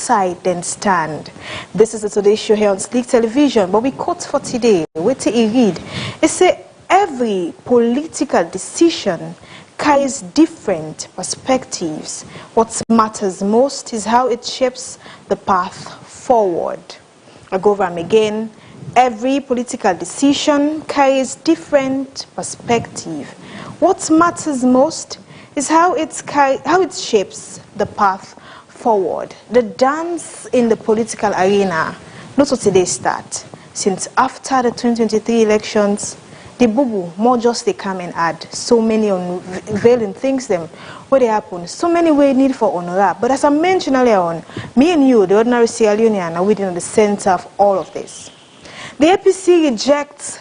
outside than stand. This is the Today Show here on Slik Television, but we quote for today. What he read? It say every political decision carries different perspectives. What matters most is how it shapes the path forward. I go over them again. Every political decision carries different perspective. What matters most is how it shapes the path forward. The dance in the political arena, not what today start. Since after the 2023 elections, the boo-boo, more just they come and add so many unveiling things them what they happen. So many ways need for honor. But as I mentioned earlier on, me and you, the ordinary Sierra Leonean, are within the center of all of this. The APC rejects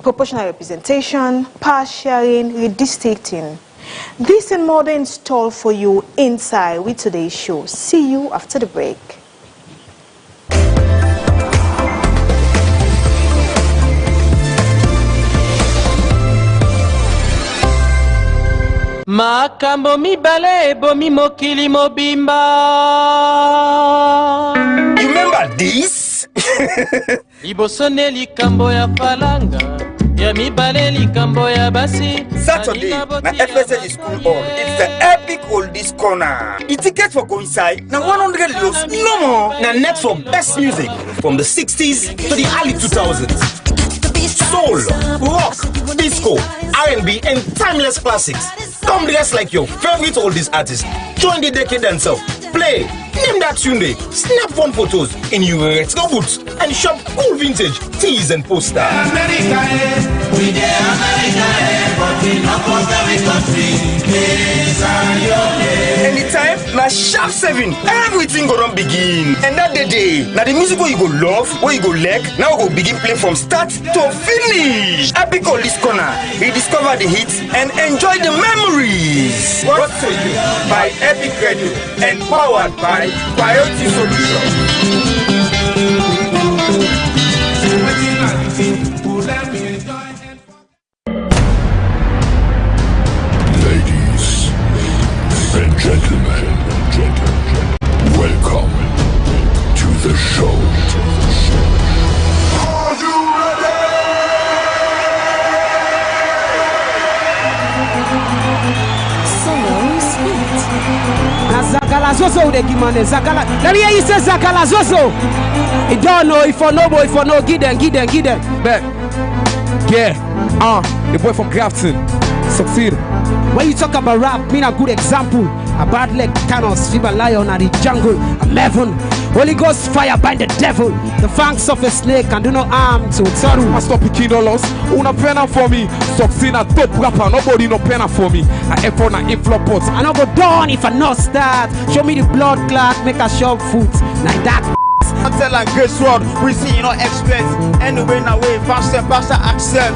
proportional representation, power sharing, redistricting. This and more in store for you inside with today's show. See you after the break. Makambo mibale bomi mokili mobimba. You remember this? Ibosone likambo ya palanga. Ya mibale likambo ya basi. Saturday, na FSH is school on. It's the epic oldies corner. The tickets for coincide now 100 euros no more. Now next for best music from the 60s to the early 2000s. Soul, rock, disco, R&B, and timeless classics. Come dress like your favorite oldies artist. Join the decade themselves. Play, name that tune day, snap fun photos in your retro boots, and shop cool vintage tees and posters. Anytime, now sharp 7, everything gonna begin. And that the day, now the music where you go love, where you go like, now go begin play from start to finish. Epic Oldies Corner, rediscover the hits and enjoy the memories. Brought to you by Epic Radio and powered by Priority Solutions. Ladies and gentlemen, welcome to the show. Are you ready? Solo sweet. Zakala Zozo de Gimane Zakala. Let me hear you say Zakala Zozo. You don't know if I know boy, if I know, give them. But yeah, the boy from Grafton succeed. When you talk about rap, mean a good example. A bad leg Thanos, Fever Lion at the jungle, a Mevon. Holy Ghost fire by the devil. The fangs of a snake and do no harm to Toru. I stop picking dollars. Una penna for me. Succeed a top rapper. Nobody no penna for me. I effort na inflow pots. I no go down if I not start. Show me the blood clot, make a shop foot. Like that. I tell like guess what? We see you know experts. Anyway, now way faster accept.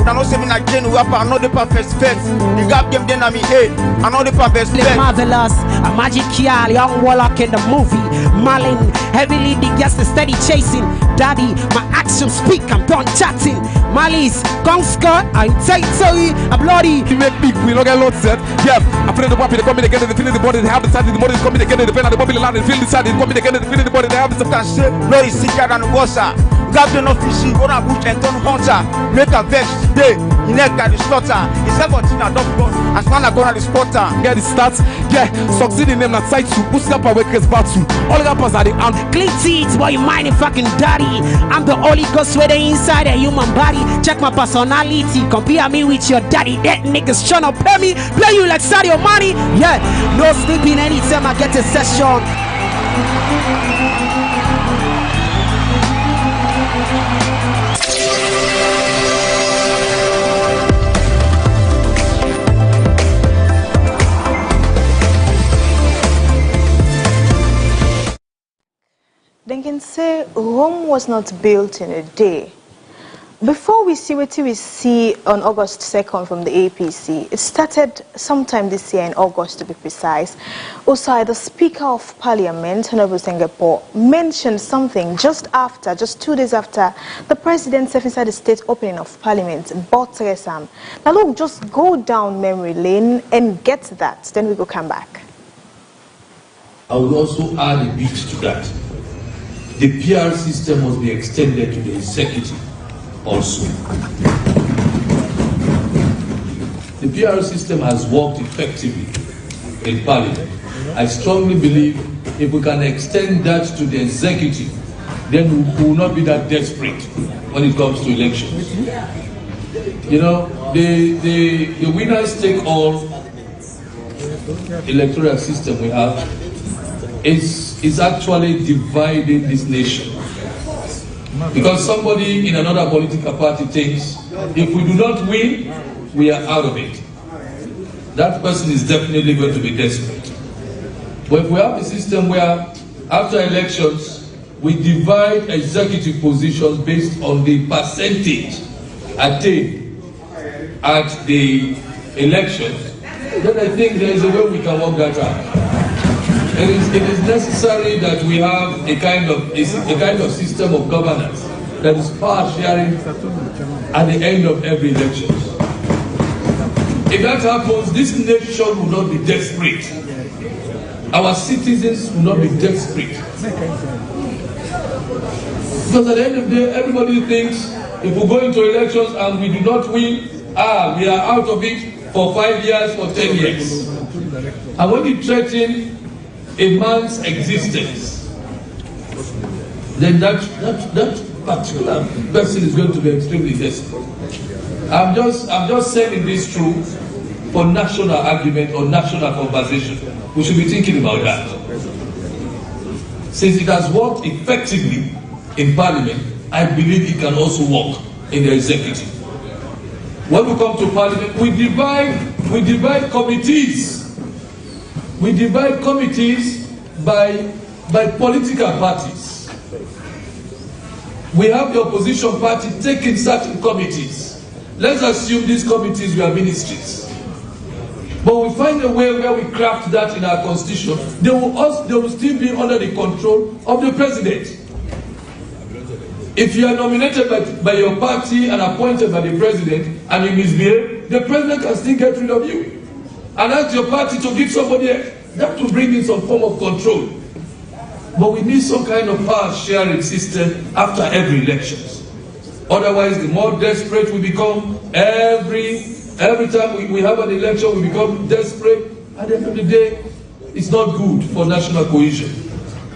I know something like Jane rapper, I know the perfect fit. The gap game then I mean hey, I know the perfect fit. Marvelous, a magic kial, young warlock in the movie. Marlin, heavily the guest is steady chasing. Daddy, my actions speak, I'm done chatting. Malice, Gongska, I say sorry, a bloody. You make big, we don't get lots set. Yeah, I feel the body, they come in again, they feel the body, they have the side, the body is coming again, they depend on the body, they feel the side, they come in again, they feel the body, they have the side. No, it's sicker than the water. Grab the no fishy, go to bush and turn hunter. Make a vex today, you neck at the slaughter. It's 17 at dog gun, as man I go to the spotter. Get the stats, yeah, succeed in them that side to boost up our workers battle. All the rappers are the arm. Clean teeth, boy, you mind fucking daddy. I'm the Holy Ghost where they inside a human body. Check my personality, compare me with your daddy. That niggas tryna pay me, play you like Sadio Money. Yeah, no sleeping anytime I get a session. They can say Rome was not built in a day. Before we see what we see on August 2nd from the APC, it started sometime this year in August to be precise. Also, the Speaker of Parliament, Honorable Singapore, mentioned something just 2 days after the President said inside the state opening of Parliament, Botresam. Now look, just go down memory lane and get that, then we go come back. I would also add a bit to that. The PR system must be extended to the executive also. The PR system has worked effectively in Parliament. I strongly believe if we can extend that to the executive, then we will not be that desperate when it comes to elections. You know, the winners take all electoral system we have is actually dividing this nation. Because somebody in another political party thinks if we do not win, we are out of it. That person is definitely going to be desperate. But if we have a system where after elections, we divide executive positions based on the percentage attained at the elections, then I think there is a way we can work that out. It is necessary that we have a kind of system of governance that is power sharing at the end of every election. If that happens, this nation will not be desperate. Our citizens will not be desperate. Because at the end of the day, everybody thinks if we go into elections and we do not win, we are out of it for 5 years, for 10 years. And when you threaten a man's existence, then that particular person is going to be extremely desperate. I'm just saying this through for national argument or national conversation. We should be thinking about that. Since it has worked effectively in Parliament, I believe it can also work in the executive. When we come to Parliament, we divide committees. We divide committees by political parties. We have the opposition party taking certain committees. Let's assume these committees were ministries. But we find a way where we craft that in our constitution. They will still be under the control of the president. If you are nominated by your party and appointed by the president and you misbehave, the president can still get rid of you and ask your party to give somebody else. That will bring in some form of control. But we need some kind of power sharing system after every election. Otherwise, the more desperate we become, every time we have an election, we become desperate. At the end of the day, it's not good for national cohesion.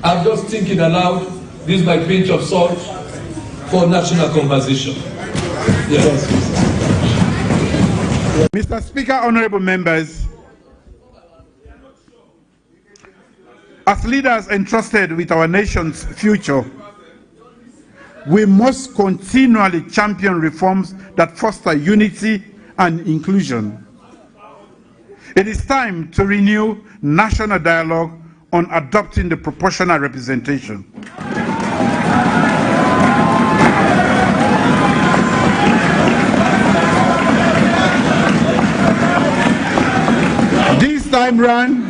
I'm just thinking aloud, this is my pinch of salt for national conversation. Yes. Mr. Speaker, honorable members, as leaders entrusted with our nation's future, we must continually champion reforms that foster unity and inclusion. It is time to renew national dialogue on adopting the proportional representation. This time round,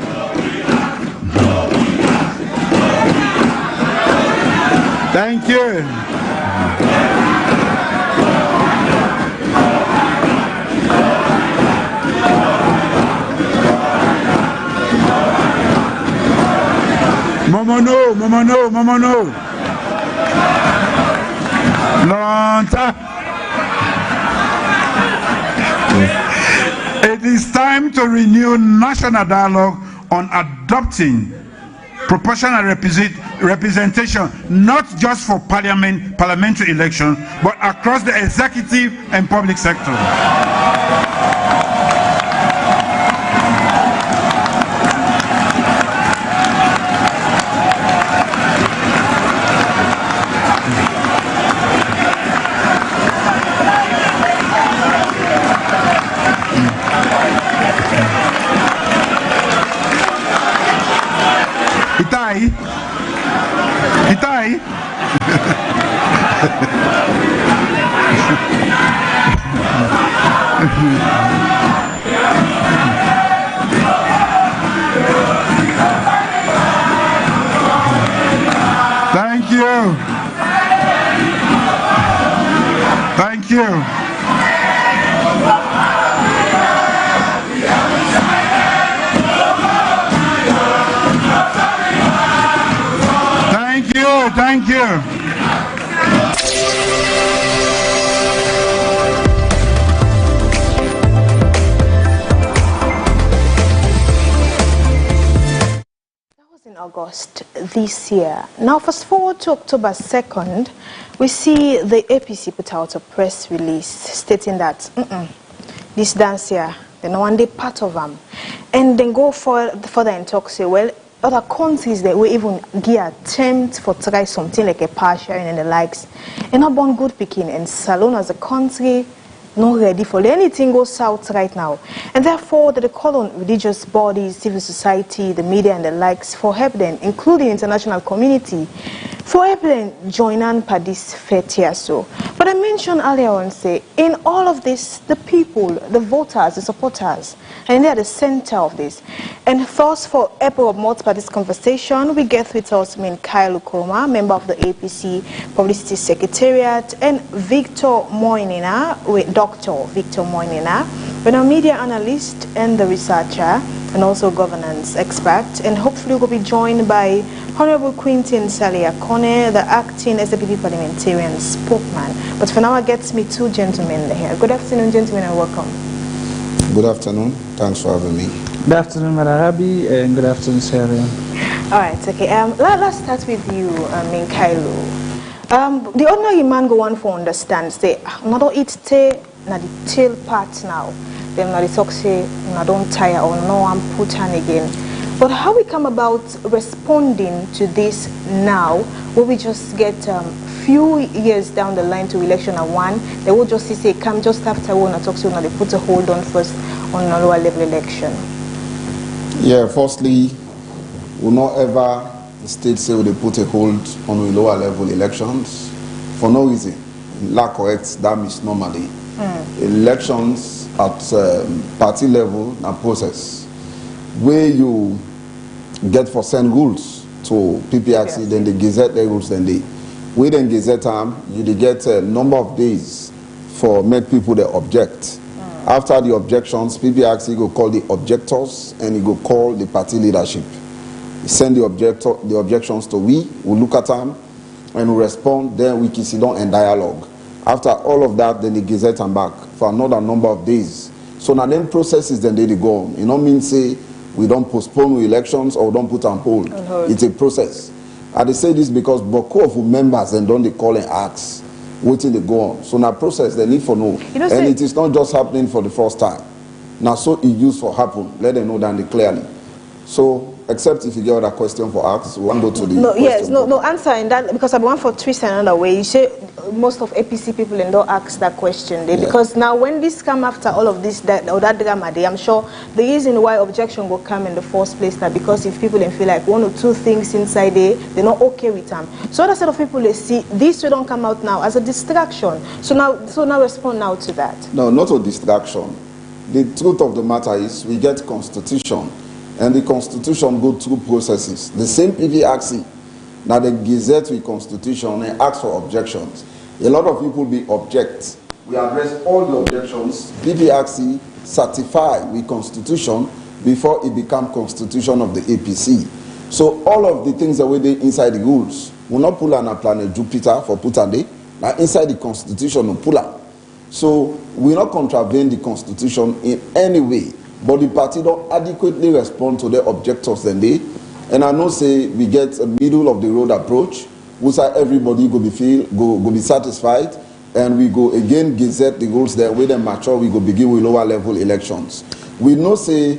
thank you. Momono. Lonta. It is time to renew national dialogue on adopting proportional representation, not just for parliamentary elections, but across the executive and public sector. Itai. Thank you. Thank you. you. Thank you. In August this year. Now, fast forward to October 2nd, we see the APC put out a press release stating that this dance here, they're not one day part of them. And then go further and talk, say, well, other countries that will even give attempt for try something like a power sharing and the likes. And not born good picking, and Salone as a country not ready for anything goes south right now, and therefore they call on religious bodies, civil society, the media and the likes for help them, including international community, for help them join on for this fete here. So, but I mentioned earlier on, say, in all of this, the people, the voters, the supporters, and they are the center of this. And thus, for April of month for this conversation, we get with us Kyle Ukoma, member of the APC Publicity Secretariat, and Victor Moinina, Dr. Victor Moinina, a media analyst and the researcher, and also governance expert. And hopefully we'll be joined by Honorable Quintin Salia Kone, the acting SPP parliamentarian spokesman. But for now, I get me two gentlemen here. Good afternoon, gentlemen, and welcome. Good afternoon. Thanks for having me. Good afternoon, Madarabi, and good afternoon, Sarah. All right, okay. Let's start with you, Kailo. The ordinary man go on for understand, say, not it take na the tail part now. Then na the talk say, na don't tire or no one put on again. But how we come about responding to this now, will we just get few years down the line to election and one, they will just say, come just after one talk, so now they put a hold on first on a lower level election? Yeah, firstly, we'll not ever state say they put a hold on lower level elections for no reason. Lack correct, that means normally. Elections at party level and process where you get for send rules to PPRC, then they gazette the rules, then they then gazette time, you get a number of days for make people they object. After the objections, PPRC go call the objectors and he go call the party leadership. He send the objections to we look at them and we respond, then we can sit down and dialogue. After all of that, then they gazette them back for another number of days. So now then processes then they go on. You know mean say we don't postpone elections or don't put on hold. It's a process. And they say this because Boko of members and don't they call and ask, waiting they go on. So now process they need for know. And it is not just happening for the first time. Now so it used for happen. Let them know that clearly. So except if you get other question for ask, we won't go to the no answer in that, because I want for twist another way. You say most of APC people and don't ask that question because now when this come after all of this that drama I'm sure the reason why objection will come in the first place now because if people then feel like one or two things inside there they're not okay with them. So other set of people they see this will don't come out now as a distraction. So now respond now to that. No, not a distraction. The truth of the matter is we get constitution. And the constitution go through processes. The same PPRC, now the gazette with constitution and ask for objections. A lot of people be object. We address all the objections. PPRC certify with constitution before it become constitution of the APC. So all of the things that we do inside the rules, we not pull on a planet Jupiter for put a day. Now inside the constitution we pull up. So we not contravene the constitution in any way. But the party don't adequately respond to their objectors then they. And I know say we get a middle of the road approach, which everybody go be satisfied, and we go again gazette the rules there with them mature, we go begin with lower level elections. We know say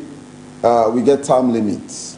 we get term limits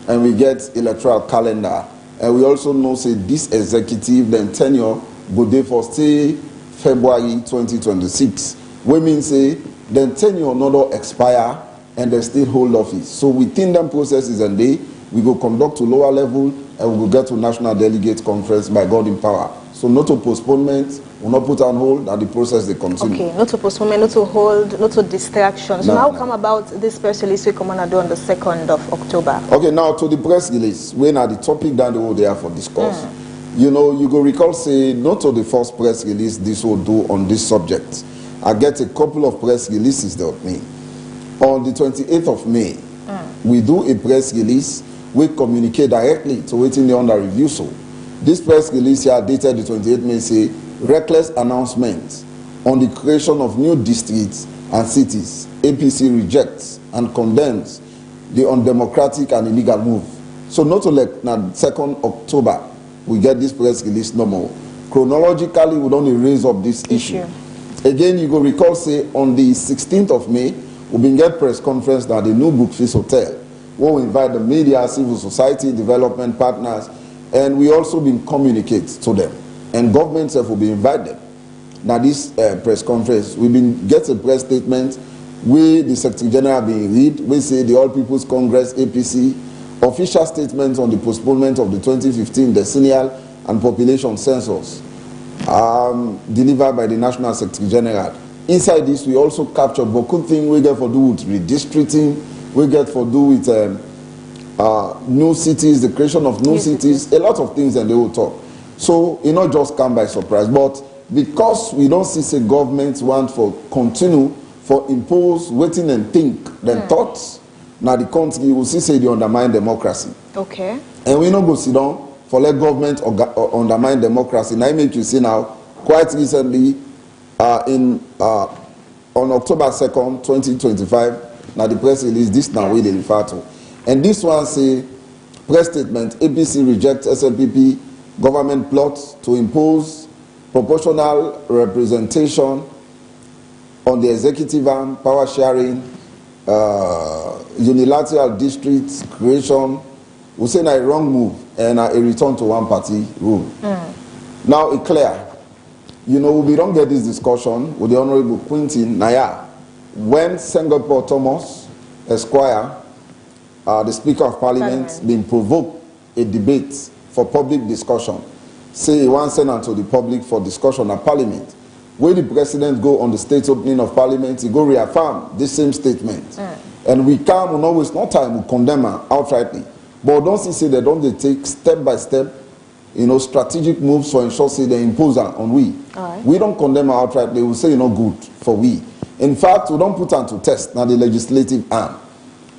and we get electoral calendar, and we also know say this executive then tenure go there for stay February 2026. We mean say then tenure not expire and they still hold office. So within them processes and we go conduct to lower level and we will get to National Delegate Conference by God in power. So not to postponement, will not put on hold, and the process they continue. Okay, not to postponement, not to hold, not to distraction. So now come about this press release we come on do on the 2nd of October. Okay, now to the press release, when are the topic down the road there for discourse. You know, you go recall say not to the first press release this will do on this subject. I get a couple of press releases that me. On the 28th of May, we do a press release. We communicate directly to waiting the under review. So This press release here dated the 28th May say, reckless announcement on the creation of new districts and cities. APC rejects and condemns the undemocratic and illegal move. So not only now 2nd October, we get this press release no more. Chronologically, we don't raise up this issue. Again, you go recall say on the 16th of May, we been get press conference at the New Brookfield Hotel, where we invite the media, civil society, development partners, and we also been communicate to them. And governments will be invited. Now this press conference, we been get a press statement where the Secretary General being read, we say the All People's Congress, APC, official statements on the postponement of the 2015 decennial and population census delivered by the National Secretary General. Inside this, we also capture beaucoup things we get for do with redistricting, we get for do with new cities, the creation of new cities, a lot of things, and they will talk. So it not just come by surprise, but because we don't see say governments want for continue for impose, waiting and think, then thoughts, now the country will see say they undermine democracy. Okay. And we not go sit down for let government undermine democracy. Now I make you see now, quite recently, on October 2nd, 2025, now the press release, this now we refer to. And this one say, press statement, APC rejects SLPP government plots to impose proportional representation on the executive arm, power sharing, unilateral districts creation. We say a wrong move and a return to one party rule. Now it's clear. You know, we don't get this discussion with the Honorable Quintin Naya. When Singapore Thomas Esquire, the Speaker of Parliament, being provoked a debate for public discussion, say he wants to send to the public for discussion at Parliament. When the President go on the state opening of Parliament, he go reaffirm this same statement. And we come, we always no time, we condemn her outrightly. But don't see they don't take step by step, you know, strategic moves to ensure say they impose on we. We don't condemn her outrightly. We say good for we. In fact, we don't put her to test now the legislative arm.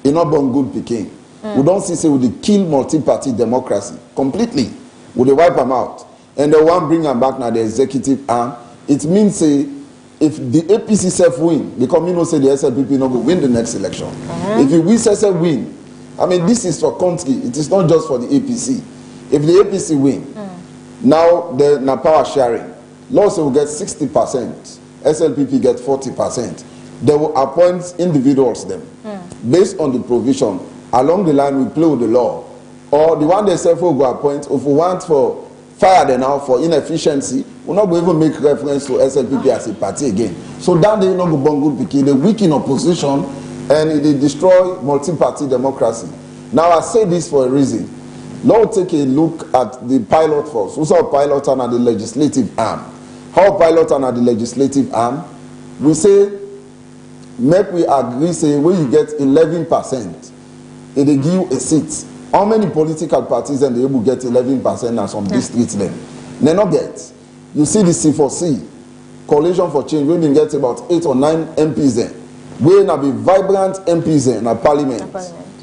It's not born good picking. We don't see say we kill multi-party democracy completely. We they wipe them out, and they want bring them back now the executive arm. It means say if the APC self win, because you know say the SLPP not go win the next election. If you win self win. I mean, this is for country. It is not just for the APC. If the APC win, now the power sharing, Law will get 60%, SLPP get 40%. They will appoint individuals them based on the provision. Along the line, we play with the law. Or the one they self will go appoint, if we want for fire them now for inefficiency, we'll not even make reference to SLPP as a party again. So that they not go bongo because they weaken opposition and they destroy multi-party democracy. Now I say this for a reason. Now take a look at the pilot force. Who's our pilot and at the legislative arm? How pilot and at the legislative arm? We say, make we agree, say, when you get 11%, it will give you a seat. How many political parties and they will get 11% and some districts then? They not get. You see the C4C, Coalition for Change, we will get about 8 or 9 MPs then. We will be vibrant MPs in our parliament.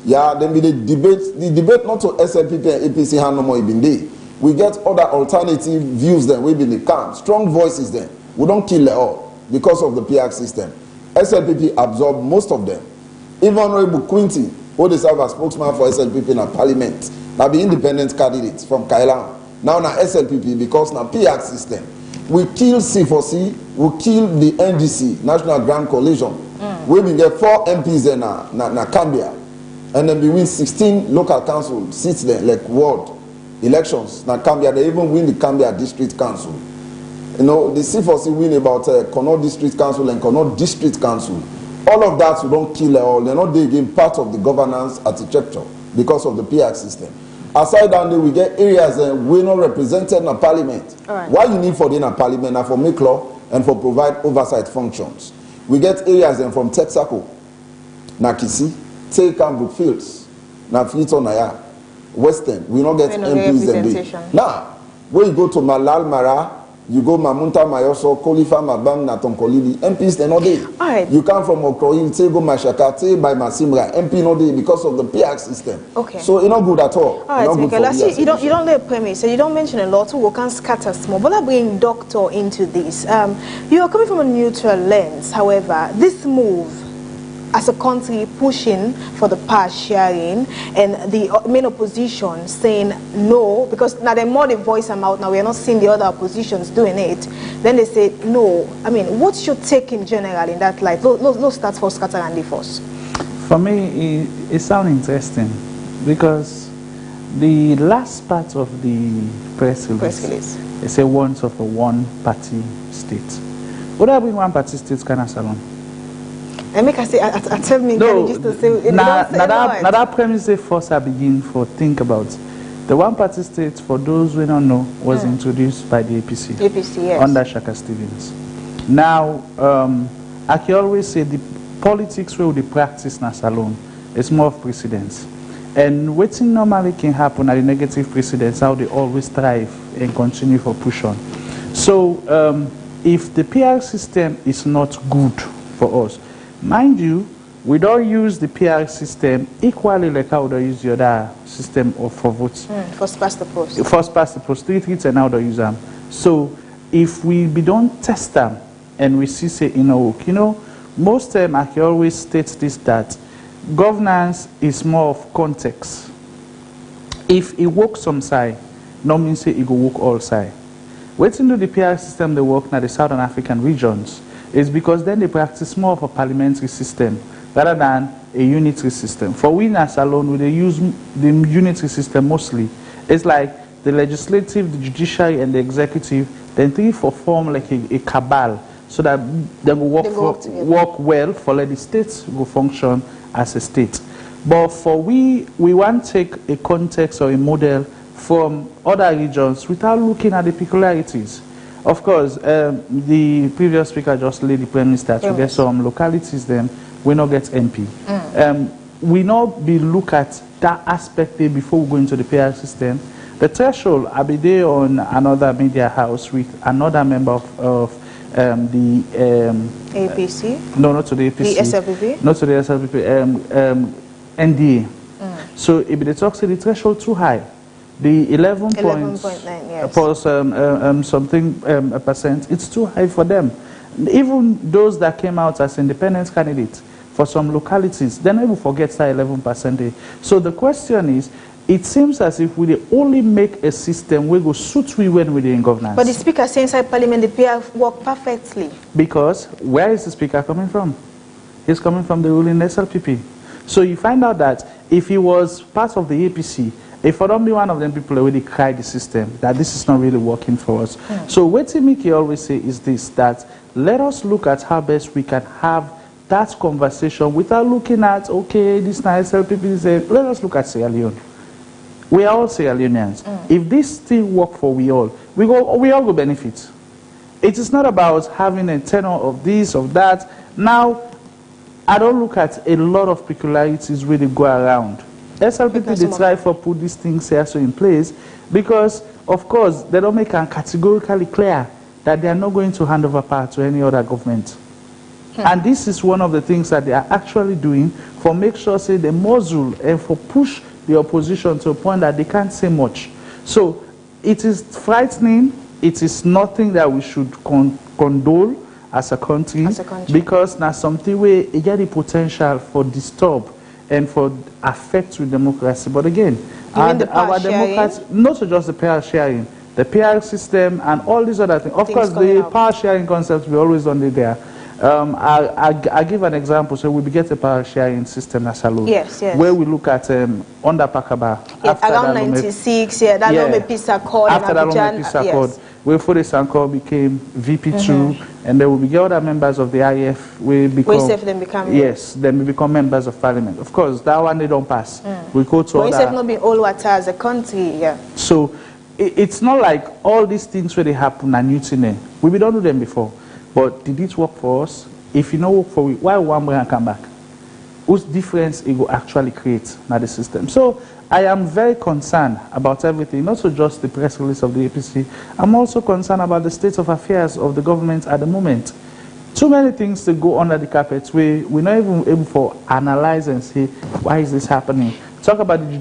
Yeah, then be the debate not to SLPP and APC hand no more even day. We get other alternative views then, we be the camp, strong voices then. We don't kill them all because of the PR system. SLPP absorb most of them. Even Honorable Quinty, who they serve as spokesman for SLPP in a parliament, now be independent candidates from Kailan. Now SLPP because now PR system. We kill C4C, we kill the NDC, National Grand Coalition. We will get 4 MPs in na Cambia. And then we win 16 local council seats there, like ward elections. Now Cambia, they even win the Cambia District Council. You know, the C4C win about Connaught District Council and Connaught District Council. All of that, we don't kill it all. They're not again part of the governance architecture because of the PR system. Aside that, we get areas we're not represented in a parliament. Why you need for the parliament and for make law and for provide oversight functions. We get areas from Texaco, Nakisi, Tekam Brookfields, Nafito Naya, Western. We don't get MPs there. Now, when you go to Malal Mara, You go Mamunta Mayoso, Kolifa Mabam Natonkolili, MPs they no dey. Alright. You come from Okroyi, say go Mashakate by Masimra, MP no dey because of the PR system. Okay. So it's not good at all. Alright, Michael, you don't lay a premise, so you don't mention a lot who can scatter small. But I bring doctor into this. You are coming from a neutral lens, however, this move as a country pushing for the power sharing and the main opposition saying no, because now they're more the voice them out now, we are not seeing the other oppositions doing it, then they say no. I mean, what's your take in general in that light? No start for scatter and first. For me, it sounds interesting because the last part of the press release is a want of a one-party state. What are we one-party states can I salon? And make us say, I tell me, no, just to say, now that premise they first I begin for think about. The one-party state, for those we don't know, was introduced by the APC. APC, yes. Under Shaka Stevens. Now, I can always say the politics where they practice na salon is more of precedence. And what normally can happen are the negative precedents, how they always thrive and continue for push on. So, if the PR system is not good for us, mind you, we don't use the PR system equally like how they use the other system for votes. First past the post. First past the post, 3 treats and how they use them. So if we don't test them and we see say in a work, you know, most time I can always state this, that governance is more of context. If it works some side, no means say it will work all side. Waiting to the PR system they work now the Southern African regions is because then they practice more of a parliamentary system rather than a unitary system. For we as alone, they use the unitary system mostly. It's like the legislative, the judiciary, and the executive, then three form like a cabal, so that they will work well for let the states will function as a state. But for we want to take a context or a model from other regions without looking at the peculiarities. Of course, the previous speaker just laid the premise that we get some localities then we not get MP. We not be look at that aspect there before we go into the PR system. The threshold, I be there on another media house with another member of the APC? No, not to the APC. The SLPP? Not to the SLPP. NDA. So if they talk to the threshold too high, the 11.9 yes. Something percent, it's too high for them. Even those that came out as independent candidates for some localities, they never forget that 11%. So the question is, it seems as if we only make a system where go suit we when we're in governance. But the speaker says inside parliament the PR work perfectly. Because where is the speaker coming from? He's coming from the ruling SLPP. So you find out that if he was part of the APC, if I don't be one of them people already cry the system, that this is not really working for us. So what Mickey always say is this, that let us look at how best we can have that conversation without looking at, okay, this nice SLPP say, let us look at Sierra Leone. We are all Sierra Leoneans. If this still work for we all go benefit. It is not about having a tenor of this, of that. Now, I don't look at a lot of peculiarities really go around. SLPP, they try to put these things also in place because, of course, they don't make it categorically clear that they are not going to hand over power to any other government. And this is one of the things that they are actually doing for make sure, say, they muzzle and for push the opposition to a point that they can't say much. So it is frightening. It is nothing that we should condole as a country, because now something where it get the potential for disturb and for affect with democracy. But again, our democracy, not just the power sharing, the PR system and all these other things. Of course, the power sharing concepts we always on there. I give an example. So we get a power sharing system as alone. Yes. Where we look at under Pakaba. Around 96, that Lome Peace Accord. After that Lome Peace Accord, where Fode Sanko became VP2, and then we get other members of the IF. We become then we become members of parliament. Of course, that one they don't pass. We go to other. We not be all water as a country. So it's not like all these things where they happen are new to them. We don't do them before. But did it work for us? If you know work for it, why one brand come back? Whose difference it will actually create now the system? So I am very concerned about everything, not so just the press release of the APC. I'm also concerned about the state of affairs of the government at the moment. Too many things to go under the carpet. We're not even able to analyze and say, why is this happening? Talk about the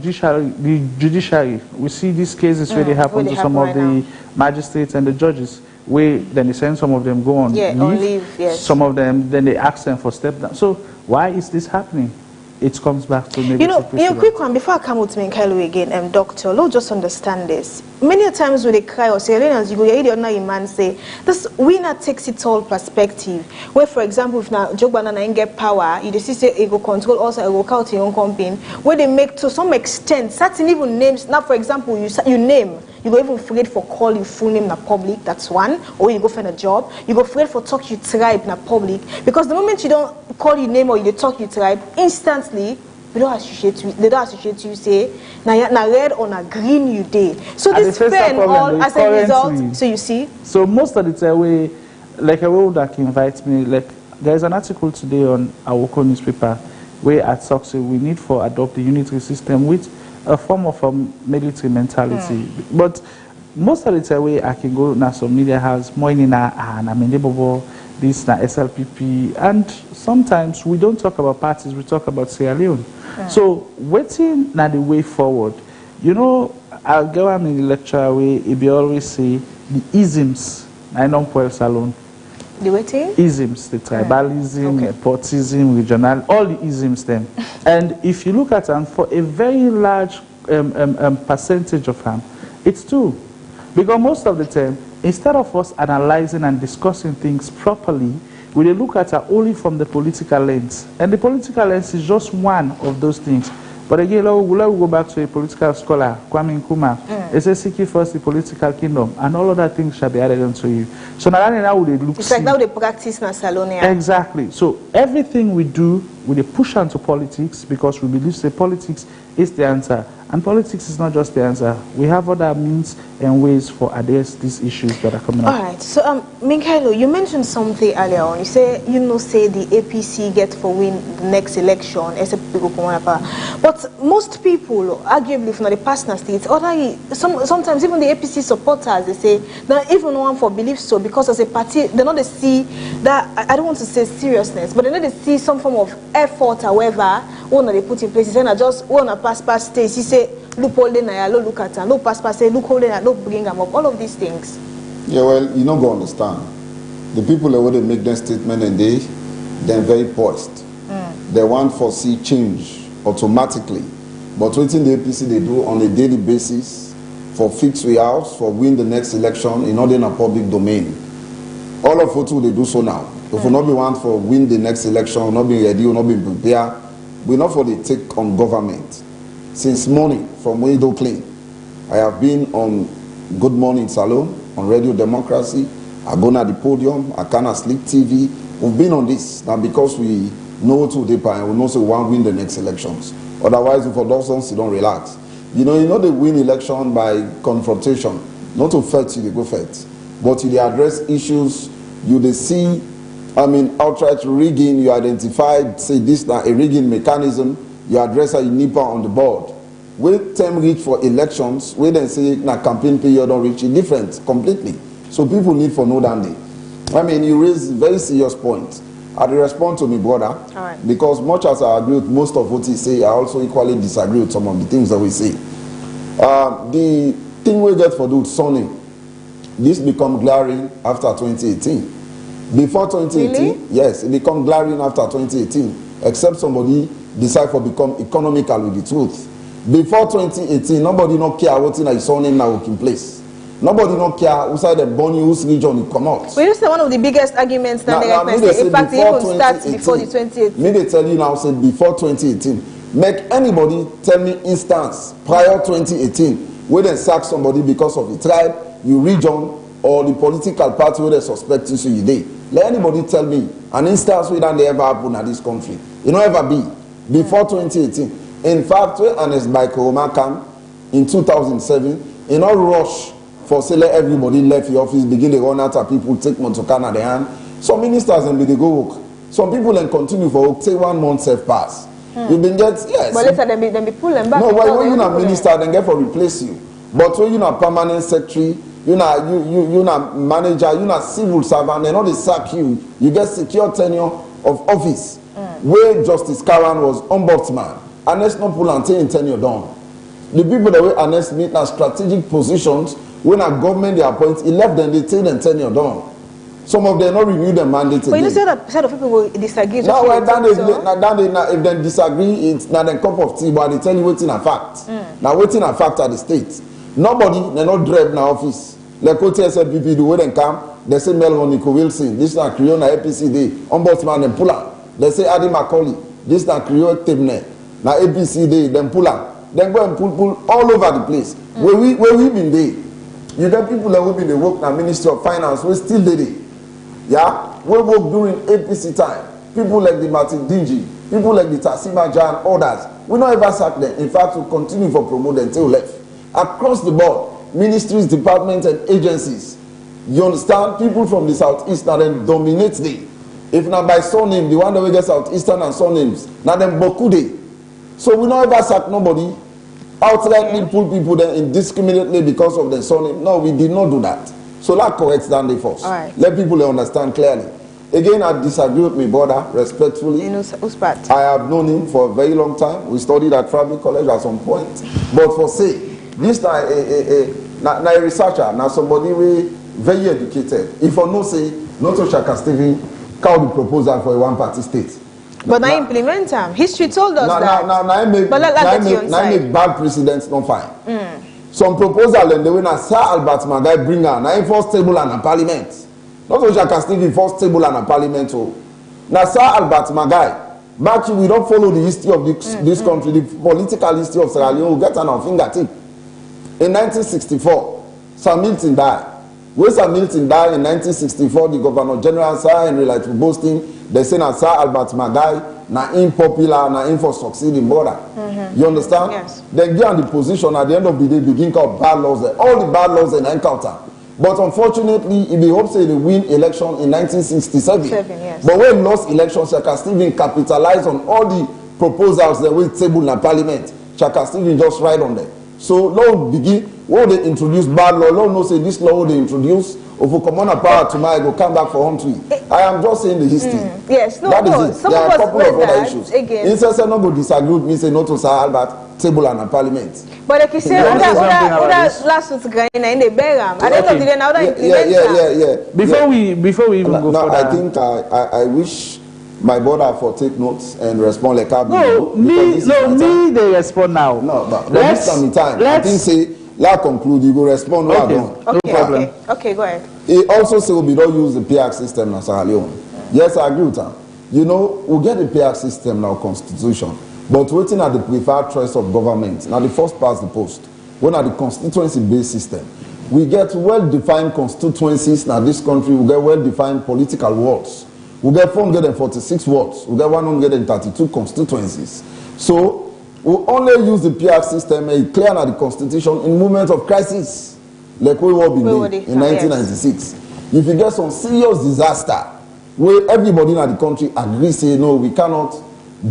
judiciary. We see these cases where they happen to some of the magistrates and the judges, where then they send some of them go on leave. Yes. Some of them, then they ask them for step down. So why is this happening? It comes back to maybe quick one before I come with Minkailu again, Doctor, let's just understand this. Many times when they cry or say, you go hear the ordinary man say, this winner takes it all perspective. Where, for example, if now Joe Banana get power, you just say it go control also it go count your own company. Where they make to some extent certain even names. Now, for example, you name. You go even afraid for call your full name in the public, that's one. Or you go find a job. You go afraid for talk your tribe in the public. Because the moment you don't call your name or you talk your tribe, instantly, they don't associate you, say, na red or na green you day. So this spend all as a result, so you see? So most of the time, like a role that invites me, like there's an article today on our local newspaper where at Soxy we need to adopt the unitary system with a form of a military mentality. But most of the time I can go na some media house, more in this na SLPP, and sometimes we don't talk about parties, we talk about Sierra Leone. So waiting na the way forward. You know, I'll go on in the lecture where it be always say the isms, I don't pull salon. The waiting? Isms, the tribalism, nepotism, regional, all the isms then. And if you look at them, for a very large percentage of them, it's true. Because most of the time, instead of us analyzing and discussing things properly, we look at it only from the political lens. And the political lens is just one of those things. But again, let we go back to a political scholar, Kwame Nkrumah. It says, seek ye first the political kingdom, and all other things shall be added unto you. So now they look. It's like now they practice in Salonia. Exactly. So everything we do, we push into politics because we believe that politics is the answer. And politics is not just the answer. We have other means and ways for address these issues that are coming up. All right. So, Minkailu, you mentioned something earlier on. You say, say the APC get for win the next election, except people come on. But most people, arguably from the personal states, sometimes even the APC supporters, they say, that even one for believe so, because as a party, they not see that, I don't want to say seriousness, but they not see some form of effort, however, one they put in place. And I just want to pass stage. He say, look look at them, look pass say, look hold it, look bring them up, all of these things. Yeah, well, you don't go understand. The people that would make that statement and they're very poised. They want to foresee change automatically. But what in the APC they do on a daily basis for fix we house, for win the next election in order in a public domain. All of what they do so now. If we not be want for win the next election, not be ready, not be prepared, we not for the take on government. Since morning, from Window Clean, I have been on Good Morning Salon, on Radio Democracy, I go to the podium, I can Slik TV. We've been on this now because we know to deeper and we know so we want to win the next elections. Otherwise, for those ones, you don't relax. You know they win election by confrontation, not to fight you, they go fight. But you address issues, they see, outright rigging, you identified, say this now a rigging mechanism, you address a NIPA on the board. When time reach for elections, we then say na campaign period don't reach, different completely. So people need for know that day. You raise very serious point. I respond to my brother because much as I agree with most of what he say, I also equally disagree with some of the things that we say. The thing we get for do Sonny, this become glaring after 2018. Before 2018, really? Yes, it become glaring after 2018, except somebody decide to become economical with the truth. Before 2018, nobody don't care what in his name now in place. Nobody don't care who side the Bonny, whose region it come out. We used to one of the biggest arguments that in fact, it even starts before the 2018. Me they tell you now, say before 2018. Make anybody tell me instance prior 2018 where they sack somebody because of the tribe, your region, or the political party where they suspect you so you day. Let anybody tell me an instance where that ever happen at this country. It don't ever be. Before 2018. In fact, when Ernest Baiko came in 2007, in all rush for say let everybody left the office, begin to run out of people, take Montokana their hand. Some ministers and they go work. Some people then continue for work, take 1 month self pass. You been get, yes. But later they be pulling back. No, when you're not minister, then get for replace you. But when you're not permanent secretary, you're not manager, you're not civil servant, they not they sack you. You get secure tenure of office. Where Justice Karen was ombudsman, and let's not pull and take tenure down. The people that were honest meet na strategic positions when a government they appoint, he left them, they take them tenure down. Some of them not renew their mandate again. But you say that set of people will disagree. Now, if they disagree, it's not a cup of tea, but they tell you waiting a fact. Now, waiting a fact at the state. Nobody, they not drive in office. Like what SLPP do when they come, they say Melvin Nico Wilson, this is not Creole APC Day, Ombudsman and Pula. They say Adi Macaulay, this is not Creole Tebne, now APC Day, then Pula. Then go and pull all over the place. Where we been there. You get people that will be the work now Ministry of Finance, we still did it. Yeah, we work during APC time. People like the Martin Dingy, people like the Tassima Jan, others. We don't ever sack them. In fact, we continue for promote until left. Across the board, ministries, departments, and agencies. You understand? People from the southeast now then dominate them. If not by surname, the one that we get southeastern and surnames, now then Bokude. So we don't ever sack nobody. Outrightly pull people there indiscriminately because of their surname. No, we did not do that. So that corrects down the force. Right. Let people understand clearly. Again, I disagree with my brother respectfully. Who's part? I have known him for a very long time. We studied at Travel College at some point. But for say, this now a researcher, now somebody we very educated. If I no say, not to Shaka Stephen, call the proposal for a one-party state. But now implement them. History told us that. Now I make bad precedents not fine. Some proposal and the way na Sir Albert Magai bring her, na first table and a parliament. Not so Jacques Stevie first table and a parliament. Now Sir Albert Magai, back we don't follow the history of this country, the political history of Sierra Leone, we get on our fingertip. In 1964, Sir Milton died. When Sir Milton died in 1964, the Governor General Sir Henry like to boast him, they say na Sir Albert Magai, na unpopular, na in for succeeding border. You understand? Yes. Then get on the position at the end of the day, begin called bad laws there. All the bad laws they encounter. But unfortunately, if they hope say they win election in 1967. Yes. But when lost election, Shaka Stephen capitalized on all the proposals that were tabled in the parliament. Shaka Stephen just ride on them. So law begin, when they introduce bad law, law no say this law they introduce, if we come on a power tomorrow, go come back for home to it. I am just saying the history. Yes, no, that is it. Some there of are a us couple of other that issues. again. Instead of not go disagree with me, say no to Sir Albert, table and a parliament. But like you say, last week's guy in the Begum. I don't know the now that implement. Before we even go further. I think I wish my brother for take notes and respond like they respond now. No, but this time in time. I think say conclude, you go respond. Okay. No problem. Okay, go ahead. He also say we don't use the PAC system in Sierra Leone. Yes, I agree with him. You know, we get the PAC system now constitution, but waiting at the preferred choice of government. Now the first past the post. When at the constituency-based system, we get well-defined constituencies. Now this country we get well-defined political wards. We get 446 wards. We get 132 constituencies. So we only use the PAC system and clear the constitution in moments of crisis, like we were in 1996. If you get some serious disaster, where everybody in the country agrees, say no, we cannot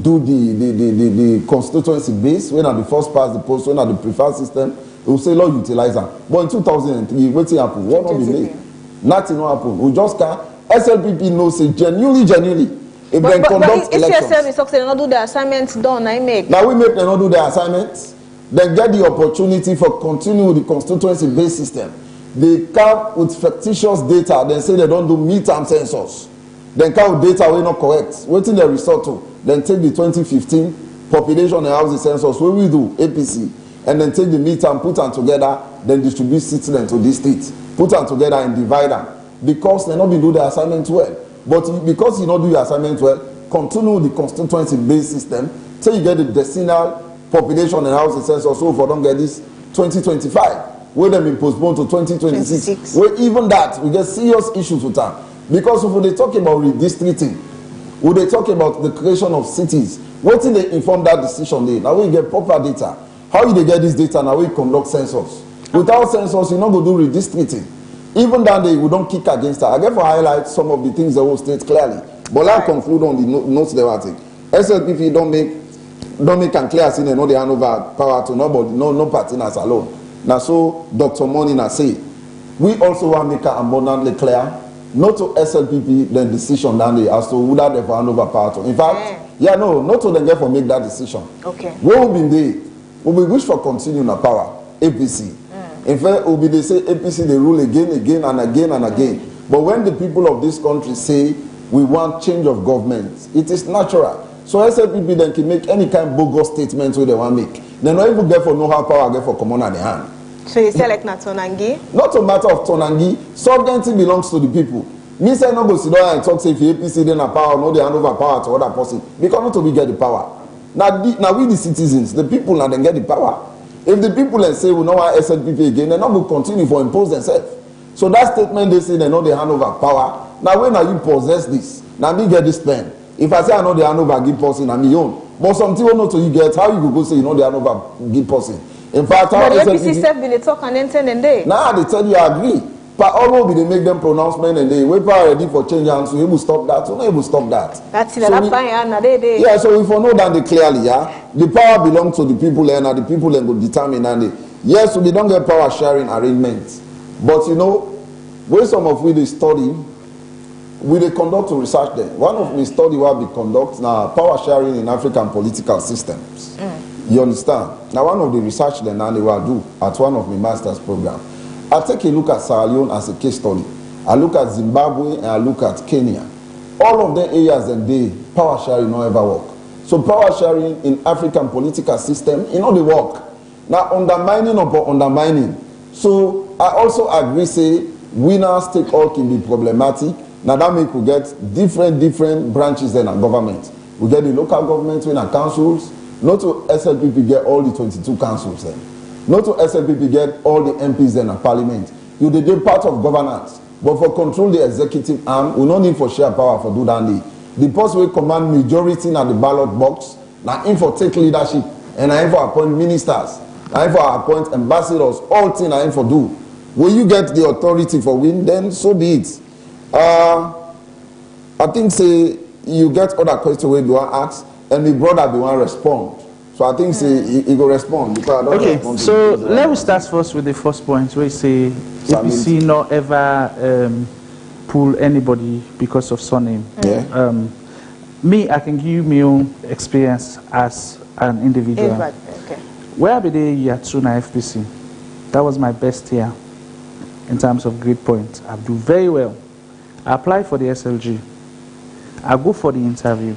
do the constituency base. When at the first past the post, when at the preferred system, they will say, Lord, utilize them. But in 2003, what happened? What not be late? Nothing will happen. We just can't. SLPP knows, say genuinely. If they conduct elections. If they not do the assignments done, I make. Now we make them not do the assignments. Then get the opportunity for continue the constituency-based system. They come with fictitious data. Then say they don't do midterm census. Then come with data we not correct. Waiting the result to. Then take the 2015 population and housing census. What we do APC. And then take the midterm, put them together. Then distribute citizens to this state. Put them together and divide them. Because they not be do the assignment well. But because you not do your assignment well, continue the constituency-based system till you get the decennial population and housing census. So for don't get this 2025, where them be postponed to 2026. Where even that we get serious issues with that. Because if they talk about redistricting, when they talk about the creation of cities, what did they inform that decision there? Now we get proper data. How they get this data? Now we conduct census. Without census, you not go do redistricting. Even that day, we don't kick against her. I get to highlight some of the things that will state clearly. But I'll conclude on the notes they were taking. SLPP don't make don't make and clear saying they know they hand over power to nobody, no partners alone. Now so Dr. Monina say, we also want to make it abundantly clear, not to SLPP the decision that they as to who that they hand over power to. In fact, not to them get for make that decision. Okay. What will be there? We wish for continuing the power, APC. In fact, will be they say APC they rule again and again. But when the people of this country say we want change of government, it is natural. So SLPP then can make any kind of bogus statements where they want to make. They not even get for know how power get for common at the hand. So you say like not Tonangi? Not a matter of Tonangi. Sovereignty belongs to the people. Me say no go sit down and talk say if APC then a power, no they hand over power to other person. Because not to be get the power. Now we the citizens, the people now then get the power. If the people then say we know want SLPP again, they not will continue for impose themselves. So that statement they say they know they hand over power. Now when are you possess this? Now me get this pen. If I say I know they hand over give person, I'm my own. But something will not to you get how you go say you know they hand over give person. In fact, but the APC said they talk and then and they. Now they tell you I agree. But all they make them pronouncement and they wait for ready for change hands, so he will stop that. So no, he will stop that. That's it. So yeah, so if we know that clearly, the power belongs to the people and the people then will determine and yes, so we don't get power sharing arrangements. But you know, when some of we they study, we they conduct to research them. One of me study what we conduct now power sharing in African political systems. You understand? Now one of the research then they will do at one of my master's program. I take a look at Sierra Leone as a case study. I look at Zimbabwe and I look at Kenya. All of the areas and they power sharing not ever work. So power sharing in African political system, they work. Now undermining or undermining. So I also agree say winners take all can be problematic. Now that make we get different branches in our government. We get the local government in our councils. Not to SLPP get all the 22 councils then. Not to SLPP get all the MPs in a parliament. You did part of governance. But for control the executive arm, we don't need for share power for do that. The post will command majority in the ballot box. Now in for take leadership. And I for appoint ministers. I for appoint ambassadors. All things I for do. Will you get the authority for win? Then so be it. I think say you get other questions where you want to ask. And my brother be want to respond. So I think say he go respond because I don't respond. So let me start first with the first point where you say APC not ever pull anybody because of surname. Yeah. Me, I can give you my own experience as an individual. Okay. Where I be there year 2 na FPC, that was my best year in terms of grade point. I do very well. I applied for the SLG. I go for the interview.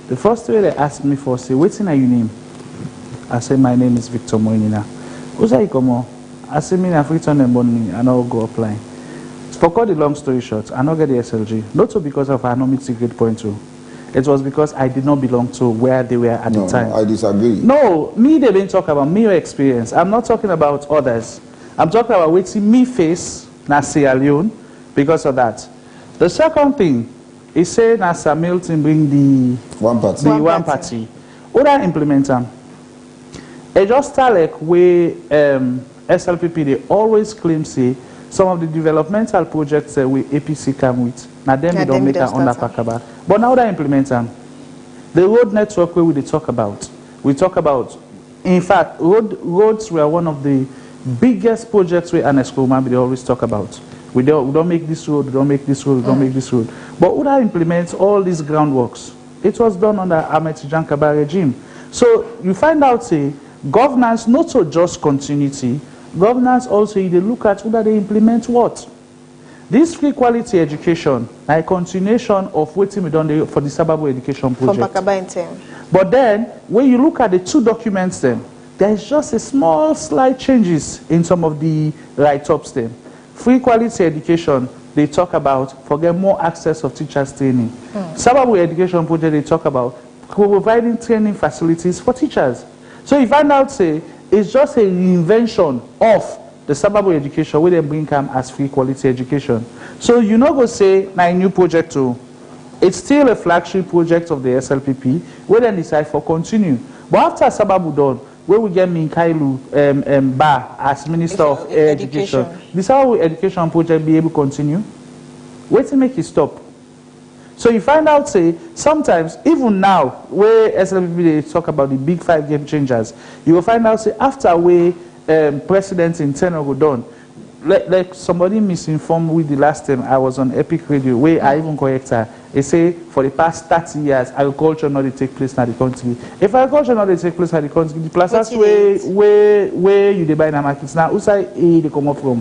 The first way they asked me for, say, what's your name? I said, my name is Victor Moinina. Who's I come? I said, me have written them on me and I'll go apply. For cut the long story short, I not get the SLG. Not so because of anonymity grade point 2. It was because I did not belong to where they were at the time. I disagree. No, me they didn't talk about me or experience. I'm not talking about others. I'm talking about waiting me face na Sierra Leone because of that. The second thing is saying that Hamilton bring the one party. What I implement them. It just start like where SLPP they always claim say some of the developmental projects we APC come with. Now them they don't make an under Pakaba. But now they implement them. The road network where we talk about. We talk about, in fact, roads were one of the biggest projects where Anesco they always talk about. We don't make this road, we don't make this road, we don't make this road. But who that implements all these groundworks? It was done under Ahmed Tijan Kaba regime. So you find out say governance not so just continuity, governance also they look at whether they implement what. This free quality education, a continuation of what we done for the Sababu education project. But then when you look at the 2 documents then, there's just a small slight changes in some of the write-ups then. Free quality education, they talk about for get more access of teachers training. Sababu education project, they talk about providing training facilities for teachers. So you find out, say, it's just a reinvention of the Sababu education where they bring come as free quality education. So you not go say, na a new project too. It's still a flagship project of the SLPP where they decide for continue. But after Sababu done, where we get Minkailu Ba as Minister of Education, this how education project be able to continue? Wait to make it stop. So you find out, say, sometimes, even now, where SLPP they talk about the big 5 game changers, you will find out, say, after where president in tenure go done, like somebody misinformed with the last time I was on Epic Radio, where I even correct her. They say for the past 30 years, agriculture not take place in the country. If agriculture not take place in the country, the places where you buy in the markets now, who say they come up from?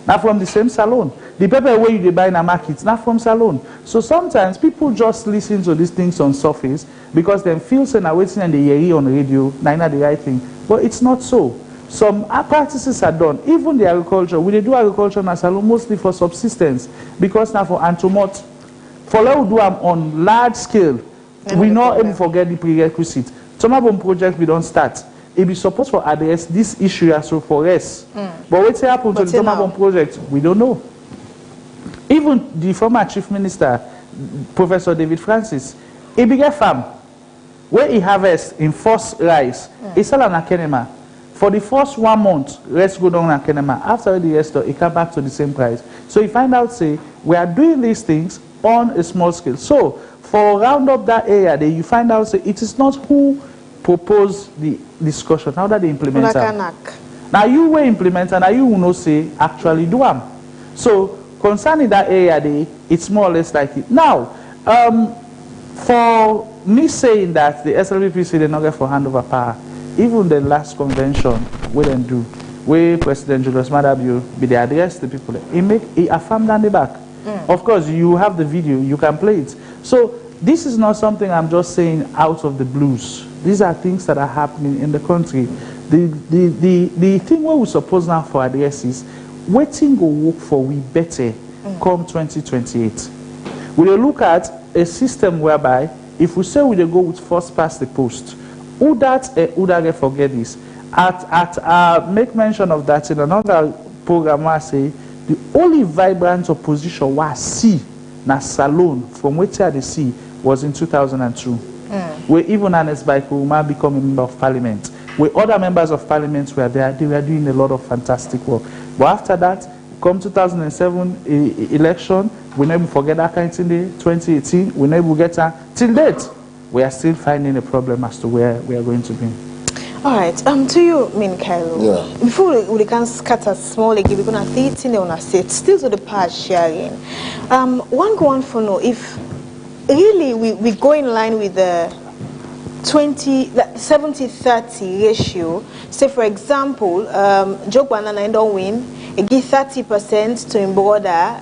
Not from the same salon. The paper where you buy in the markets, not from salon. So sometimes people just listen to these things on surface because they feel saying they're waiting and they hear on the radio, not the right thing. But it's not so. Some practices are done. Even the agriculture, we do agriculture in salon mostly for subsistence because now for antomot. For we do them on large scale, we not even forget the prerequisite. Some of them projects we don't start. It be supposed to address this issue as well for us. But what's happened to the Tomabon project, we don't know. Even the former chief minister, Professor David Francis, he began farm where he harvests in first rice. He sell an akenema. For the first 1 month, let's go down akenema. After the rest, he come back to the same price. So you find out, say, we are doing these things on a small scale. So for round up that area, there you find out, say, it is not who proposed the discussion, how that they implement it. Now you will implement and now you will not say actually do them. So concerning that area, it's more or less like it. Now, for me saying that the SLPP say they're not going for handover power, even the last convention, we didn't do, where President Julius Madabio be the address the people, he affirmed down the back. Of course, you have the video, you can play it. So this is not something I'm just saying out of the blues. These are things that are happening in the country. The thing what we suppose now for address is waiting go work for we better come 2028. We will look at a system whereby if we say we will go with first past the post, who that forget this? Make mention of that in another program where I say the only vibrant opposition was see na salon from which they see was in 2002. Where even Anes Baikuruma became a member of parliament. Where other members of parliament were there, they were doing a lot of fantastic work. But after that, come 2007 election, we never forget that kind of thing. 2018, we never get till date. We are still finding a problem as to where we are going to be. All right. To you, Kairo. Yeah. Before we can scatter small again, we're gonna think in on a set. Still to the part sharing. One go on for no if really we go in line with the 70-30 ratio. Say for example, Joe Banana don't win. It give 30% to him brother,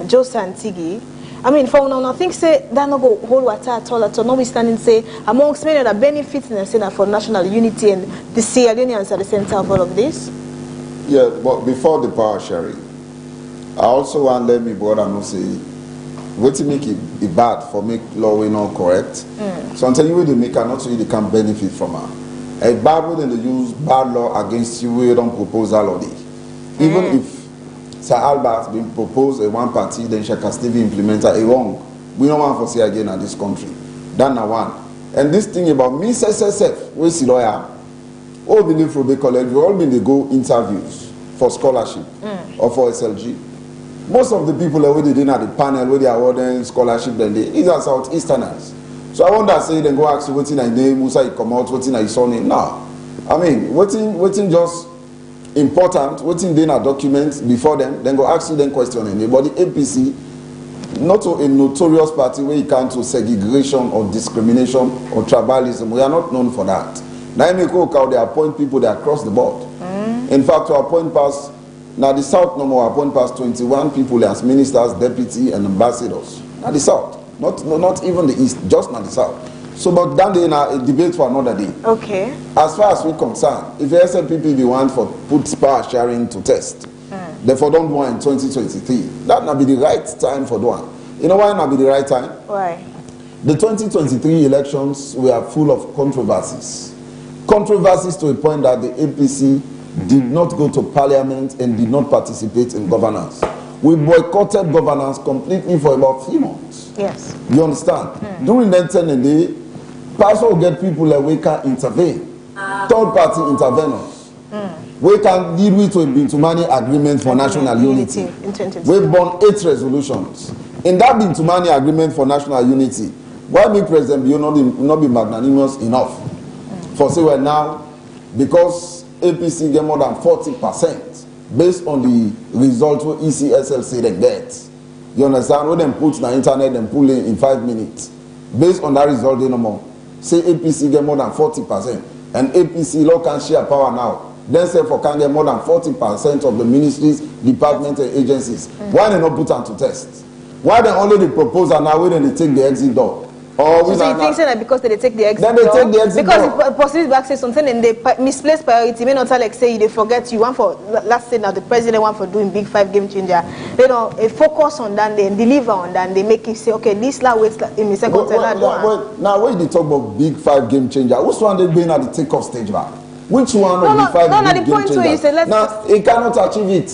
Joe Santigi. I mean, for now, I think say that no go hold water at all. Notwithstanding, say amongst many other benefits in the Center for National Unity and the Sierra Leoneans at the center of all of this. Yeah, but before the power sharing, I also want to let me brother know say, what to make it bad for make law we not correct. So I'm telling you, they make not so they can benefit from her. A bad way they use bad law against you, we don't propose all of it. Even if Sir Albert been proposed a one party, then she can still be implemented a wrong. We don't want to see again in this country. That's not one. And this thing about me, SSF, we see lawyer, all been from the college, we all been they go interviews for scholarship or for SLG. Most of the people that we did at the panel where they are awarding scholarship, then these are Southeasterners. So I wonder, say, then go ask you what's in my name, who's I come out, what's in my surname. No. I mean, what's just important, what's in a document before them, then go ask you then question anybody. APC, not a notorious party where you can to segregation or discrimination or tribalism. We are not known for that. Now they appoint people that across the board. In fact, to appoint past, now the South no more appoint past 21 people as ministers, deputy, and ambassadors. Now the South, not even the East, just not the South. So, but that day now a debate for another day. Okay. As far as we're concerned, if the SLPP be want for put power sharing to test, therefore don't do one in 2023. That not be the right time for doing. You know why not be the right time? Why? The 2023 elections were full of controversies. Controversies to a point that the APC did not go to parliament and did not participate in governance. We boycotted governance completely for about 3 months. Yes. You understand? During that 10 day, pastor will get people that we can intervene. Third party interveners. We can deal with to money agreement for national unity. We born 8 resolutions. In that Bintumani agreement for national unity, why make President Bio not be magnanimous enough? For say well now, because APC get more than 40% based on the result what ECSL say they get. You understand? When them put on the internet and pull in 5 minutes. Based on that result, they no more. Say APC get more than 40%. And APC law can share power now. Then say for can get more than 40% of the ministries, departments, and agencies. Why they not put on to test? Why they only the proposal now when they take the exit door? Or so you think that because they take the exit then they door? Take the exit because door. If possibly back say something and they misplace priority, may not like say they forget you want for last say now the president want for doing big 5 game changer. You know, a focus on that and deliver on that and they make it say okay this la waits in the second now when they talk about big 5 game changer, which one they been at the take-off stage back? Which one of the 5 game changers? Now he cannot achieve it.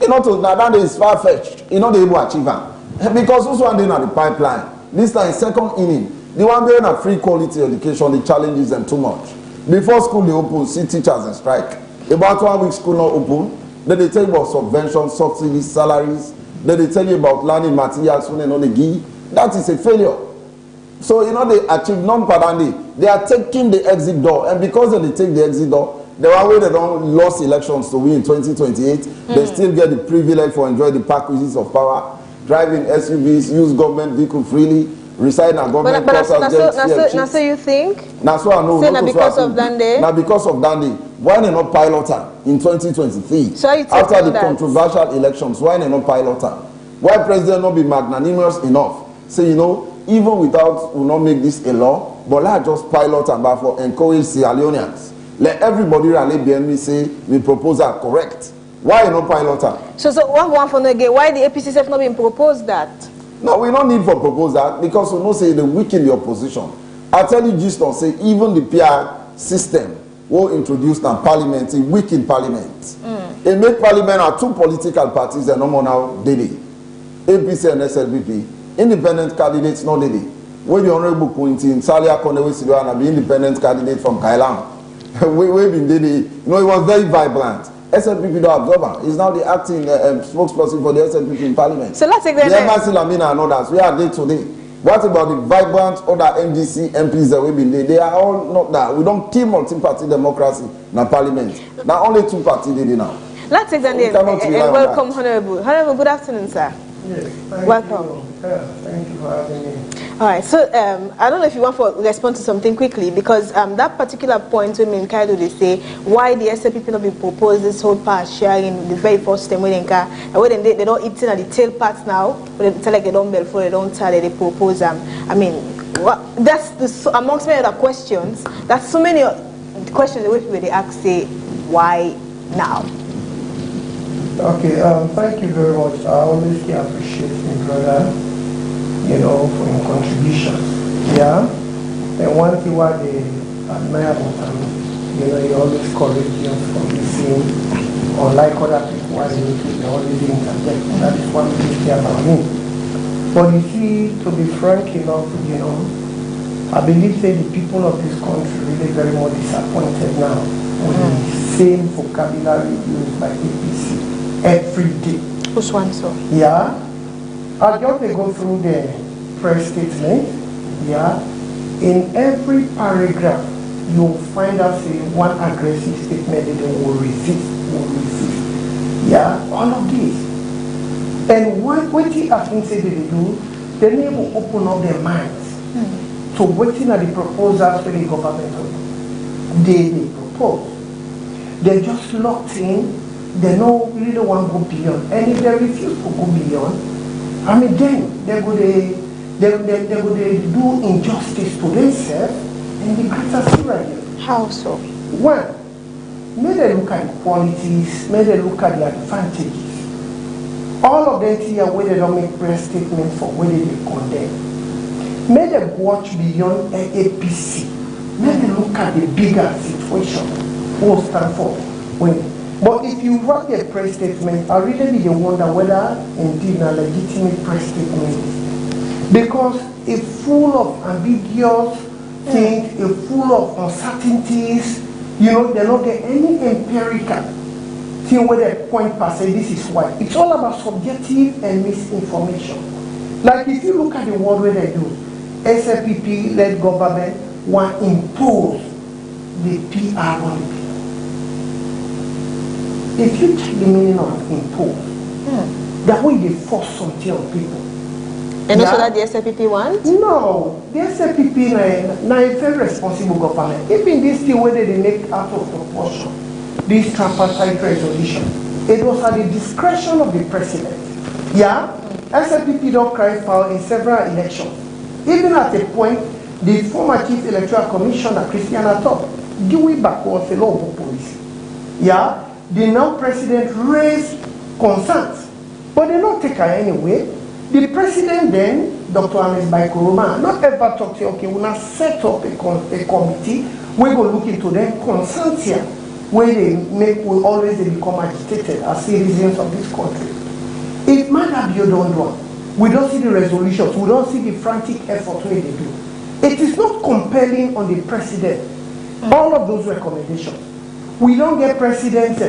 You know to now that is far-fetched. You know they able to achieve it. Because which one they in the pipeline? This time second inning, the one being a free quality education, the challenges them too much. Before school they open, see teachers and strike. About 1 week school not open, then they tell you about subventions, subsidies, salaries. Then they tell you about learning materials when they know the give. That is a failure. So you know they achieve non-padandi. They are taking the exit door, and because they take the exit door, there are ways they don't lose elections to win in 2028. They still get the privilege for enjoy the packages of power. Driving SUVs, use government vehicle freely, reside in a government process. Now, so you think? Now, so I know. Say because of Dande? Now, because of Dande. Why they not pilot her in 2023? So you after the controversial elections, why they not pilot her? Why President not be magnanimous enough? Say, you know, even without, will not make this a law, but let just pilot and for encourage Sierra Leoneans. Let everybody rally behind me say, we propose are correct. Why you not pilot her? So one for no again, why the APC have not been proposed that? No, we don't need for propose that because we know say they weaken the opposition. I tell you just don't say even the PR system will introduce in parliament, it weaken parliament. It make parliament are 2 political parties and no more now daily. APC and SLBP. Independent candidates not daily. When the Honorable Quintin, Salia Konewe Sidwana be independent candidate from Kailam. We've been daily. You know, it was very vibrant. SLPP don't absorb her. He's now the acting spokesperson for the SLPP in Parliament. So let's take that. The Embassy Lamina and others. We are there today. What about the vibrant other MDC MPs that we've been there? They are all not that. We don't kill multi-party democracy in the Parliament. Now only 2 parties did it now. Let's take that. And welcome, Honorable. Honorable, good afternoon, sir. Yes, welcome. Thank you for having me. All right, so I don't know if you want to respond to something quickly because that particular point when Minkaido they say why the SLPP not be proposed this whole part sharing the very first time when they don't eat at the tail parts now, but they tell like they don't bell for they don't tell they propose them. I mean, that's amongst many other questions. That's so many questions where they ask say why now. Okay, thank you very much. I always appreciate my brother. You know, for your contributions. Yeah? And one thing why they admire about him, you know, he always courageous for listening, unlike other people why they always interject. That is one thing about him. But you see, to be frank enough, you know, I believe that the people of this country really very much disappointed now with the same vocabulary used by APC every day. Which one, sir? Yeah? I'll just go through the press statement. Yeah. In every paragraph, you'll find out say one aggressive statement that they will resist. Yeah. All of this. And what he has been said that they do, they need to open up their minds to waiting at the proposals for the government they propose. They're just locked in. They really don't want to go beyond. And if they refuse to go beyond, I mean, then they would do injustice to themselves and the greater Syria. How so? One, may they look at the qualities, may they look at the advantages. All of them here where they don't make press statements for whether they condemn. May they watch beyond APC. May they look at the bigger situation. Who stand for when. But if you write a press statement, I really begin to wonder whether indeed a legitimate press statement. Because it's full of ambiguous things, it's full of uncertainties, you know, they don't get any empirical thing where they point per se, this is why. It's all about subjective and misinformation. Like if you look at the world where they do, SLPP-led government want to impose the PR on the people. If you check the meaning of impose, that way they force something on people. And also that the SLPP want? No, the SLPP now a very responsible government. Even this thing where they make out of proportion, this tripartite resolution, it was at the discretion of the president. Yeah? SLPP don't cry foul in several elections. Even at a point, the former Chief Electoral Commissioner, Christiana Top, Dewey back was a law of policy. Yeah? The now president raised concerns, but they don't take her anyway. The president then, Dr. Anes Baikoroma, not ever talk to you, okay, we'll not set up a committee, we go look into them concerns here, where they will always become agitated as citizens of this country. If Madabio don't run, we don't see the resolutions, we don't see the frantic effort where they do. It is not compelling on the president, all of those recommendations. We don't get presidents,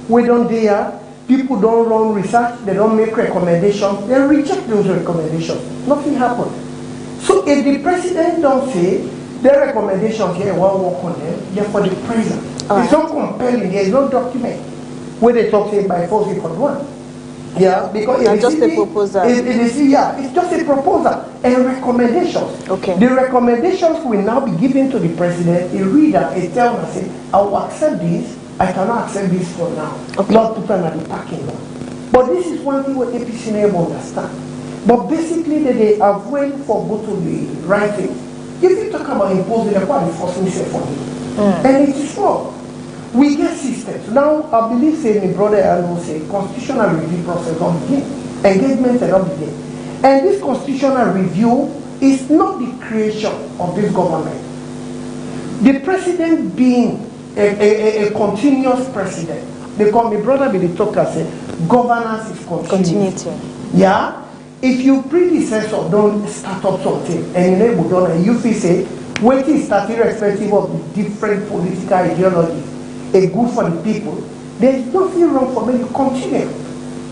we don't dare, people don't run research, they don't make recommendations, they reject those recommendations. Nothing happened. So if the president don't say, their recommendations here won't work on them, they're for the present. It's not compelling, there is no document where they talk say by force for one. Yeah, because it's just a proposal. It's just a proposal and recommendations. Okay. The recommendations will now be given to the president. A reader, a tell and say, I will accept this, I cannot accept this for now. Okay. Not put them at the parking lot. But this is one thing what APC never understand. But basically they avoid for go to the right thing. If you talk about imposing, they're quite forcing for me. And it is wrong. We get systems. Now, I believe, say, my brother and will say, constitutional review process don't begin. Engagement don't begin. And this constitutional review is not the creation of this government. The president being a continuous president, they call me brother, but they talk as say, governance is continuity. Yeah? If you predecessor don't start up something, and you enable done, and you feel say, waiting starting irrespective of the different political ideologies, is good for the people, there is nothing wrong for me to continue.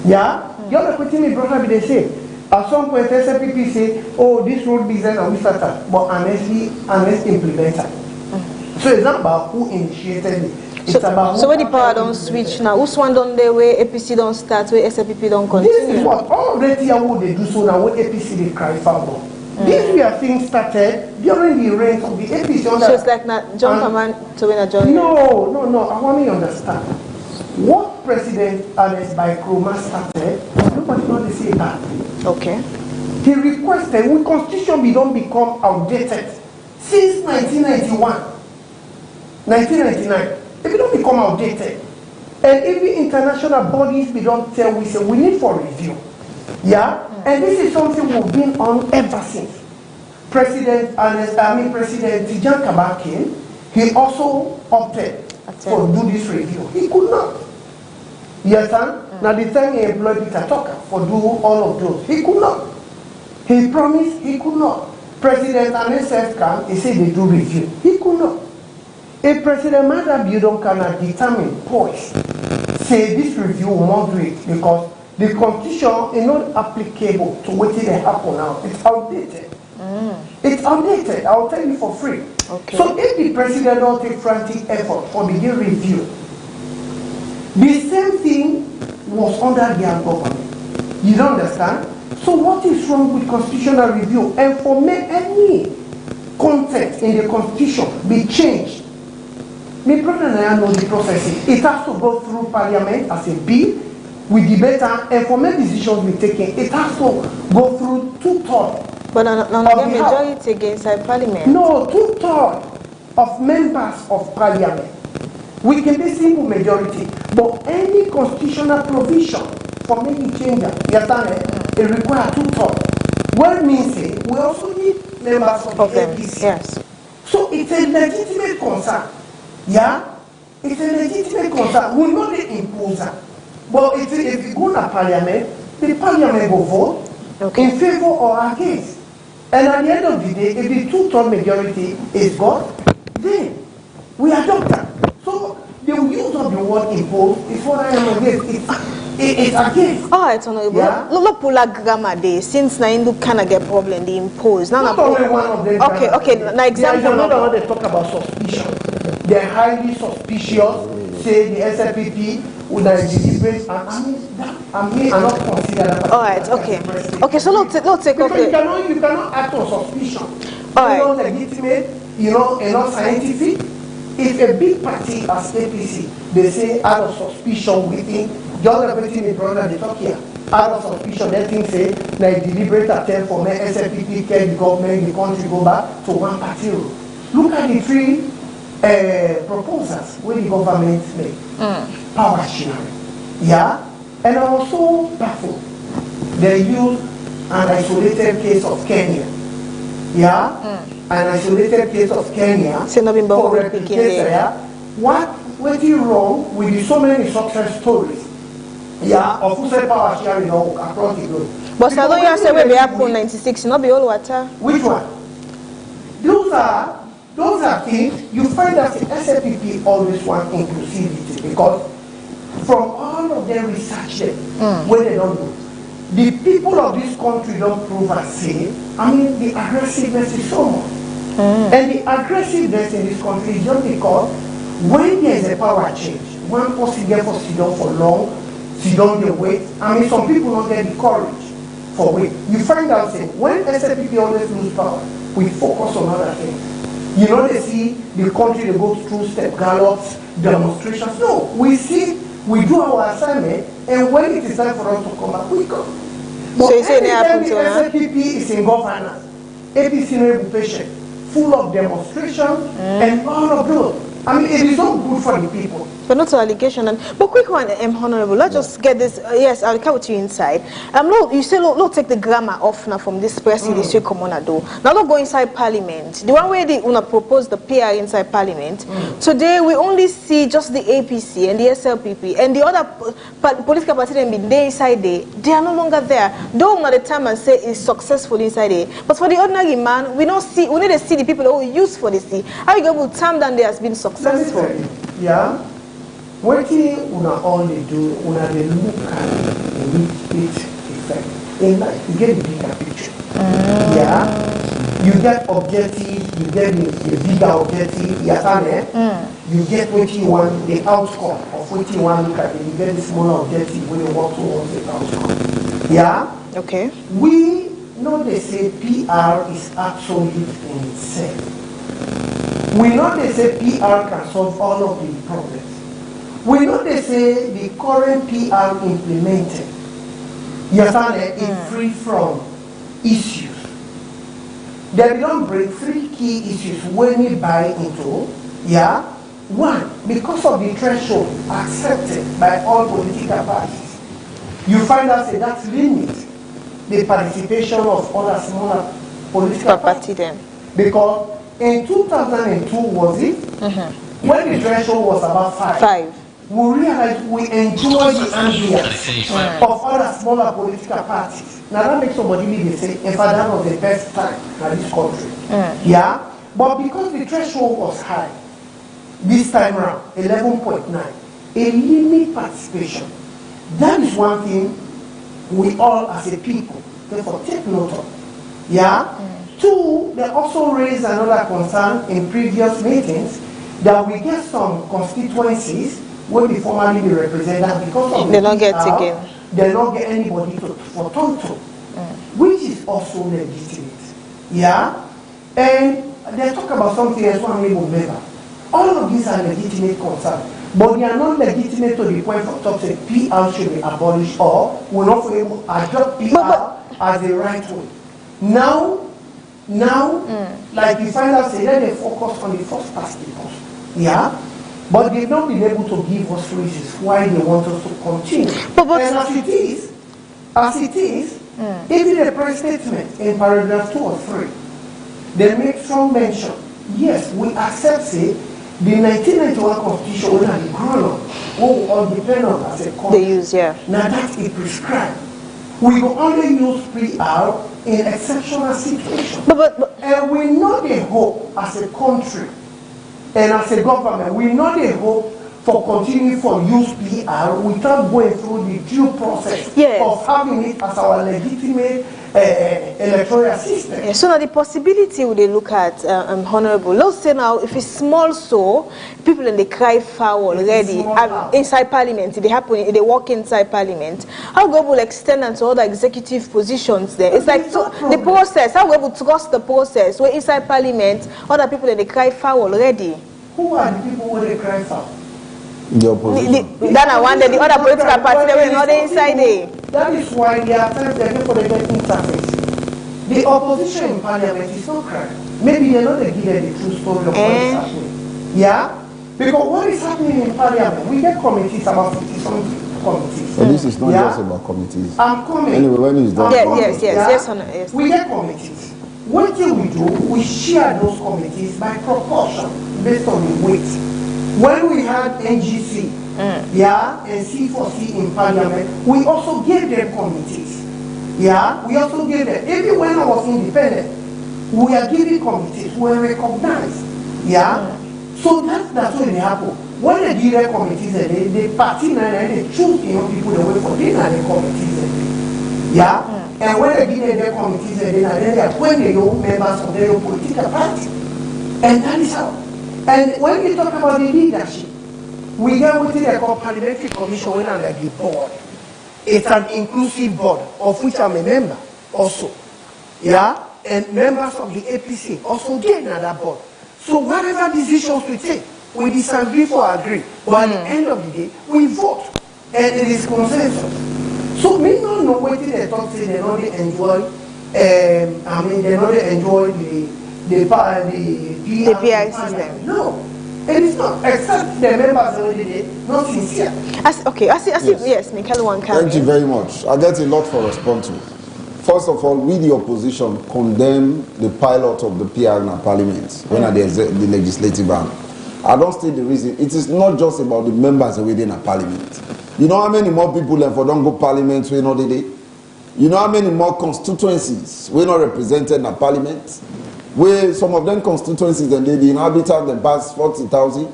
Yeah? The other question me brother they say, at some point SLPP say, oh, this road business and we start that, but unless implemented. So it's not about who initiated it. It's about so when the power don't switch now, who's one done there where APC don't start, where SLPP don't continue? This is what all of that here what they do so now what APC they cry for. These were things started during the reign of the APC. So it's like not John Kaman to win a joint. No. I want me to understand. What President Anes Baikoroma started, nobody knows to say that. Okay. He requested when constitution be don't become outdated since 1991, 1999. If it don't become outdated, and every international bodies be don't tell we say we need for review. Yeah? And this is something we've been on ever since. President Tijan Kabak came, he also opted for do this review. He could not. You understand? Now the time he employed Peter Tucker for do all of those, he could not. He promised he could not. President NSF came, he said they do review. He could not. If President Madabio cannot determine poise, say this review will not do it because the constitution is not applicable to what they happen now. It's outdated. It's outdated. I'll tell you for free. Okay. So if the president don't take frantic effort for begin review, the same thing was under their government. You don't understand? So what is wrong with constitutional review? And for me, any content in the constitution be changed. My brother and I know the process. It has to go through parliament as a bill. We debate and for many decisions we taken, it has to go through 2/3. But not the majority against parliament. No, 2/3 of members of parliament. We can be simple majority, but any constitutional provision for making change, it requires 2/3. What means it? We also need members of the APC. Yes. So it's a legitimate concern. Yeah? It's a legitimate concern. We know the imposer. But if you go to parliament, the parliament will vote in favor or against. And at the end of the day, if the 2/3 majority is gone, then we adopt that. So the use of the word impose is what I am against. It's against. All right, Honorable. Yeah? Look, pull grammar day since now you kind of get problem. The impose. Not only one of them. Okay. Now example. Another they talk about suspicion. They're highly suspicious. Say the SFPP would have deliberate, and I mean, I'm not consider that. All right. Okay. So let's take because okay. You cannot act on suspicion. All right. Not legitimate. And not scientific. If a big party as APC, they say out of suspicion we think. Just repeating the brother they talk here. Out of suspicion, they think say like deliberate attempt for me SFPP carry the government, the country go back to one party rule. Look at the three proposals where the government made. Power sharing. Yeah? And I was so baffled. They used an isolated case of Kenya. Yeah? An isolated case of Kenya for replication. What is wrong with so many success stories? Yeah, of who said power sharing across the globe. But I don't say we have 96, not be all water. Which one? Those are things you find that the SFPP always want inclusivity because from all of their research them, where they don't do. The people of this country don't prove as safe. I mean, the aggressiveness is so much. And the aggressiveness in this country is just because when there is a power change, one person gets for sit down for long, sit down the wait. I mean, some people don't get the courage for wait. You find out say, when SFPP always lose power, we focus on other things. You know, they see the country, they go through step gallops, demonstrations. No, we do our assignment, and when it is time for us to come back, we come. But so you say they happen to SFPP is in governance. APC no be patient, full of demonstrations and all of those. I mean, it is not good for the people. But not to allegation. But quick one, Honorable. Let's just get this. Yes, I'll come with you inside. You say, look, take the grammar off now from this press this week. Come on, do now. Don't go inside Parliament. The one way they wanna propose the PR inside Parliament. Today we only see just the APC and the SLPP and the other political parties that been there inside there. They are no longer there. Though at the time and say is successful inside there. But for the ordinary man, we don't see. We need to see the people who use for this. How you go to term that there has been successful? Yeah. What una all they do, una they look at the immediate effect. In life, you get the bigger picture. Yeah? You get objective, you get the bigger objective, you get what you want, the outcome of what you want to look at, you get the smaller objective when you work towards the outcome. Yeah? Okay. We know they say PR is absolute in itself. We know they say PR can solve all of the problems. We know they say the current PR implemented, you understand, is free from issues. They don't bring three key issues when we buy into. Yeah, one, because of the threshold accepted by all political parties, you find out that limits the participation of other smaller political parties. Because in 2002 was it when the threshold was about 5. We realized we enjoy the ambience of other smaller political parties. Now that makes somebody maybe say, in fact, that was the best time in this country. Yeah? But because the threshold was high, this time around, 11.9, a limit participation. That is one thing we all as a people, therefore, take note of. Yeah? Two, they also raised another concern in previous meetings that we get some constituencies will be formally be represented because of they don't get again. They don't get anybody for turn to, which is also legitimate. Yeah, and they talk about something else one will never. All of these are legitimate concerns, but they are not legitimate to the point for talk that PR should be abolished or will not be able to adopt PR as the right way. Now, like you find out, say let them focus on the first past because. Yeah. But they've not been able to give us reasons why they want us to continue. And as it is, even the press statement in paragraph 2 or 3, they make strong mention. Yes, we accept, say, the 1991 constitution will not be grown up, what we all depend on as a country. They use, yeah. Now that's a prescribed. We will only use PR in exceptional situations. And we know the hope as a country. And as a government, we know the hope for continuing for use PR without going through the due process of having it as our legitimate electoral system. Yeah, so now the possibility would they look at, Honorable, let's say now if it's small so, people in the cry foul already inside Parliament, they happen, they walk inside Parliament, how we will extend and to other executive positions there? It's like the process, how we will trust the process, where inside Parliament, other people in the cry foul already. Who are the people who they cry foul? The opposition. That I wonder, the other political party, they were not inside there. That is why they are times they for the interface. The opposition in Parliament is not crying. Maybe they're not giving the true story of what is happening. Yeah? Because what is happening in Parliament, we get committees, about 50-something committees. But this is not just about committees. I'm coming. Anyway, when it's done. Yes. We get committees. What do? We share those committees by proportion, based on the weight. When we had NGC, and C4C in Parliament, we also gave them committees. Yeah, we also gave them. Even when I was independent, we are giving committees. We are recognized. Yeah, so that's what it happened. When they give their committees, they party and they choose people the way for dinner and the committees. Yeah, and when they give their committees, then they appoint the young members of their political party, and that is how. And when we talk about the leadership, we get what they call parliamentary commission when under the board. It's an inclusive board of which I'm a member also. Yeah? And members of the APC also get another board. So whatever decisions we take, we disagree or agree. But at the end of the day, we vote. And it is consensus. So me not know what they talk say they don't enjoy they don't enjoy the PR system. No, it is not. Except the members already not sincere. Yes, Michael one can. Thank you very much. I get a lot for response to. First of all, we the opposition condemn the pilot of the PR in our parliament when at the legislative arm. I don't state the reason. It is not just about the members within a parliament. You know how many more people left for don't go parliament we know the day? You know how many more constituencies we're not represented in a parliament? Where some of them constituencies and the inhabitants them pass 40,000,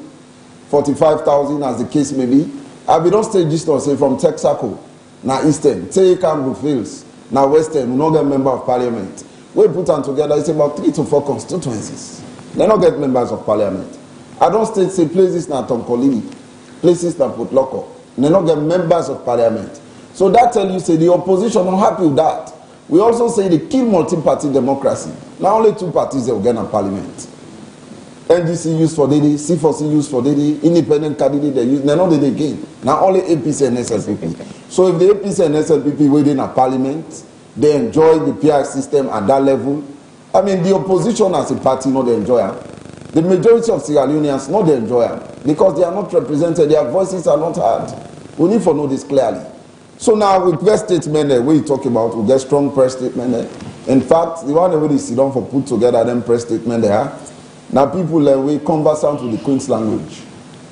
45,000 as the case may be. I be don't state this or say from Texaco, now Eastern, say Campbell Fields, now Western, we not get member of parliament. We put them together, it's about 3 to 4 constituencies. They not get members of parliament. I don't state say places na Tonkolini, places na Putloko. They not get members of parliament. So that tell you say the opposition not happy with that. We also say they kill multi-party democracy. Now only 2 parties will get a parliament. NDC used for DD, C4C used for DD, independent candidate they use. They're not DD again. Now only APC and SLPP. So if the APC and SLPP within a parliament, they enjoy the PR system at that level. I mean, the opposition as a party, not the enjoyer. The majority of Sierra Leoneans, not the enjoyer. Because they are not represented, their voices are not heard. We need to know this clearly. So now with press statement where you talk about, we get strong press statement there. In fact, the one that we sit down for put together them press statement there. Now people we conversant with the Queen's language.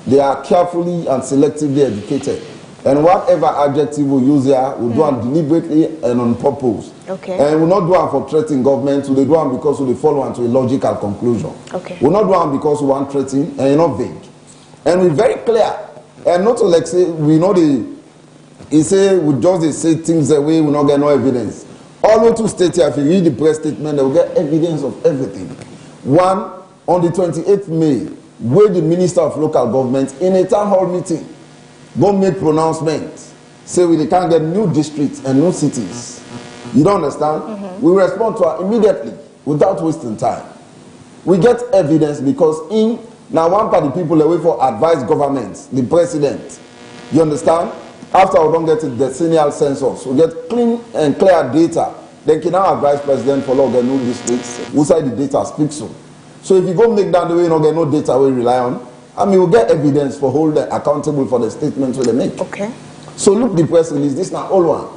They are carefully and selectively educated. And whatever adjective we use here, we do it deliberately and on purpose. Okay. And we not do it for threatening government, we do it because we follow on to a logical conclusion. Okay. We not do it because we want threatening and not vague. And we're very clear. And not to like say, we know he say we just say things away, we not get no evidence. All we to state here, if you read the press statement, they will get evidence of everything. One, on the 28th May, where the Minister of Local Government in a town hall meeting go make pronouncements, say we can't get new districts and new cities. You don't understand? We respond to her immediately without wasting time. We get evidence because now one part of the people away for advise government, the president. You understand? After we don't get the decennial census, we get clean and clear data. Then can now advise president for the new districts. Who side the data speaks so. So if you go make down the way you don't get no data we rely on, I mean we'll get evidence for hold them accountable for the statements they make. Okay. So look the press release, this is not all one.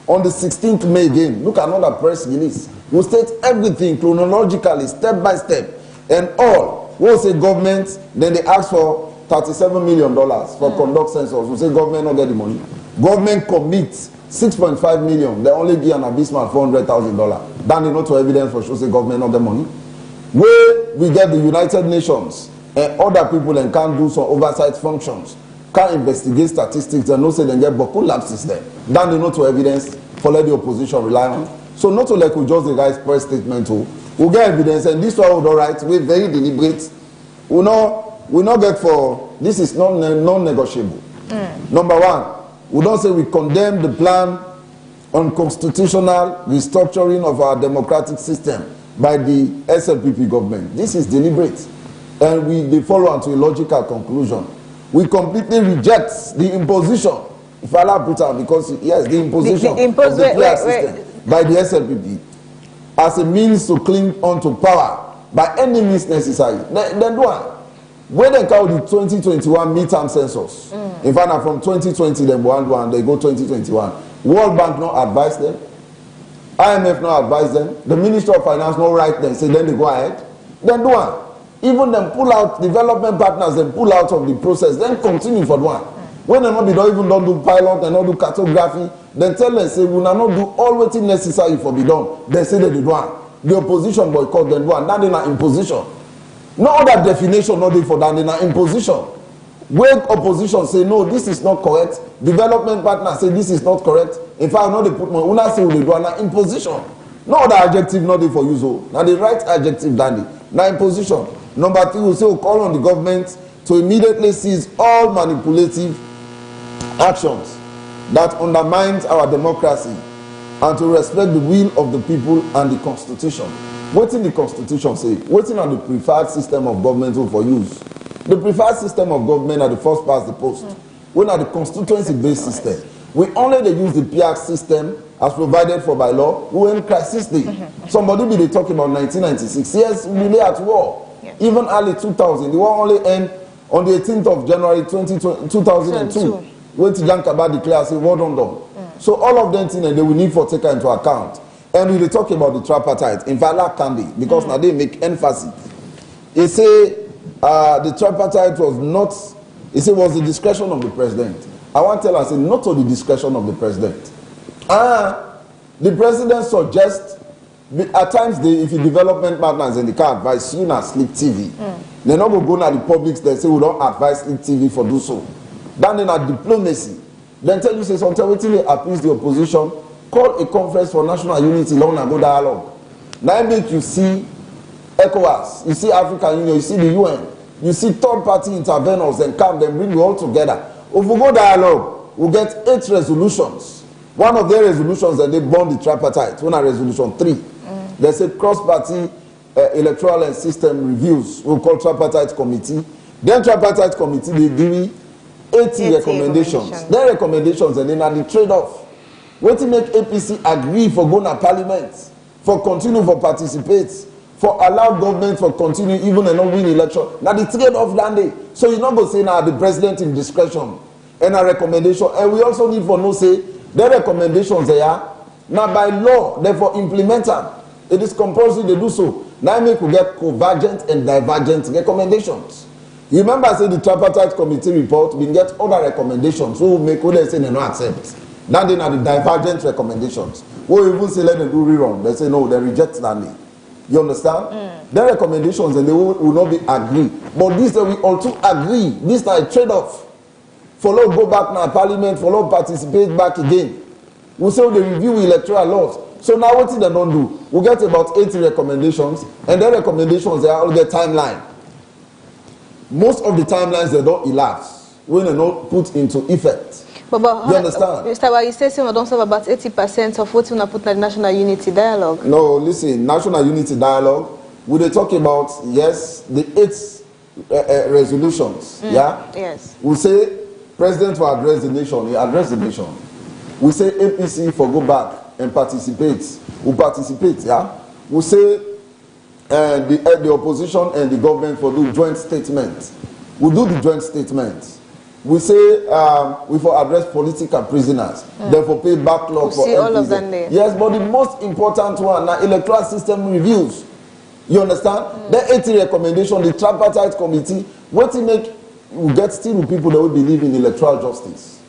On the 16th May again, look at another press release. We'll state everything chronologically, step by step, and all. We'll say government, then they ask for $37 million for conduct census. We'll say government not get the money. Government commits $6.5 million. They only give an abysmal $400,000. Then they not to evidence for sure say government not get money. Where we get the United Nations and other people and can do some oversight functions. can't investigate statistics and no say they get Boku lapses there. Then they know to evidence for let the opposition rely on. So not to like we just the guy's press statement to we get evidence and this one would all right, we're very deliberate. We not get for this is non-negotiable. Number one, we don't say we condemn the plan on constitutional restructuring of our democratic system by the SLPP government. This is deliberate. And they follow on to a logical conclusion. We completely reject the imposition, if Allah put out, because yes, the imposition of the PR system by the SLPP as a means to cling on to power by any means necessary. Then one, when they call the 2021 midterm census, in fact, from 2020, they go 2021. World Bank not advise them. IMF not advise them. The Minister of Finance not write them, say then they go ahead. Then do one. Even them pull out, development partners, then pull out of the process, then continue for one. When they not don't do pilot, they not do cartography, then tell them, say, we will not do all what is necessary for be done. They say they do one. The opposition boycott them one. That is not imposition. No other definition not for that, they are imposition. When opposition say no, this is not correct, development partners say this is not correct. In fact, no, they put more. Una say they do an imposition. No other adjective not for you so. Now the right adjective dandy. Now imposition. Number 3, we say we call on the government to immediately seize all manipulative actions that undermines our democracy and to respect the will of the people and the Constitution. What in the Constitution say? What in the preferred system of government for use? The preferred system of government are the first past the post. When are the constituency-based system? We only they use the PR system as provided for by law. We were in crisis day. Somebody be they talking about 1996. Yes, we lay at war. Even early 2000. The war only end on the 18th of January 2002. When Tijankaba declares a war done. So all of them things they will need for taken into account. And we talk about the tripartite. In fact, like Candy, because now they make emphasis. They say the tripartite was not, he said was the discretion of the president. I want to tell us, not to the discretion of the president. The president suggests, at times, if you development partners and they can advise you na Slik TV, they're not going to go to the public, they say we don't advise Slik TV for do so. Then in a diplomacy, then tell you say something waiting to appease the opposition, call a conference for national unity, long and go dialogue. Now make you see ECOWAS, you see African Union, you see the UN, you see third-party interveners and come, then bring you all together. If we go dialogue, we'll get 8 resolutions. One of their resolutions that they bond the tripartite, one are resolution 3. They say cross-party electoral and system reviews, we'll call tripartite committee. Then tripartite committee, they give 80 recommendations. Their recommendations and then are the trade-off. What to make APC agree for going to parliament, for continue for participate, for allow government for continue even and not win election. Now the trade-off landing. So you're not going to say now the president in discretion and a recommendation. And we also need for no say their recommendations they are now by law, therefore implemented. It is compulsory they do so. Now make we get convergent and divergent recommendations. You remember I said the tripartite committee report, we get other recommendations. So we make what they say they don't accept. Now they are the divergent recommendations. We even say let them do rerun. They say no, they reject landing. You understand? Their recommendations and they will not be agreed. But this we also agree. This is a trade-off. Follow go back now parliament, follow participate back again. We say they review electoral laws. So now what did they don't do? We get about 80 recommendations, and their recommendations they are all the timeline. Most of the timelines they don't elapse when they not put into effect. But you understand? Mr. Wai, you say we don't have about 80% of what we put in the National Unity Dialogue. No, listen, National Unity Dialogue, we they talk about, yes, the 8 resolutions. Yeah? Yes. We say President will address the nation, he address the nation. We say APC for go back and participate. We participate, yeah? We say the opposition and the government for do joint statement. We do the joint statement. We say we for address political prisoners, therefore pay backlog for see all of them there. Yes, but the most important one now electoral system reviews. You understand? The 80 recommendation, the tripartite committee, what to make we get still people that will believe in electoral justice.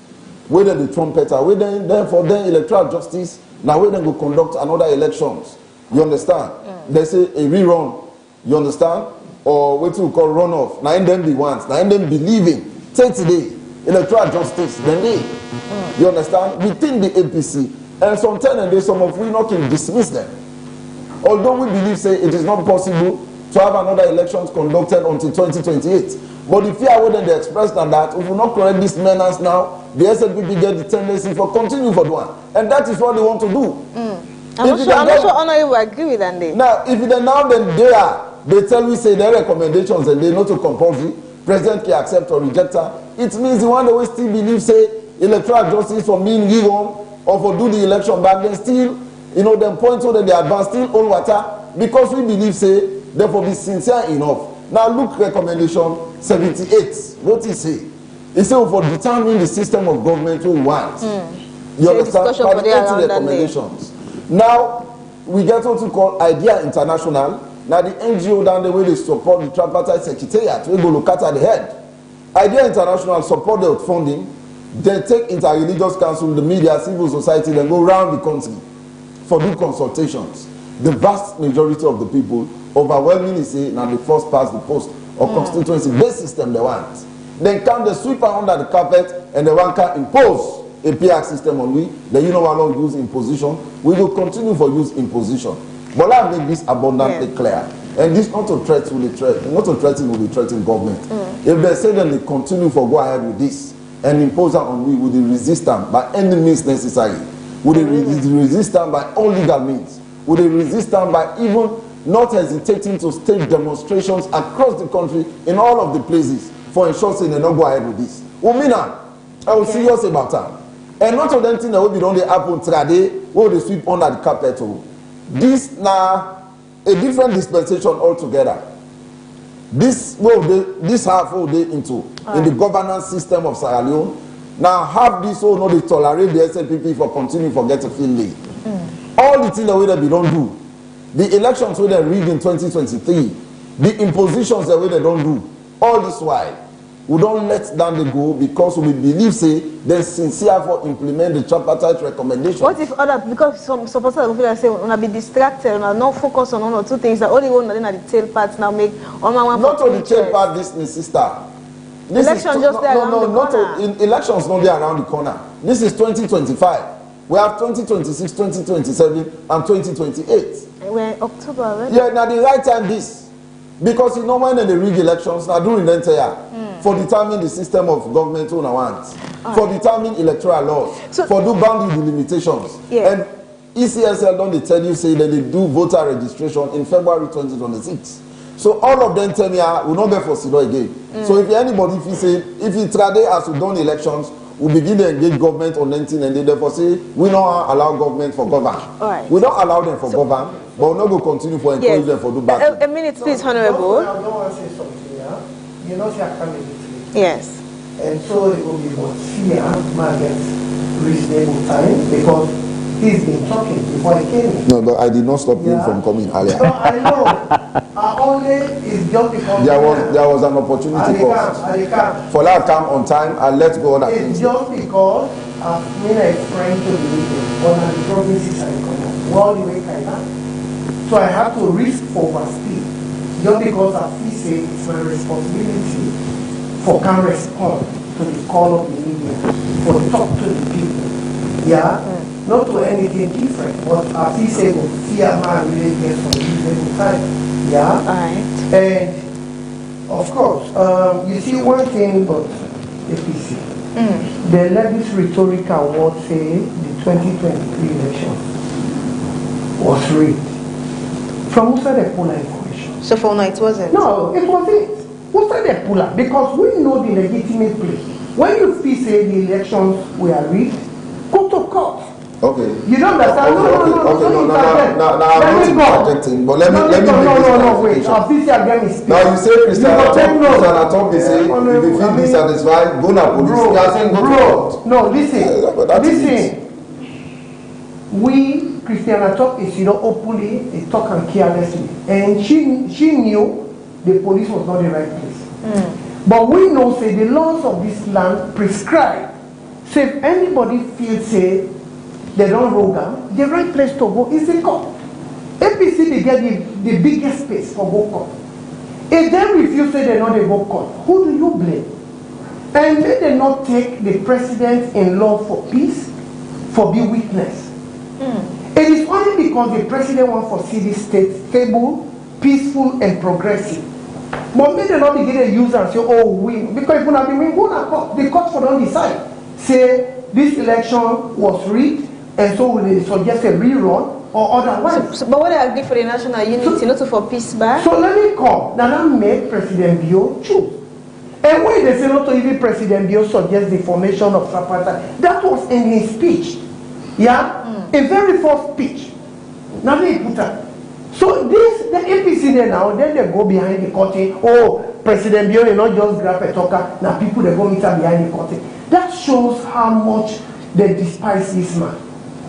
Whether the trumpeter, whether for them electoral justice, now whether they will conduct another elections. You understand? They say a rerun. You understand? Or what you call runoff. Now in them the ones. Now in them believing. Say today, electoral justice than they. You understand? Within the APC, and sometimes some of we not can dismiss them. Although we believe say it is not possible to have another elections conducted until 2028. But the fear wouldn't they express that if we will not correct this menace now, the SLPP get the tendency for continue for doing. And that is what they want to do. I'm not sure Honor will agree with that. Now, if they now then they tell we say their recommendations and they not to compulsory, President can accept or reject her. It means the one that we still believe say electoral justice for being given or for do the election back then still, you know, them point so that they advance still on water because we believe say therefore be sincere enough. Now look recommendation 78. What he say? He say for determining the system of government we want. You understand? For the recommendations. Now we get what we call Idea International. Now the NGO down the way they support the tripartite secretariat. We go look at the head. Idea International support the funding. They take interreligious council, the media, civil society, then go around the country for do consultations. The vast majority of the people overwhelmingly say now the first past the post or constituency based system they want. Then come the sweeper under the carpet and the one can impose a PX system on we. Then you know how long use imposition. We will continue for use imposition. But I make this abundantly clear. And this not to threaten with the not to threaten with the threatening government. If they say then they continue for go ahead with this and impose it on we with the resistance by any means necessary. With the resistance by all legal means. With the resistance by even not hesitating to stage demonstrations across the country in all of the places for ensuring they don't go ahead with this. Umina, I was serious about that. And not of them things that will be done the happen today, will they sweep under the carpet. This now a different dispensation altogether. This half will they into in the governance system of Sierra Leone. Now have this all not they tolerate the SLPP for continuing for get to feel late. All the things that we don't do. The elections where they rig in 2023, the impositions that way they don't do, all this while, we don't let them go because we believe say they're sincere for implement the tripartite recommendation. What if other because some supporters will feel say wanna be distracted and not focus on one or two things that only one then at the tail parts now make one not on the tail part this sister. This election just there around the corner. In elections not there around the corner. This is 2025. We have 2026, 2027, and 2028. We're in October already. Yeah, now the right time this. Because you know when they rig elections, now during the entire for determining the system of government on wants, for determining electoral laws, so, for do boundary delimitations. Yeah. And ECSL don't they tell you say that they do voter registration in February 2026. So all of them tell me will not be for Sido again. So if anybody if you say if you try as we done elections, we begin to engage government on 19 and they therefore say we don't allow government for govern. We don't allow them for govern, but we're not going to continue for encourage them for do back. A minute, please, Honorable. I don't want to say something, yeah? You know, you're coming. Yes. And so it will be more fear against reasonable time because he's been talking before he came in. No, but I did not stop him from coming earlier. So I know. Only is just because there was an opportunity for that come on time and let's go on that. It's just because Mina is trying to believe on the provinces and all the way so I have to risk overspeed just because I feel say it's my responsibility for can respond to the call of the media, for talk to the people. Yeah? Not to anything different, but I feel say will fear man really get from reasonable time. Yeah? And of course, you see one thing about APC. They let this rhetoric award say the 2023 election was rigged. From who said they pull that information? So for no, it wasn't? No, it wasn't. Who said they pull that? Because we know the legitimate place. When you feel say the elections were rigged, go to court. Okay. You don't understand? No, I'm not interjecting, but let me wait. Now you say Christian Atom, they say if you feel dissatisfied, go to police. They are saying go to court. No, listen. We Christian Atom is openly talk and carelessly, and she knew the police was not the right place. But we know say the laws of this land prescribe. So if anybody feels say they don't roll down, the right place to go is the court. APC they get the biggest space for go court. If they refuse say they know they go court, who do you blame? And may they not take the president in law for peace, for be witness. It is only because the president wants to see this state stable, peaceful, and progressive. But may they not begin to use and say, oh, win. Because if we have been win, go to court. The court for don't decide. Say this election was rigged, and so we suggest a rerun or otherwise. But what they agree for the national unity, not for peace back? So let me come. Now that made President Bio choose. And when they say not to even President Bio suggest the formation of Zapata, that was in his speech. Yeah? A very first speech. Now they put that. So this, the APC there now, then they go behind the curtain. Oh, President Bio, not just grab a talker. Now people they go meet her behind the curtain. That shows how much they despise this man.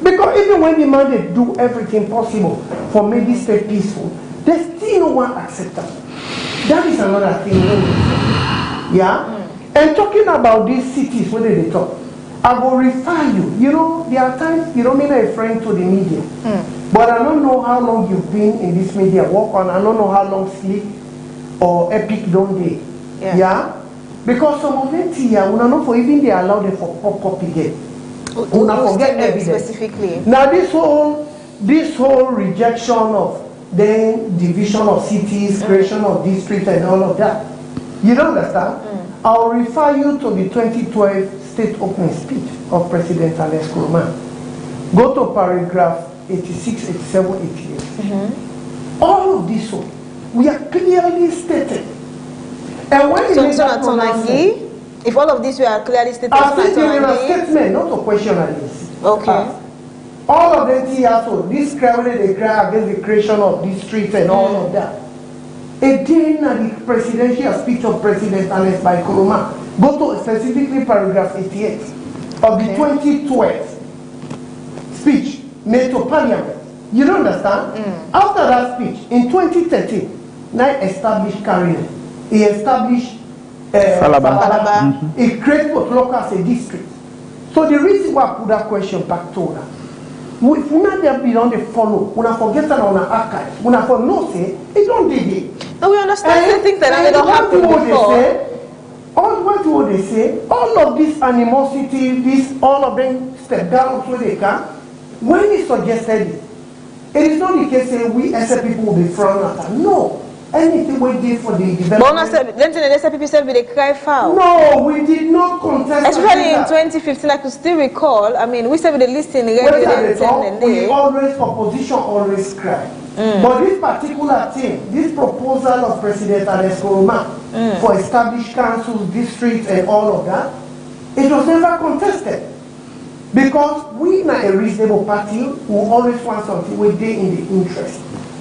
Because even when the man they do everything possible for make this state peaceful, they still no one accept that. That is another thing. Yeah? And talking about these cities, what did they talk? I will refer you. You know, there are times you don't mean a friend to the media. But I don't know how long you've been in this media work on. I don't know how long Slik or Epic don't they. Yeah? Because some of them here, we don't know for even they allow them for pop copy again. We not forget evidence. Specifically. Now this whole rejection of then division of cities, creation of districts and all of that. You don't understand? I'll refer you to the 2012 state opening speech of President Alex Kurman. Go to paragraph 86, 87, 88. All of this one, we are clearly stated. And when you make that pronouncement, if all of these were clearly stated, I think in a statement, not a question analysis. Okay. All of them here, so this cry, when they cry against the creation of districts and all of that. Again, the presidential speech of President Alex by Kuruma, go to specifically paragraph 88 of the 2012 speech made to Parliament. You don't understand? After that speech, in 2013, now established Karine. He established Falaba. He created Potloka as a district. So the reason why I put that question back to her, if we not there beyond the follow, when I forget that on our archive, when I for no say, it don't dig it. No, we understand the things that they don't happen before. What do they say? All of this animosity, all of them step down so they can. When he suggested it is not the case that we as a people will be frowned at. No. Anything we did for the development. Then the SPP said they cry foul. No, we did not contest. Especially in 2015, I could still recall. I mean, we said with the listing, we always, opposition always cry. But this particular thing, this proposal of President Alex Kuruma for established councils, districts, and all of that, it was never contested. Because we are a reasonable party who always want something within in the interest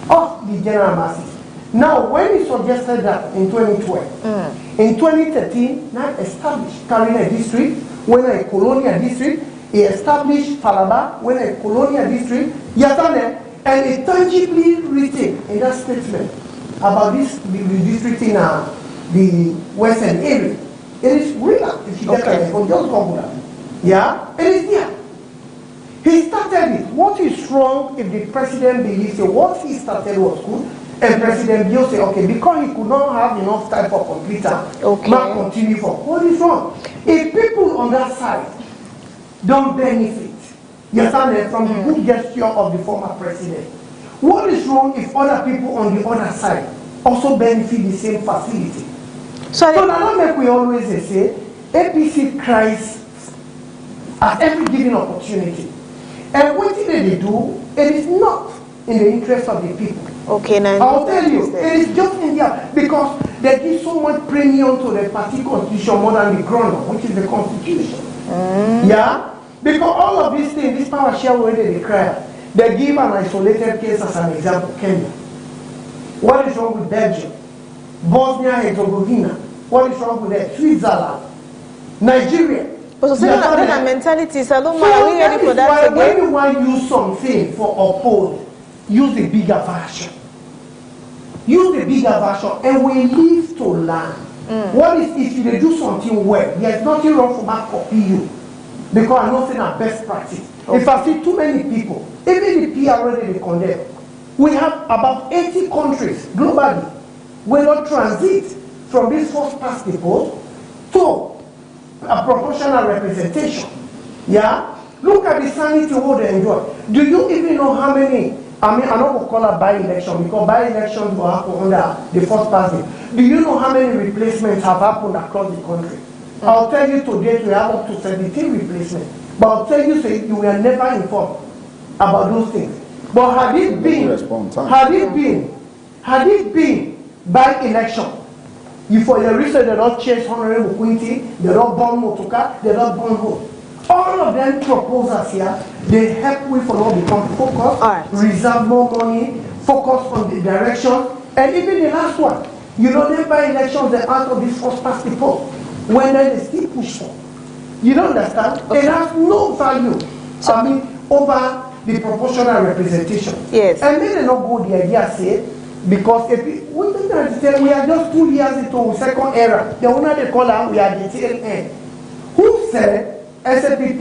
of the general masses. Now, when he suggested that in 2012, in 2013, now established Karina district, when a colonial district, he established Falaba, when a colonial district, Yatane, and it tangibly written in that statement about this the district in the western area. It is real. If you get it, just Google that. Yeah, it is there. He started it. What is wrong if the president believes that what he started was good? And President Bio said, okay, because he could not have enough time for completer, not continue for. What is wrong? If people on that side don't benefit, you understand, from the good gesture of the former president, what is wrong if other people on the other side also benefit the same facility? So now make we always say, APC cries at every given opportunity. And what did they do? It is not in the interest of the people. Okay, now I'll tell you, it is just in there because they give so much premium to the party constitution more than the ground, which is the constitution. Yeah? Because all of these things, this power share where they cry, they give an isolated case as an example, Kenya. What is wrong with Belgium? Bosnia-Herzegovina. What is wrong with that? Switzerland. Nigeria. But so that mentality is, are we ready for that again? When you want to use something for oppose, use the bigger version. Use the bigger version and we live to learn. What is if you do something well? There's nothing wrong for my copy you. Because I'm not saying our best practice. If I see too many people, even the PR already they condemn. We have about 80 countries globally will not transit from this first past the post to a proportional representation. Yeah? Look at the sanity what they enjoy. Do you even know how many, I mean, I don't call it by-election because by-elections will happen under the first party. Do you know how many replacements have happened across the country? I'll tell you today we have up to 17 replacements. But I'll tell you, say, you were never informed about those things. But had it been by-election, if for your reason they don't change Honorable Quinty, they don't burn Motoka, they don't burn Hope. All of them proposals here, they help we for all become focused, reserve more money, focus on the direction, and even the last one. You know, they by elections, they're out of this first past the post. When they still push for. You don't understand? Okay. It has no value. So, I mean, over the proportional representation. Yes. And then they not go the idea say, because if we are just 2 years into second era, the owner they call out, we are the tail end. Who said SAPP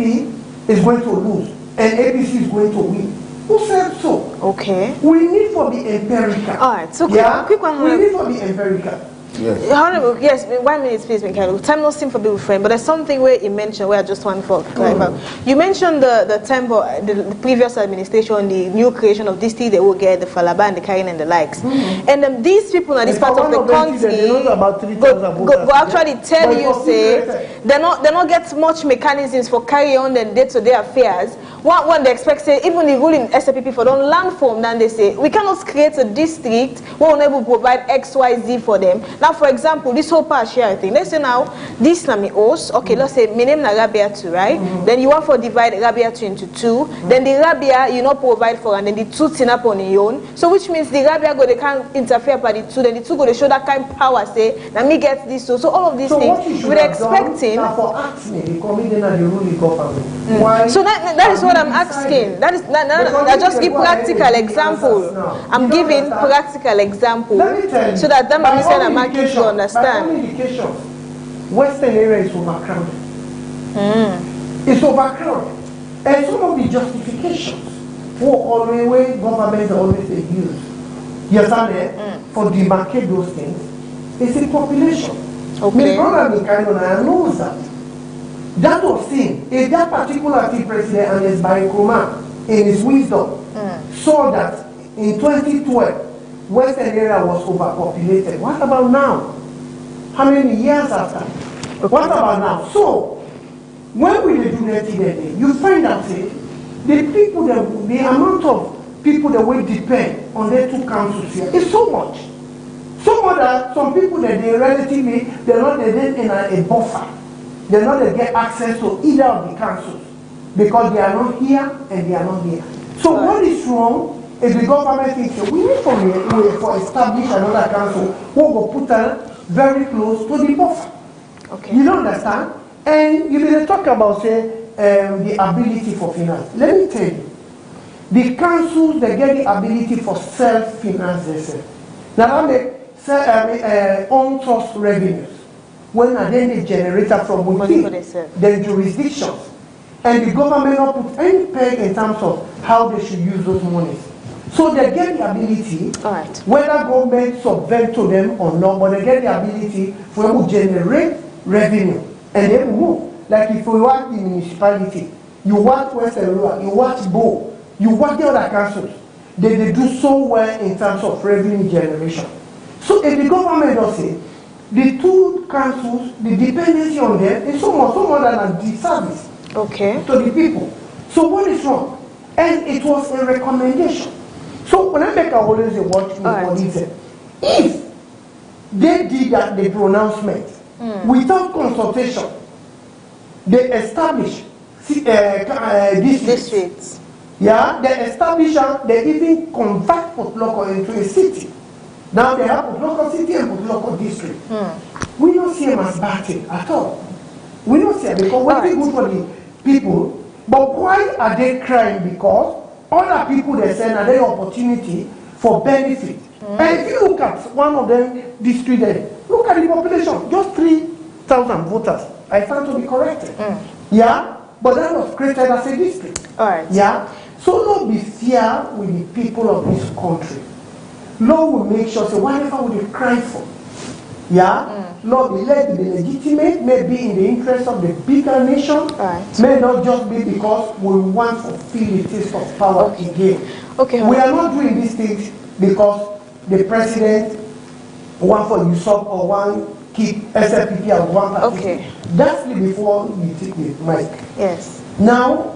is going to lose and APC is going to win? Who said so? Okay. We need for the empirical. All right. So quick one. We need for the empirical. Yes. Honorable, yes, 1 minute, please, Mikhail. Time not seem for being friend, but there's something where you mentioned where I just want to clarify. You mentioned the tempo, the previous administration, the new creation of this thing they will get, the Falaba and the Karin and the likes. And these people in this part of the country go actually tell you, say, they not get much mechanisms for carry on the day-to-day affairs. What they expect, say, even the ruling SAPP for don't land form, then they say, we cannot create a district where we're able to provide XYZ for them. Now, for example, this whole part share thing. Let's say now, this is my host. Okay, let's say, my name is Rabia 2, right? Then you want to divide Rabia 2 into 2. Then the Rabia, you not provide for, and then the 2 tin up on your own. So, which means the Rabia go, they can't interfere by the 2. Then the 2 go, they show that kind of power, say, let me get this. So all of these things, we're expecting. For asking, the comedian and the ruling government. So that is what I'm asking. I just give practical example. I'm giving practical example so that them understand and market to understand. Western area is overcrowded. It's overcrowded. And some of the justifications for always government always they use, you understand, for demarcate those things, is the population. Okay. My brother Mikhail knows that. That was seen. If that particular president and his Baikoma, in his wisdom, saw that in 2012, Western area was overpopulated. What about now? How many years after? What about now? So, when we do that today, you find out, say, the people, the amount of people that will depend on their 2 councils here is so much. So much that some people that they relatively, they're not in a buffer. They're not to get access to either of the councils because they are not here and they are not here. So what is wrong if the government thinks we need for establish another council who will put them very close to the buffer? Okay. You don't understand? And you will talk about say the ability for finance. Let me tell you, the councils they get the ability for self-finance themselves. Now they own trust revenues. When then they generate from within the jurisdictions. And the government not put any peg in terms of how they should use those monies. So they get the ability, whether government subvert to them or not, but they get the ability for them to generate revenue. And they move. Like if you work in municipality, you work Western Rural, you work Bo, you work the other councils, they do so well in terms of revenue generation. So if the government does it, the 2 councils, the dependency on them is so much than a disservice to the people. So what is wrong? And it was a recommendation. So when I make a always watch if they did that the pronouncement without consultation, they establish districts. Yeah, they establish they even convert Port Local into a city. Now they have local city and local district. We don't see them as bad thing at all. We don't see them because we're good for the people. But why are they crying? Because other people they send are their opportunity for benefit. And if you look at one of them district there, look at the population, just 3,000 voters. I found to be corrected. Yeah, but that was created as a district. Yeah, so don't be fair with the people of this country. Lord will make sure, so whatever we cry for, Not be legitimate, may be in the interest of the bigger nation, may not just be because we want to feel the taste of power again. We are not doing these things because the president want for usurp or want keep SLPP as one party. That's before you take the mic. Yes. Now,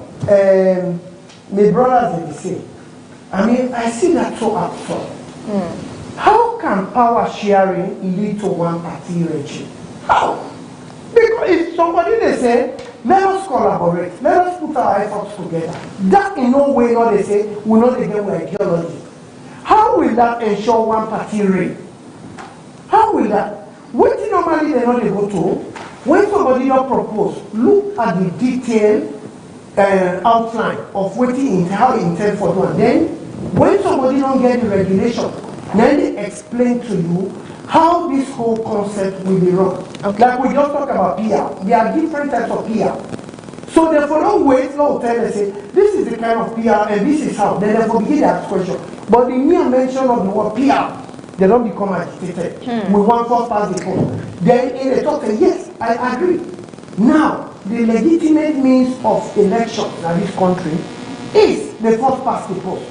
my brothers they say, I mean, I see that so absurd. How can power sharing lead to one party regime? How? Because if somebody they say, let us collaborate, let us put our efforts together. That in no way not they say will not again with ideology. How will that ensure one party reign? How will that? What normally they not go to, when somebody not propose, look at the detailed outline of what how he intend for doing. Then, when somebody don't get the regulation, then they explain to you how this whole concept will be run. Like we just talked about PR. There are different types of PR. So they follow ways, law will tell them, say, this is the kind of PR and this is how. Then they will begin to ask question. But the mere mention of the word PR, they don't become agitated. We want first past the post. Then in the talk, yes, I agree. Now, the legitimate means of election in this country is the first past the post.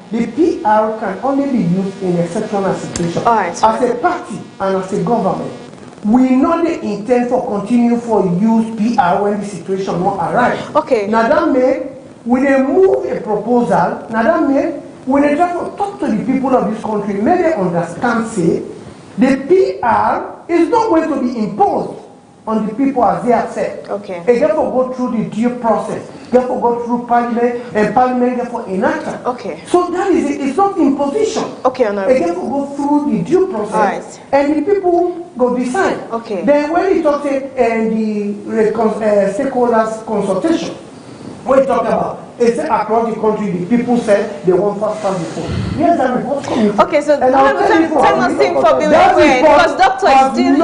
The PR can only be used in exceptional situations. As a party and as a government, we know the intent for continue for use PR when the situation will arise. Now that means when they move a proposal, now that means when they try to talk to the people of this country, may they understand, say, the PR is not going to be imposed on the people as they have said. They have to go through the due process. They have to go through parliament, and parliament therefore enact it. So that is it. It's not imposition. They have to go through the due process, and the people go decide. Then when you talk and the stakeholders consultation, what you talk about? It's across the country, the people said they want first past the post. Yes, that report coming. So tell us thing for being aware, because doctor is still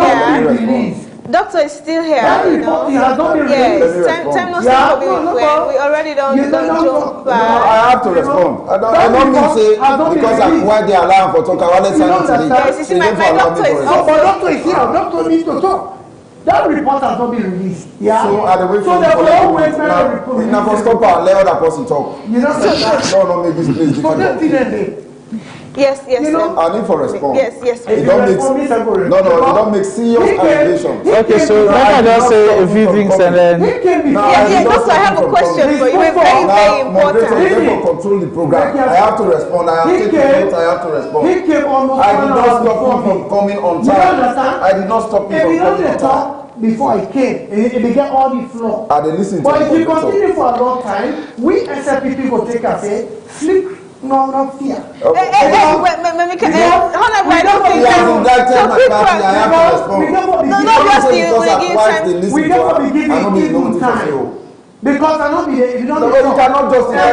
here. Doctor is still here. That report has not been released. Time not for being aware. We already don't jump back. I have to respond. I don't mean say because I'm why they allow for talk. I want to say Yes, you see, my doctor is but doctor is here. Doctor needs to talk. That report has not been released. So at the way from the now for stop and let other person talk. You know, no, make this place difficult. Yes. I need for response. Yes. It don't make it don't make serious allegations. Okay, so let me just say a few things and then. Doctor, I have a question for you. Very important. Therefore, control the program. I have to respond. I have taken note. I have to respond. I did not stop him from coming on time. I did not stop him from coming on time. Before I came, they get all the floor. But if you continue for a long time, we SLPP will take us say, Slik, no, not fear. I don't think we never be giving him time. Because I don't be there. You don't you cannot justify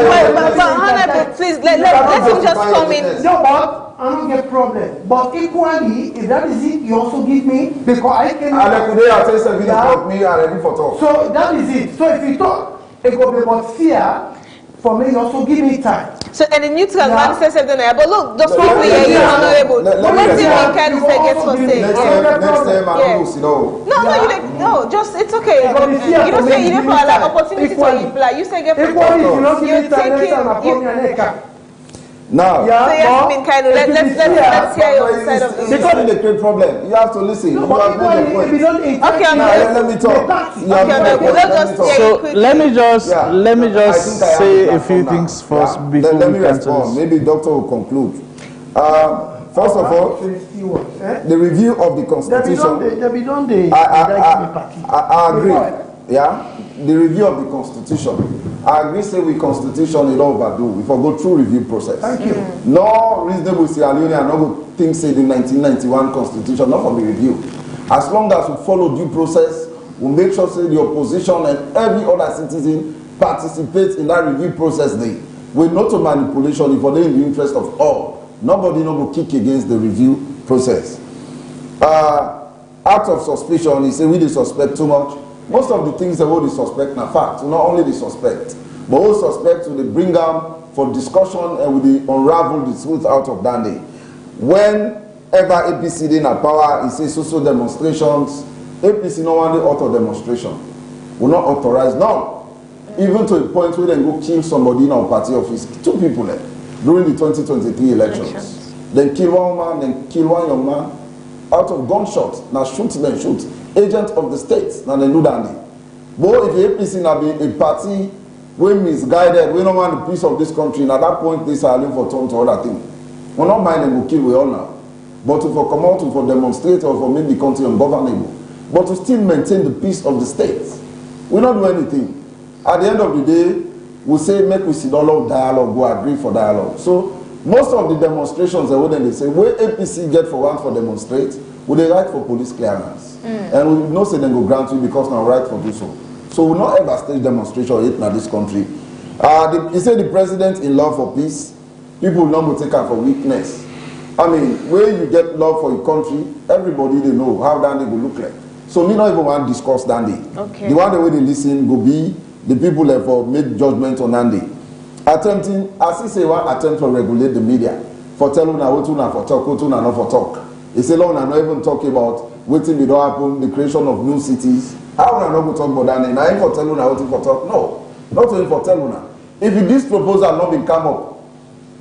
please let him just come in. No, but I don't get problem. But equally, if that is it, you also give me because I can. And today I tell you about me are ready for talk. So that is it. So if you talk, it will be about fear. For me, you also give me time. So and the neutral man says something there. But look, those people here, you're honorable. Let's see what kind of gets for saying. Next time, I lose, you know. No, just it's okay. You don't say you don't allow opportunity to imply. You say get for now, so you have been kind of let's hear your side of this. Because it's a great problem. You have to listen. No, you have made the point. Let me talk. So let me just say a few things first before let me respond. Maybe doctor will conclude. First of all, the review of the constitution. I agree. Yeah, the review of the constitution. I agree. Say we constitution is overdue. We go through review process. Thank you. No reasonable Sierra Leone and no thing say the 1991 constitution not for the review. As long as we follow due process, we make sure say the opposition and every other citizen participates in that review process. We not to manipulation if they in the interest of all. Nobody no go kick against the review process. Act of suspicion is say we suspect too much. Most of the things that we suspect na fact, not only the suspect, but we suspect to bring them for discussion and we unravel the truth out of that day. When ever APC in a power, he says social demonstrations. APC no one auto demonstration. Will not authorize none. Even to a point where they go kill somebody in our party office. 2 people there during the 2023 elections. Then kill one man, then kill one young man out of gunshots. Now shoot, then shoot. Agent of the state. Now they do that. But if the APC now be a party we misguided, we don't want the peace of this country, and at that point they are looking for turn to other things. We're not minding we kill we all now. But to for come out, to for demonstrate or for make the country ungovernable. But to still maintain the peace of the state. We don't do anything. At the end of the day, we say make we sit all of dialogue, we agree for dialogue. So most of the demonstrations when they say where APC get for one for demonstrate, will they write for police clearance? And we know say they go grant you because now right for do so. So we will not ever stage demonstration in this country. He said the president in love for peace, people will not go take her for weakness. I mean, where you get love for your country, everybody they know how Dandy will look like. So me not even want to discuss Dandy. Okay. The one the way they listen go be the people that for make judgment on Dandy. Attempting, as he say, one attempt to regulate the media for telling una what una for talk, what una not for talk. He say long and not even talk about waiting be don't happen, the creation of new cities. How una not go talk about Dandy? Now for tell una what for talk. No, not even for tell una. If this proposal not been come up,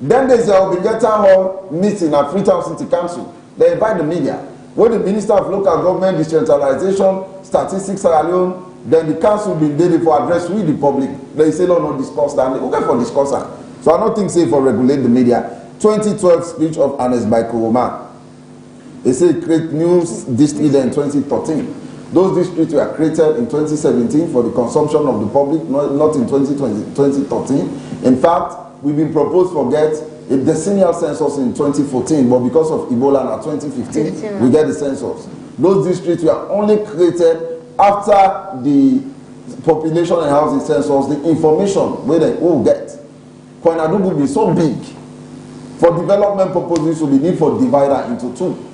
then they say I'll be get town hall meeting at Freetown City Council. They invite the media. When the Minister of Local Government Decentralization, Statistics Sierra Leone, then the council been there for address with the public. They say no, no discuss that. Okay for discussion. So I don't think say for regulate the media. 2012 speech of Ernest Baikowoma. They say create new district in 2013. Those districts were created in 2017 for the consumption of the public, not in 2013. In fact, we've been proposed to get a decennial census in 2014, but because of Ebola in 2015, we get the census. Those districts were only created after the population and housing census, the information where they all get. Koinadu will be so big. For development purposes, we need for divider into 2.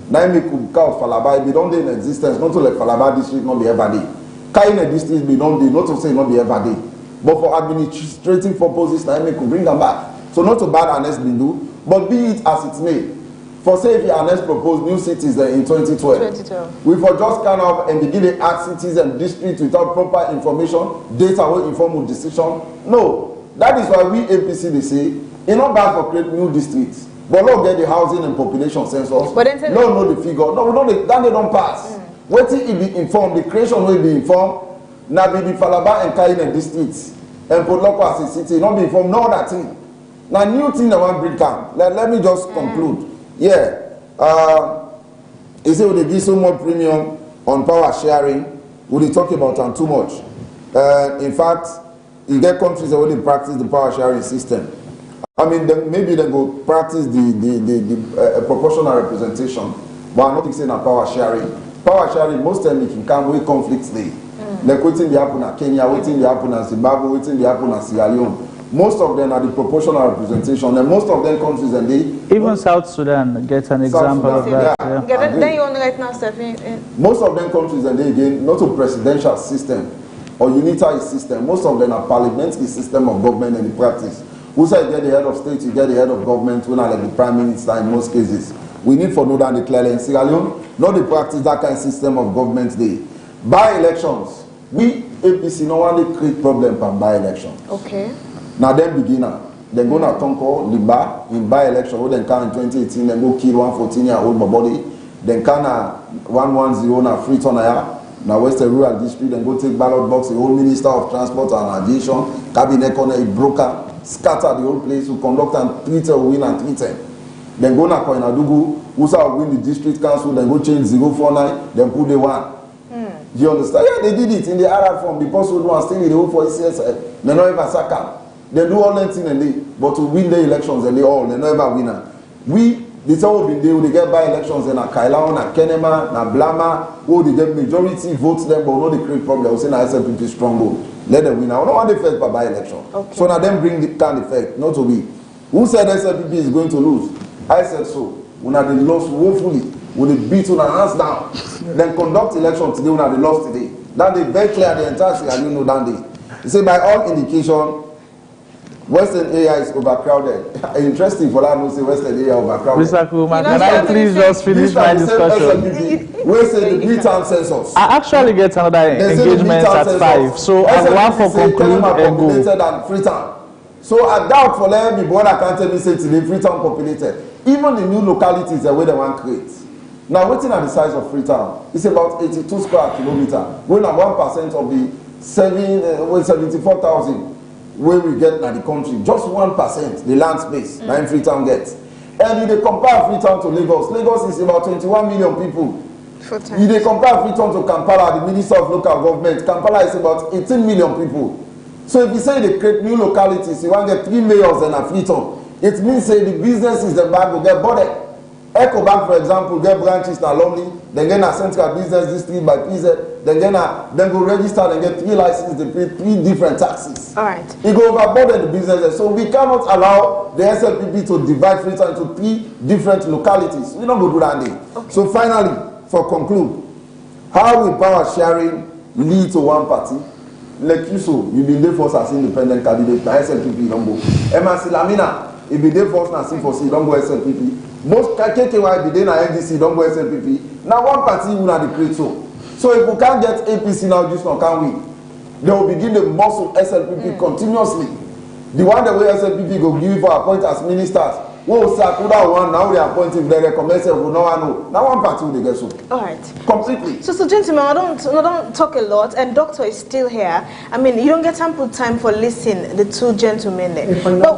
Now we could count Falaba, they don't in existence, not to like Falaba district, not be ever day. Kaine district, we don't do, not to say not be ever day. But for administrative purposes, now we could bring them back. So not to bad Ernest Bindu, but be it as it may. For say if Ernest proposed new cities in 2012, we for just kind of and begin to add cities and districts without proper information, data will inform with decision. No, that is why we APC they say it's not bad for create new districts, but not get the housing and population census. But then no, know the figure. No, that they don't pass. Waiting it be informed, the creation will be informed. Now be the Falaba and Kaine districts and Podloko as a city, not be informed, no other thing. Now new thing I want to bring down. Let me just conclude. Yeah. He said they give so much premium on power sharing. Would they talk about too much? In fact, you get countries that only practice the power sharing system. I mean, maybe they go practice the proportional representation, but I'm not saying power sharing. Power sharing, most time it can come with conflicts there. Like waiting the happen at Kenya, waiting the happen at Zimbabwe, waiting the happen at Sierra Leone. Most of them are the proportional representation, and most of them countries and they even South Sudan gets an example of that. Yeah. Then you right now, Stephanie. Most of them countries and they again not a presidential system or unitary system. Most of them are parliamentary system of government and the practice. Who say you get the head of state, you get the head of government, when are like the prime minister in most cases. We need for know that the clearly in Sierra Leone, not the practice that kind of system of government day. By elections, we APC no one create problem for by election. Okay. Now then beginner, they go na Tonko, Liba, in by election, who then can in 2018, then go kill 114-year-old body, then can 110 na Freetown now Western Rural District, then go take ballot box, the whole Minister of Transport and Aviation, cabinet corner, a broker, scatter the whole place, who conduct and Twitter, win and Twitter. Then go na Koinadugu, who shall win the district council, then go change 049, then put the 1. Do you understand? Yeah, they did it in the Arab form. The possible one still in the whole for ECS. They not ever sack them. They do all that thing and they, but to win the elections and they never win. We, the time we been there, they get by elections in a Kailao, na Kenema, na Blama, who they get majority votes them, but no they create problem. We say na SLPP stronghold. Let them win. I don't want the effect by election. Okay. So now them bring the kind effect, not to be. Who said SLPP is going to lose? I said so. When they lost woefully, when they beat on our hands down, then conduct election today when they lost today. That they very clear the entire thing, and you know that day. They say by all indication, Western area is overcrowded. Interesting for that to say Western area overcrowded. Mr. Kuma, can I please just finish my discussion? We say the midterm census. I actually get another engagement at 5, so I want for conclude and go. Freetown. So I doubt for let me born accountable say to the Freetown populated. Even the new localities the way they want to create. Now waiting at the size of Freetown, it's about 82 square kilometers. When 1% of the 74,000 where we get in the country, just 1% the land space that Freetown gets. And if they compare Freetown to Lagos, Lagos is about 21 million people. If they compare Freetown to Kampala, the Minister of Local Government, Kampala is about 18 million people. So if you say they create new localities, you want to get 3 mayors and a Freetown, it means say the businesses the bank will get boarded. Eco Bank, for example, get branches in Lumley, then get a central business district by PZ, then go register and get 3 licenses, they pay 3 different taxes. All right. It go overboard the businesses. So we cannot allow the SLPP to divide Freetown into 3 different localities. We don't go do that day. Okay. So finally, for conclude, how will power sharing lead to one party? Like you so, you be there first as independent candidate, the SLPP don't go. MRC Lamina, if you there first as C4C, don't go SLPP. Most KKY be there na NDC, don't go SLPP. Now one party will not create so. So if we can't get APC now, just not can we? They will begin the muscle SLPP continuously. The one the way SLPP go give for appoint as ministers. Well, Sakuda one now they appoint if they recommend self will not know. Now one party will get so. All right. Completely. So gentlemen, I don't talk a lot, and Doctor is still here. I mean, you don't get ample time for listening the 2 gentlemen there. But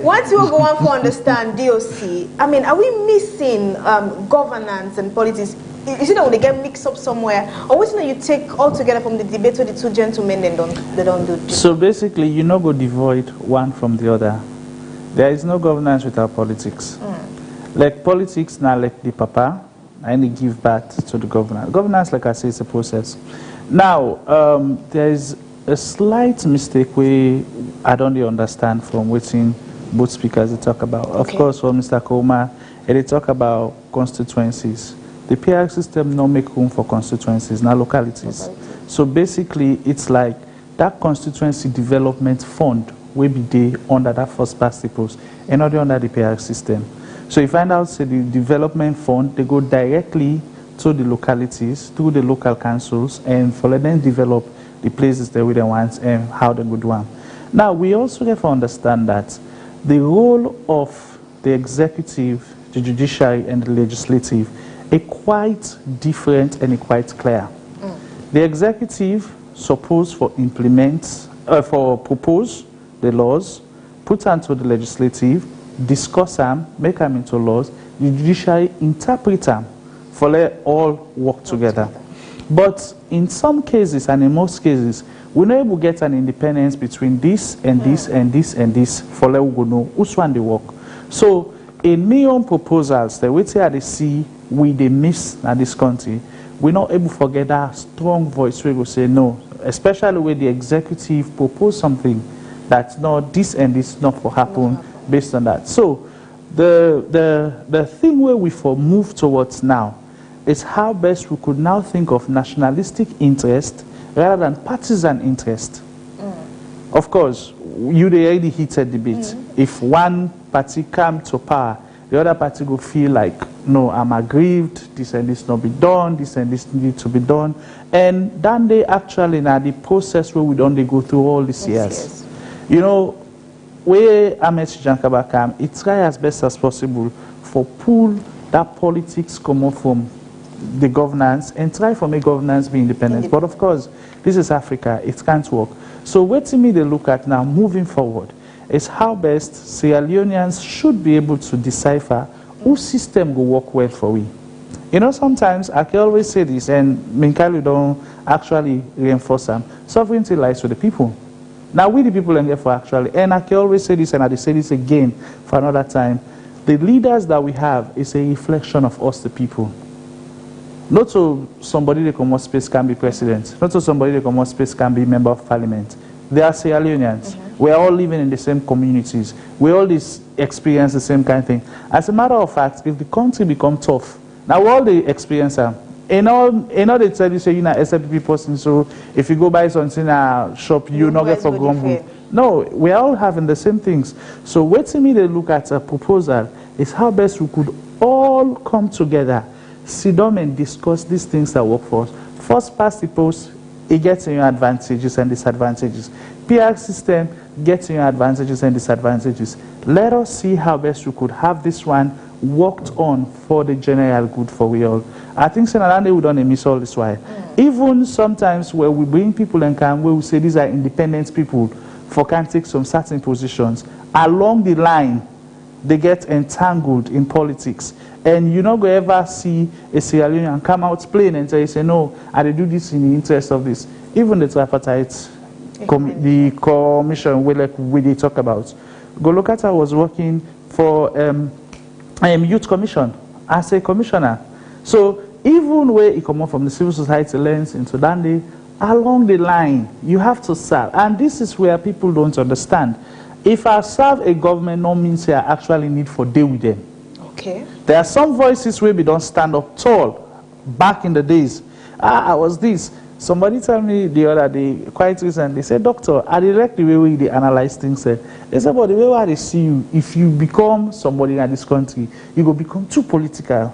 once you go on for understand DOC, I mean, are we missing governance and politics? Is it that they get mixed up somewhere, or what's you take all together from the debate with the 2 gentlemen they don't do this? So basically, you not go devoid one from the other. There is no governance without politics. Like politics now, like the papa, and they give back to the governance. Governance, like I say, is a process. Now, there is a slight mistake where I don't really understand from waiting both speakers they talk about. Okay. Of course, for Mr. Koma, they talk about constituencies. The PR system no make room for constituencies, not localities. So basically, it's like that constituency development fund will be there under that first past peoples and not under the PR system. So you find out, say, the development fund, they go directly to the localities, to the local councils, and for let them develop the places that we want and how they go do them. Now, we also have to understand that the role of the executive, the judiciary, and the legislative are quite different and quite clear. The executive supposed for propose the laws, put them to the legislative, discuss them, make them into laws, the judiciary interpret them for let all work together. But in some cases, and in most cases, we're not able to get an independence between this and this and this and this for let we know which one they work. So in million proposals, the way they see we they miss in this country, we're not able to forget that strong voice where we say no, especially when the executive propose something that's not this and this not for happen based on that. So the thing where we for move towards now is how best we could now think of nationalistic interest rather than partisan interest. Of course, you already heated debate. If one party come to power, the other party will feel like, no, I'm aggrieved, this and this not be done, this and this need to be done. And then they actually now the process where we don't they go through all these years. You know, where Ahmed Jankaba come, it try as best as possible for pull that politics come up from the governance and try for make governance be independent. But of course, this is Africa, it can't work. So what to me they look at now moving forward is how best Sierra Leoneans should be able to decipher whose system will work well for we. You know, sometimes I can always say this, and Minkalu don't actually reinforce them. Sovereignty lies with the people. Now we the people in there for actually, and I can always say this, and I say this again for another time. The leaders that we have is a reflection of us, the people. Not so somebody that come out space can be president. Not so somebody that come out space can be member of parliament. They are Sierra Leoneans. We are all living in the same communities. We all experience the same kind of thing. As a matter of fact, if the country become tough, now all the experience in all they tell you say you're not SLPP person, so if you go buy something in a shop, you not get for grumble. No, we are all having the same things. So waiting me to look at a proposal is how best we could all come together, sit down and discuss these things that work for us. First past the post, it gets in your advantages and disadvantages. PR system gets in your advantages and disadvantages. Let us see how best we could have this one worked on for the general good for we all. I think Senalande would don't miss all this while. Even sometimes where we bring people and come where we say these are independent people for can take some certain positions, along the line they get entangled in politics. And you're not going to ever see a Sierra Leonean come out plain and say, no, I do this in the interest of this. Even the tripartite, the commission we talk about. Golokata was working for Youth Commission as a commissioner. So even where you come up from the civil society lens into Dande, along the line, you have to serve. And this is where people don't understand. If I serve a government, no means I actually need for deal with them. Okay. There are some voices where we don't stand up tall. Back in the days, I was this. Somebody told me the other day, quite recently, they said, Doctor, I like the way they analyze things. They said, but the way they see you, if you become somebody in this country, you will become too political.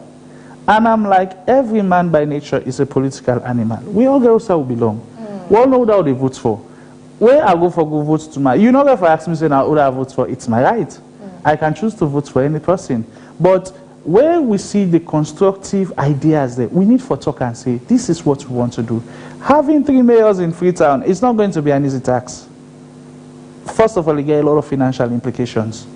And I'm like, every man by nature is a political animal. We all girls will belong. We all know what they vote for. Where I go vote to my, you know, if I ask me, say, now, who I vote for, it's my right. I can choose to vote for any person. But where we see the constructive ideas that we need for talk and say, this is what we want to do. Having 3 mayors in Freetown is not going to be an easy task. First of all, you get a lot of financial implications.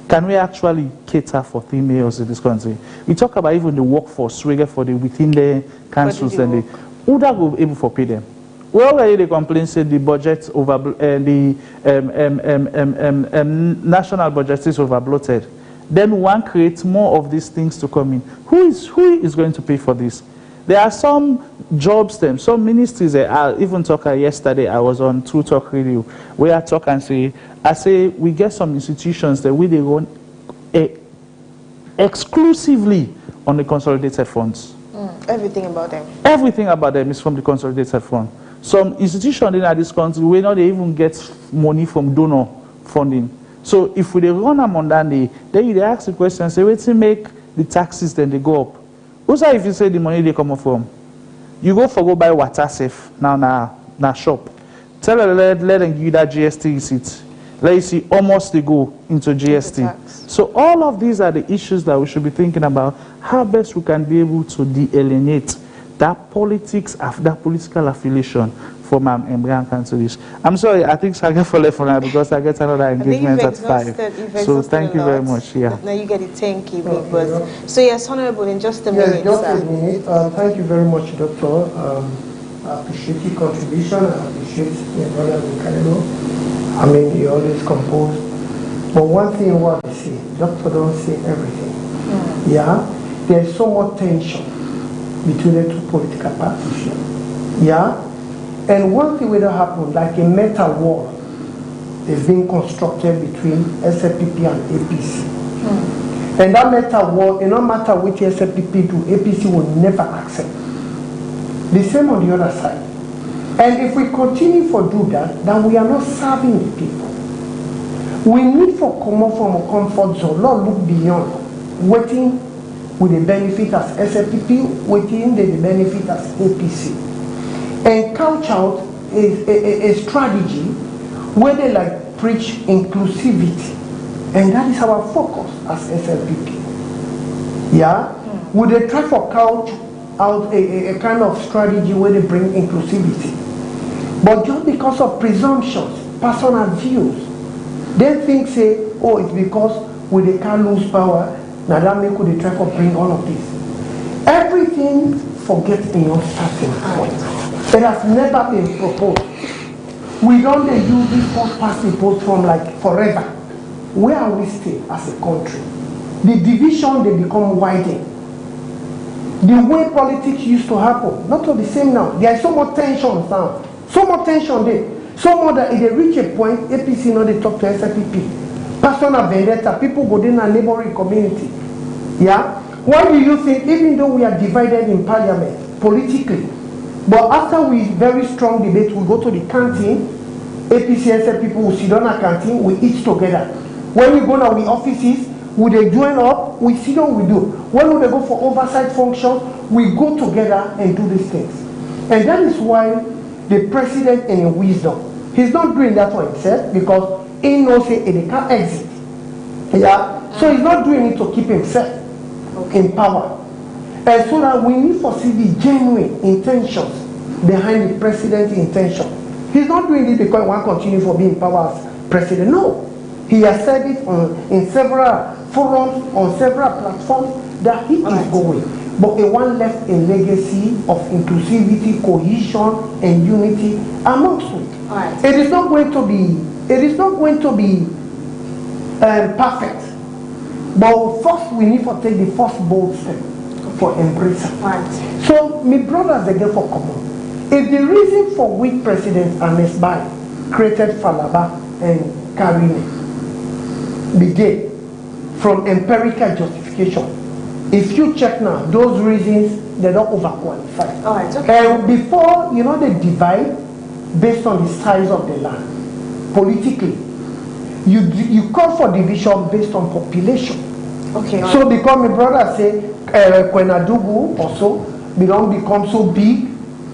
Can we actually cater for 3 mayors in this country? We talk about even the workforce we get for the within the councils and the who that will be able to pay them. We already they complain say the budget over the national budget is over bloated. Then one creates more of these things to come in. Who is going to pay for this? There are some jobs, some ministries. I even talked yesterday. I was on True Talk Radio where I talk and say, we get some institutions that we they run exclusively on the consolidated funds. Everything about them. Everything about them is from the consolidated fund. Some institutions in this country we not even get money from donor funding. So if we run them on that day, then you ask the question, say, wait to make the taxes, then they go up. Also, if you say the money they come from, you go buy water safe now shop. Tell them let them give you that GST receipt. Let you see almost they go into GST. So all of these are the issues that we should be thinking about. How best we can be able to de-alienate that politics, that political affiliation from Embrian countries. I'm sorry, I think I get for left for now because I get another engagement at 5. So thank you very much. Yeah. Now you get it. Thank you, big boss. So yes, Honorable, in just a minute. Just a minute. Thank you very much, Doctor. I appreciate your contribution. I appreciate your brother Ricardo. I mean, you always compose. But one thing what I see, Doctor don't say everything. Yeah, there's so much tension between the two political parties. Yeah. And one thing will happen, like a metal wall is being constructed between SLPP and APC. And that metal wall, no matter which SLPP do, APC will never accept. The same on the other side. And if we continue to do that, then we are not serving the people. We need to come out from a comfort zone, not look beyond, waiting with the benefit as SLPP, waiting the benefit as APC. And couch out a strategy where they like preach inclusivity, and that is our focus as SLPP. Yeah, would they try for couch out a kind of strategy where they bring inclusivity, but just because of presumptions, personal views, they think say, oh, it's because we they can't lose power. Now that make they try to bring all of this. Everything forget beyond starting point. It has never been proposed. We don't use this post-past report from like forever. Where are we still as a country? The division, they become widened. The way politics used to happen, not to the same now. There is so much tension now. So much tension there. So much that if they reach a point, APC now they talk to SLPP. Personal vendetta, people go in a neighboring community. Yeah? Why do you think, even though we are divided in parliament, politically, but after we very strong debate, we go to the canteen, APCSL people will sit down at canteen, we eat together. When we go to our offices, we they join up, we sit down, we do. When we go for oversight functions, we go together and do these things. And that is why the president in wisdom, he's not doing that for himself because he knows he can't exit. Yeah, so he's not doing it to keep himself in power. And so that we need to see the genuine intentions behind the president's intention. He's not doing it because he wants to continue for being in power as president. No. He has said it in several forums, on several platforms, that he is going. But he wants left a legacy of inclusivity, cohesion, and unity amongst it. It is not going to be perfect. But first we need to take the first bold step for embracing. So, my brothers again for common. If the reason for which President Anesbai created Falaba and Karine began from empirical justification, if you check now, those reasons, they don't overqualify. And before, you know, they divide based on the size of the land. Politically, you call for division based on population. So because my brother say, Kwenadugu also, we don't become so big.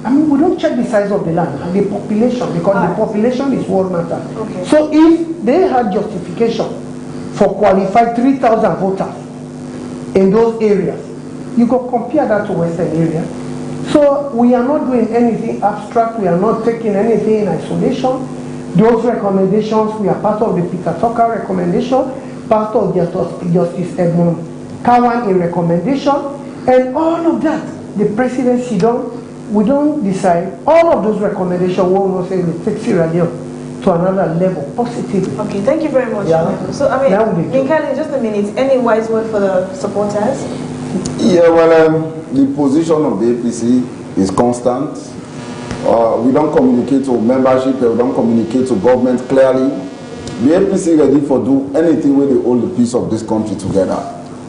I mean, we don't check the size of the land, the population, because the population is what matters. So if they had justification for qualified 3,000 voters in those areas, you go compare that to Western area. So we are not doing anything abstract, we are not taking anything in isolation. Those recommendations, we are part of the Peter Tucker recommendation, part of Justice Edmund Cowan in recommendation, and all of that, the presidency we don't decide. All of those recommendations, we will say we take Sierra Leone to another level, positively. Okay, thank you very much. So, I mean, Minkali, just a minute, any wise word for the supporters? Yeah, well, the position of the APC is constant. We don't communicate to membership, we don't communicate to government clearly. The APC ready for do anything where they hold the piece of this country together.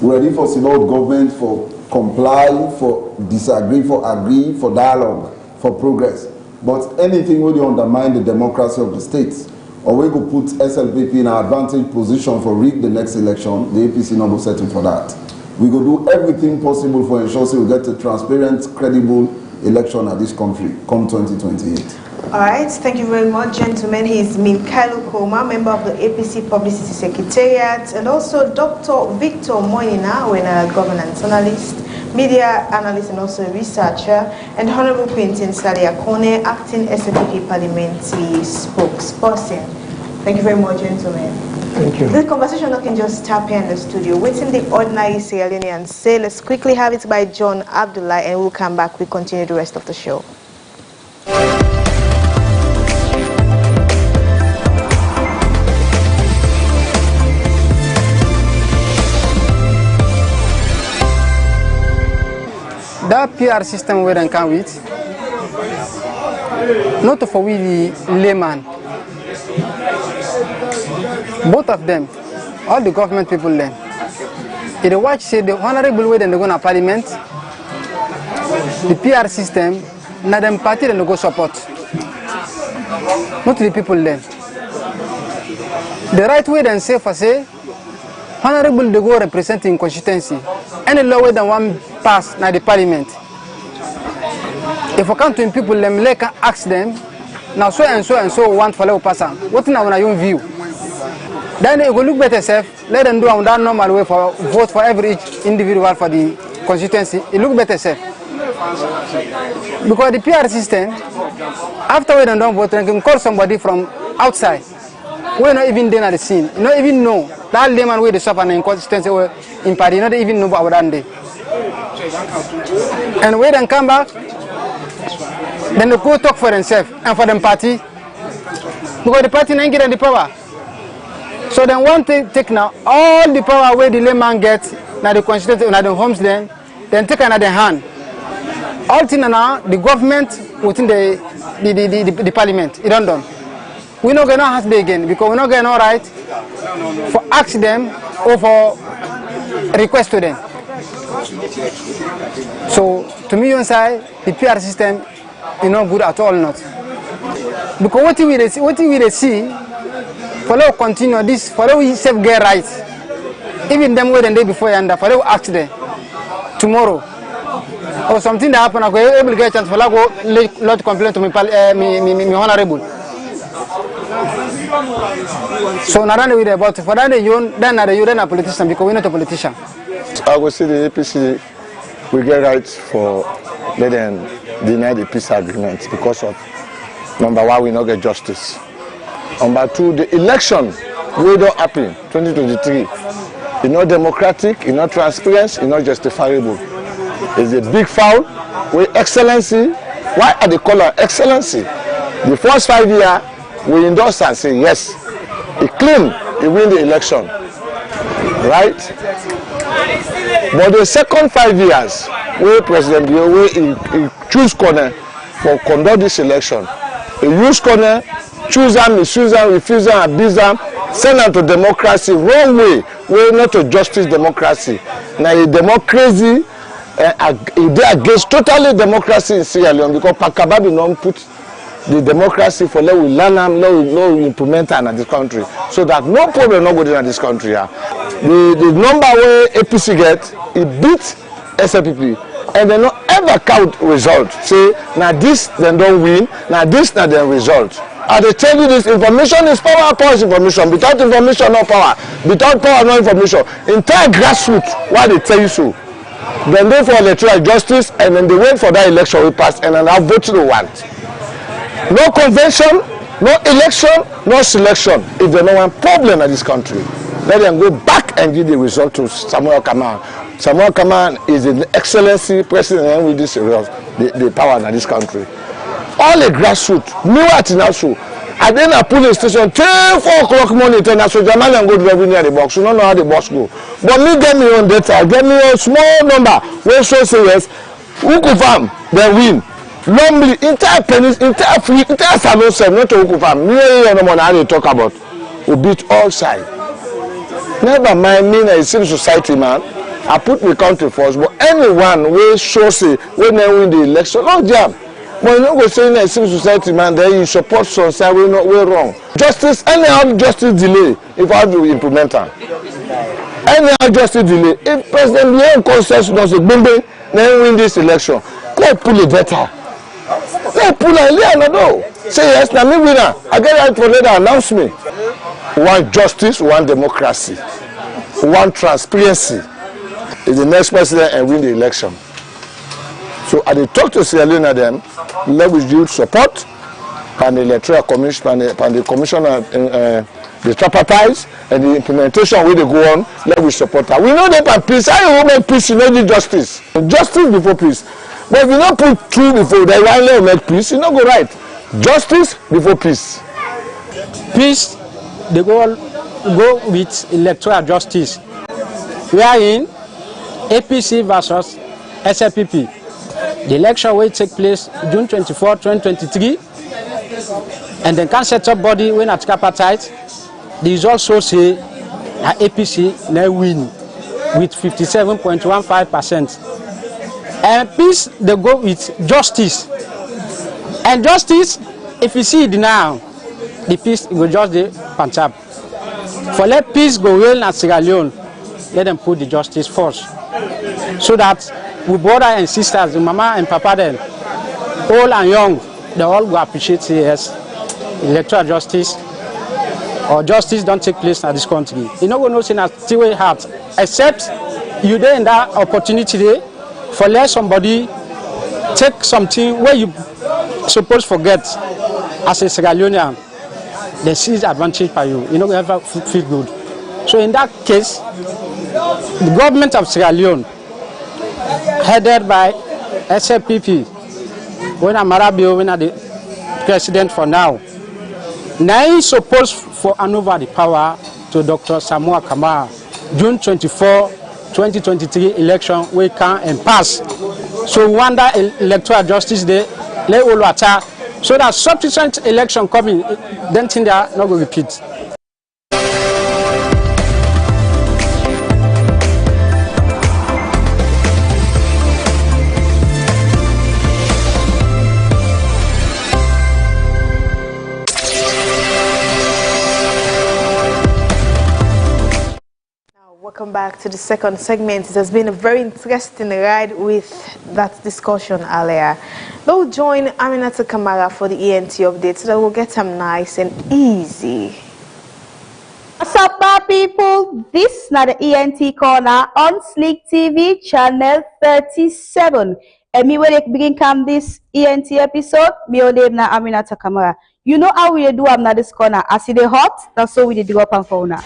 We're ready for civil government, for comply, for disagree, for agree, for dialogue, for progress. But anything where they undermine the democracy of the states, or we could put SLPP in an advantage position for rig the next election, the APC not go settle for that. We go do everything possible for ensuring we get a transparent, credible election at this country come 2028. All right, thank you very much, gentlemen. He's Minkailu Koma, member of the APC Publicity Secretariat, and also Dr. Victor Moinina, a governance analyst, media analyst, and also a researcher, and Honorable Quentin Saliakone, acting SFP parliamentary spokesperson. Thank you very much, gentlemen. Thank you. This conversation I can just tap here in the studio. Waiting the ordinary Sierra Leoneans say, let's quickly have it by John Abdullah, and we'll come back. We continue the rest of the show. That PR system we don't come with, not for we the layman. Both of them, all the government people then. If they watch say the honorable way then they go to parliament, the PR system, na them party then they go support. Not the people then. The right way then say for say, honorable they go representing constituency. Any lower than one pass na the parliament. If we come to people, them like ask them, now so and so want for level pass. What now on your view? Then they go look better self. Let them do on that normal way for vote for every individual for the constituency. It look better self. Because the PR system, after we don't vote, they can call somebody from outside. We're not even there at the scene. You don't even know that layman way they suffer an inconsistency in party. You don't even know about that day. And when they come back, then they go talk for themselves and for them party. Because the party ain't getting the power. So then one thing take now all the power where the layman gets now the constituency now the homes then take another hand. All thing now the government within the parliament. It don't done. We're not going to ask them again because we're not getting all right for ask them or for request to them. So to me inside the PR system is not good at all not. Because what we see, for them continue this, for them we save get rights. Even them wait the day before and for them ask them tomorrow. Or something that happen, I go able to get a chance for go lodge complaint to me honorable. So now we about for that you then a politician because we're not a politician. I will say the APC will get rights for let them deny the peace agreement because of number one, we not get justice. Number two, the election will not happen 2023. It's not democratic, it's not transparent, it's not justifiable. It's a big foul with excellency. Why are they call it excellency? The first 5 years, we endorse and say yes. He clean, he win the election. Right? But the second 5 years, where President Biyo, he choose corner for conduct this election. He use corner, choose them, misuse them, refuse them, abuse them, send them to democracy, wrong way, not to justice democracy. Now a democracy, they against totally democracy in Sierra Leone because Pakababi don't put the democracy for let we learn them, let we implement it in this country. So that no problem not going in this country. Yeah. The number where APC get, it beat SLPP. And they don't ever count result. Say, now this they don't win, now this now the result. And they tell you this information is power, power is information. Without information, no power. Without power, no information. Entire grassroots, why they tell you so? Then they for electoral justice and then they wait for that election will pass and then I'll vote to the want. No convention, no election, no selection. If there's no one problem in this country, let them go back and give the result to Samuel Kaman. Samuel Kaman is an excellency president with this the power in this country. All the grassroots, new at Nassau. I then I put the station till 4 o'clock morning to Nassau. Jamal and go driving near the box. You don't know how the box go. But me get me on data, get me a small number. When so say yes, who confirm, then win. Normally, entire pennies, entire free, entire salon self, not to who confirm. Me no money I talk about. We beat all sides. Never mind me in a civil society man. I put the country first, but anyone will show say when they win the election, no jam. But you know go say in a civil society man, then you support some side we not way wrong. Justice, anyhow justice delay if I do implement it. Anyhow justice delay. If President Biyo consensus does a bing, then win this election. Let's pull it better. Let's pull it another. Say yes, now me winner. I get right for later announce me. One justice, one democracy, one transparency. Is the next president and win the election. So I did talk to Sierra Leone them, let we give support and the electoral commission and the commissioner the tripartite and the implementation where they go on, let we support that. We know that by peace, how you make peace, you don't need justice. Justice before peace. But if you don't put two before they will make peace, you don't go right. Justice before peace. Peace, they go with electoral justice. We are in APC versus SLPP. The election will take place June 24, 2023, and then can set up body when at tripartite. There is also say that APC now win with 57.15%. And peace they go with justice. And justice, if you see it now, the peace will just the Punjab. For let peace go well in Sierra Leone, let them put the justice first. So that we brother and sisters, the mama and papa then, old and young, they all will appreciate yes, electoral justice or justice don't take place in this country. You know, we know saying that still way hard, except you there in that opportunity there for let somebody take something where you supposed forget as a Sierra Leonean, they see the advantage by you. You know, we have to feel good. So in that case, the government of Sierra Leone, headed by SLPP, when Amarabio, when the president for now is supposed for hand over the power to Dr. Samuel Kamara, June 24, 2023 election, we can and pass. So we want that electoral justice day, let all attack, so that subsequent election coming, then thing they are not going to repeat. back to the second segment. It has been a very interesting ride with that discussion earlier. We'll join Aminata Kamara for the ENT update so that we'll get them nice and easy. What's up, my people? This is not the ENT corner on Slik TV channel 37. And me when they begin come this ENT episode, me own name na Aminata Kamara. You know how we do am na this corner. As it hot, that's how we do up and for now.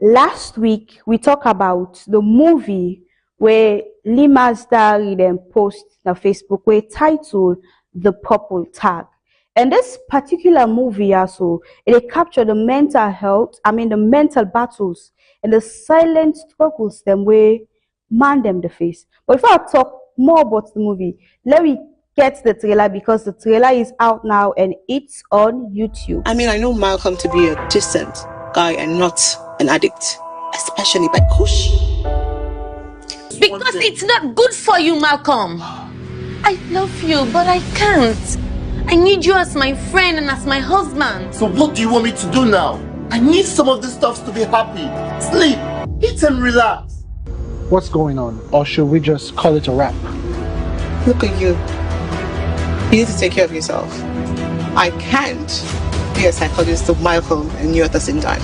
Last week we talked about the movie where Lima's Diary then post on Facebook where titled The Purple Tag. And this particular movie also, it captured the mental health, the mental battles and the silent struggles them where man them the face. But before I talk more about the movie, let me get the trailer because the trailer is out now and it's on YouTube. I mean, I know Malcolm to be a decent guy and not an addict, especially by Kush. Because it's not good for you, Malcolm. I love you, but I can't. I need you as my friend and as my husband. So what do you want me to do now? I need some of this stuff to be happy. Sleep, eat and relax. What's going on? Or should we just call it a wrap? Look at you. You need to take care of yourself. I can't be a psychologist to Malcolm and you at the same time.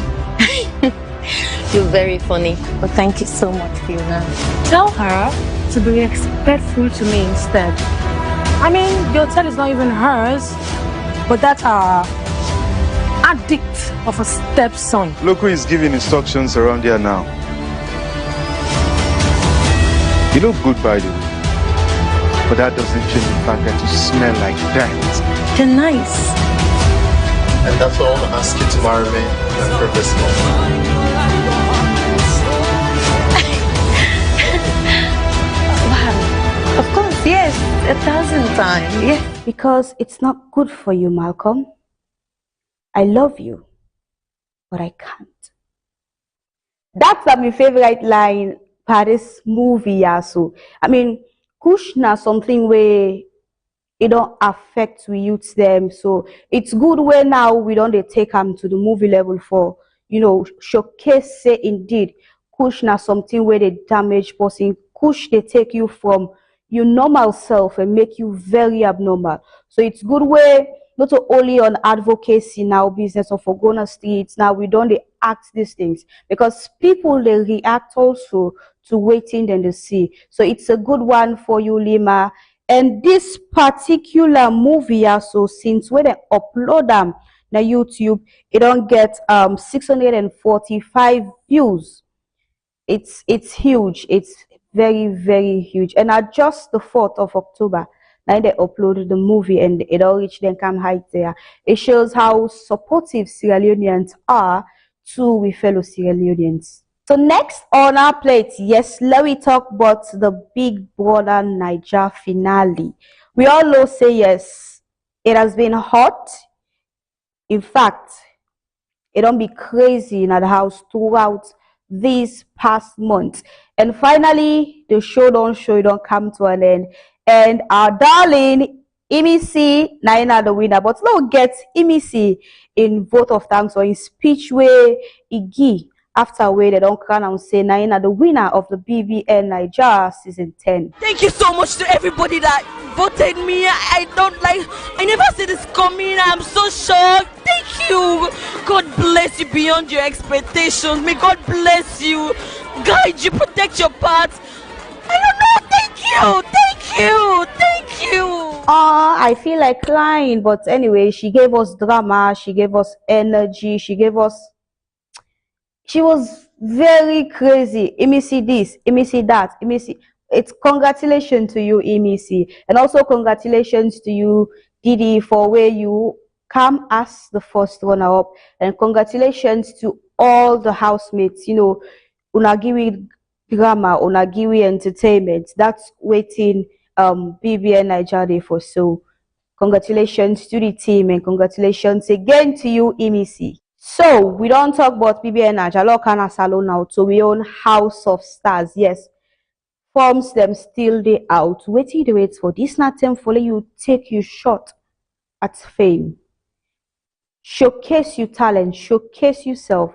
You're very funny, but thank you so much, Fiona. Tell her to be respectful to me instead. I mean, the hotel is not even hers, but that's our addict of a stepson. Look who is giving instructions around here now. You look good, by the way, but that doesn't change the fact that you smell like that. You're nice. And that's all I'm asking you to marry me and propose more. Of course, yes, 1,000 times, yeah. Because it's not good for you, Malcolm. I love you, but I can't. That's my favorite line for this movie, also. I mean, Kushna something where it don't affect we youth them, so it's good where now we don't take them to the movie level for, showcase say indeed Kushna something where they damage person. Kush they take you from your normal self and make you very abnormal. So it's good way not only on advocacy now business or for going on streets now we don't act these things because people they react also to waiting and they see. So it's a good one for you, Lima. And this particular movie also, since when they upload them na YouTube, it don't get 645 views. It's huge. It's very, very huge. And at just the 4th of October, now they uploaded the movie and it all reached them come height there. It shows how supportive Sierra Leoneans are to we fellow Sierra Leoneans. So next on our plate, yes, let me talk about the Big Brother Niger finale. We all know say yes, it has been hot. In fact, it don't be crazy in the house throughout these past months. And finally, the show don't come to an end. And our darling Imisi Naina the winner, but no get Imisi in vote of thanks or in speech where Igi after where they don't come and say Naina the winner of the BBN Niger season 10. Thank you so much to everybody that voted me. I never see this coming. I'm so shocked. Thank you. God bless you beyond your expectations. May God bless you, guide you, protect your path. I don't know. Thank you. Thank you. Thank you. I feel like crying, but anyway, she gave us drama, she gave us energy, she was very crazy. Imisi this, Imisi that, Imisi. It's congratulations to you, Imisi, and also congratulations to you, Didi, for where you come as the first runner-up, and congratulations to all the housemates. Unagiwi drama, Unagiwi entertainment. That's waiting BBN Nigeria for. So congratulations to the team and congratulations again to you, Imisi. So we don't talk about BBN Nigeria Kana Salon now, so we own House of Stars. Yes, forms them still they out. Waiting the wait for this not time for you take you shot at fame. Showcase your talent, showcase yourself.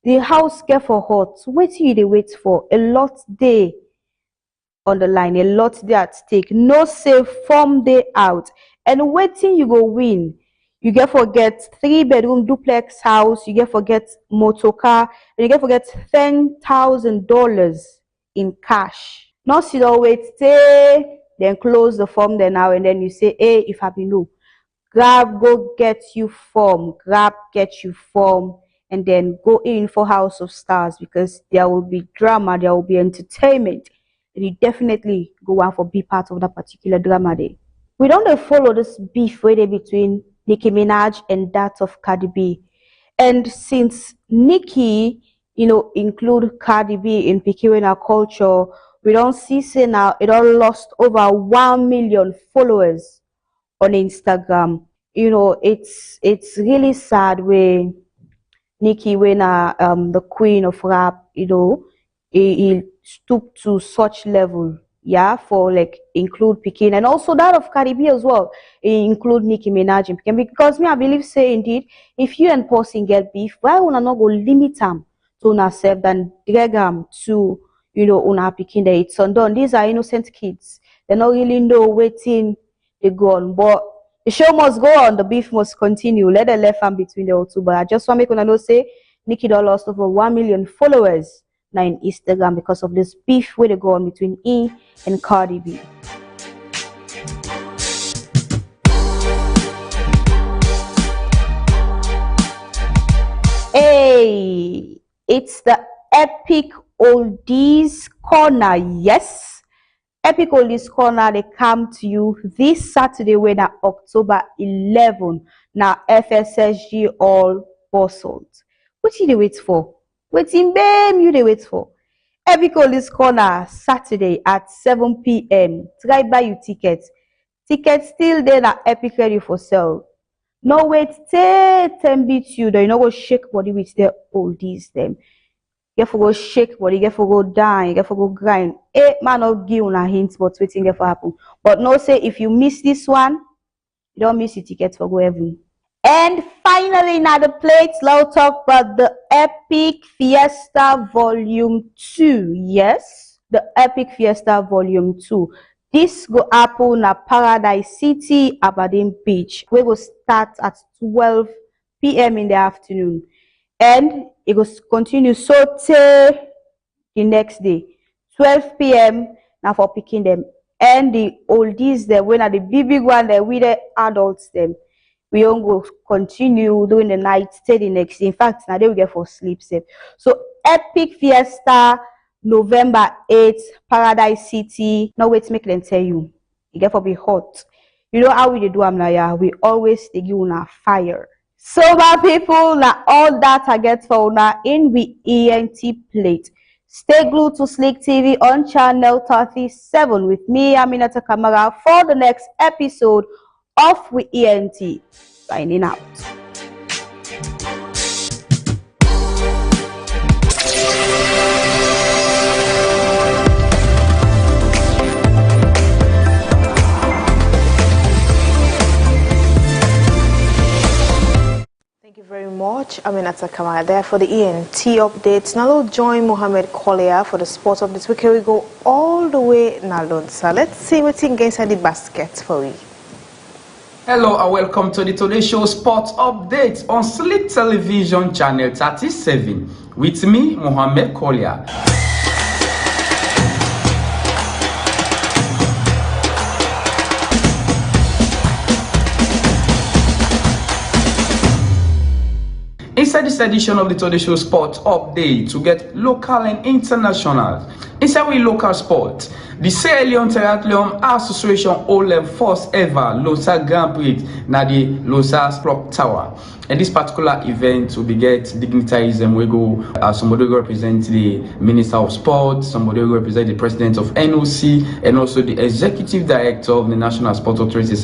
The house get for hot. What you dey wait for? A lot day on the line, a lot day at stake. No say form day out. And waiting you go win. You get forget 3-bedroom duplex house, you get forget motor car, and you get forget $10,000 in cash. Not sit down wait, stay, then close the form there now, and then you say, hey, if I be no. Grab, go get you form, get you form, and then go in for House of Stars, because there will be drama, there will be entertainment, and you definitely go on for be part of that particular drama day. We don't follow this beef where between Nicki Minaj and that of Cardi B. And since Nicki, include Cardi B in Pikiwena culture, we don't see say now it all lost over 1 million followers on Instagram. It's really sad where Nicki, when the queen of rap, he stooped to such level, yeah, for like include Pekin, and also that of Cardi B as well, include Nicki Minaj and Pekin, because me I believe say indeed, if you and person get beef, why would I not go limit them to una self than drag them to una Pekin there? It's undone. These are innocent kids. They don't really know waiting they go on, but the show must go on, the beef must continue. Let the left hand between the two. But I just want to make una know say Nicki don lost over 1 million followers now in Instagram because of this beef where they go on between E and Cardi B. Hey, it's the Epic Oldies Corner. Yes, Epic Oldies Corner, they come to you this Saturday when October 11. Now FSSG all bustled. What you they wait for? Waiting, babe, you they wait for? Epic Oldies Corner, Saturday at 7 p.m. Try buy you tickets. Tickets still there na Epic ready for sale. No wait, 10 beats you, though you no go shake body with the oldies them. You get for go shake body, you get for go down, you get for go grind. Man not give una hints but waiting get for happen. But no say if you miss this one, you don't miss your tickets for go heaven. And finally, now the plates, let's talk about the Epic Fiesta Volume 2. Yes, the Epic Fiesta Volume 2. This go happen na Paradise City, Aberdeen Beach. We will start at 12 p.m. in the afternoon. And it will continue so till the next day. 12 p.m. now for picking them. And the oldies, the when are the big one, the with the adults them. We don't go continue doing the night, stay the next day. In fact, now they will get for sleep safe. So Epic Fiesta, November 8th, Paradise City. Now wait, make them tell you. You get for be hot. You know how we do them now, yeah? We always take you on a fire. So my people, now all that I get for now in we ENT plate. Stay glued to Slik TV on channel 37 with me, Aminata Kamara, for the next episode of We ENT. Signing out. Thank you very much. Aminata Kamara there for the ENT updates. Now we'll join Mohammed Kolia for the sports of this week. Here we go all the way now. So let's see what's inside the basket for you. Hello and welcome to the Today Show Sports Update on Slik Television Channel 37 with me, Mohammed Kolia. Inside this edition of the Today Show Sports Update, to get local and international. Inside we local sport, the Sierra Leone Triathlon Association hold them first ever Losa Grand Prix na the Losa Clock Tower. And this particular event will be get dignitaries and we go somebody will represent the Minister of Sport, somebody will represent the President of NOC, and also the Executive Director of the National Sport Authority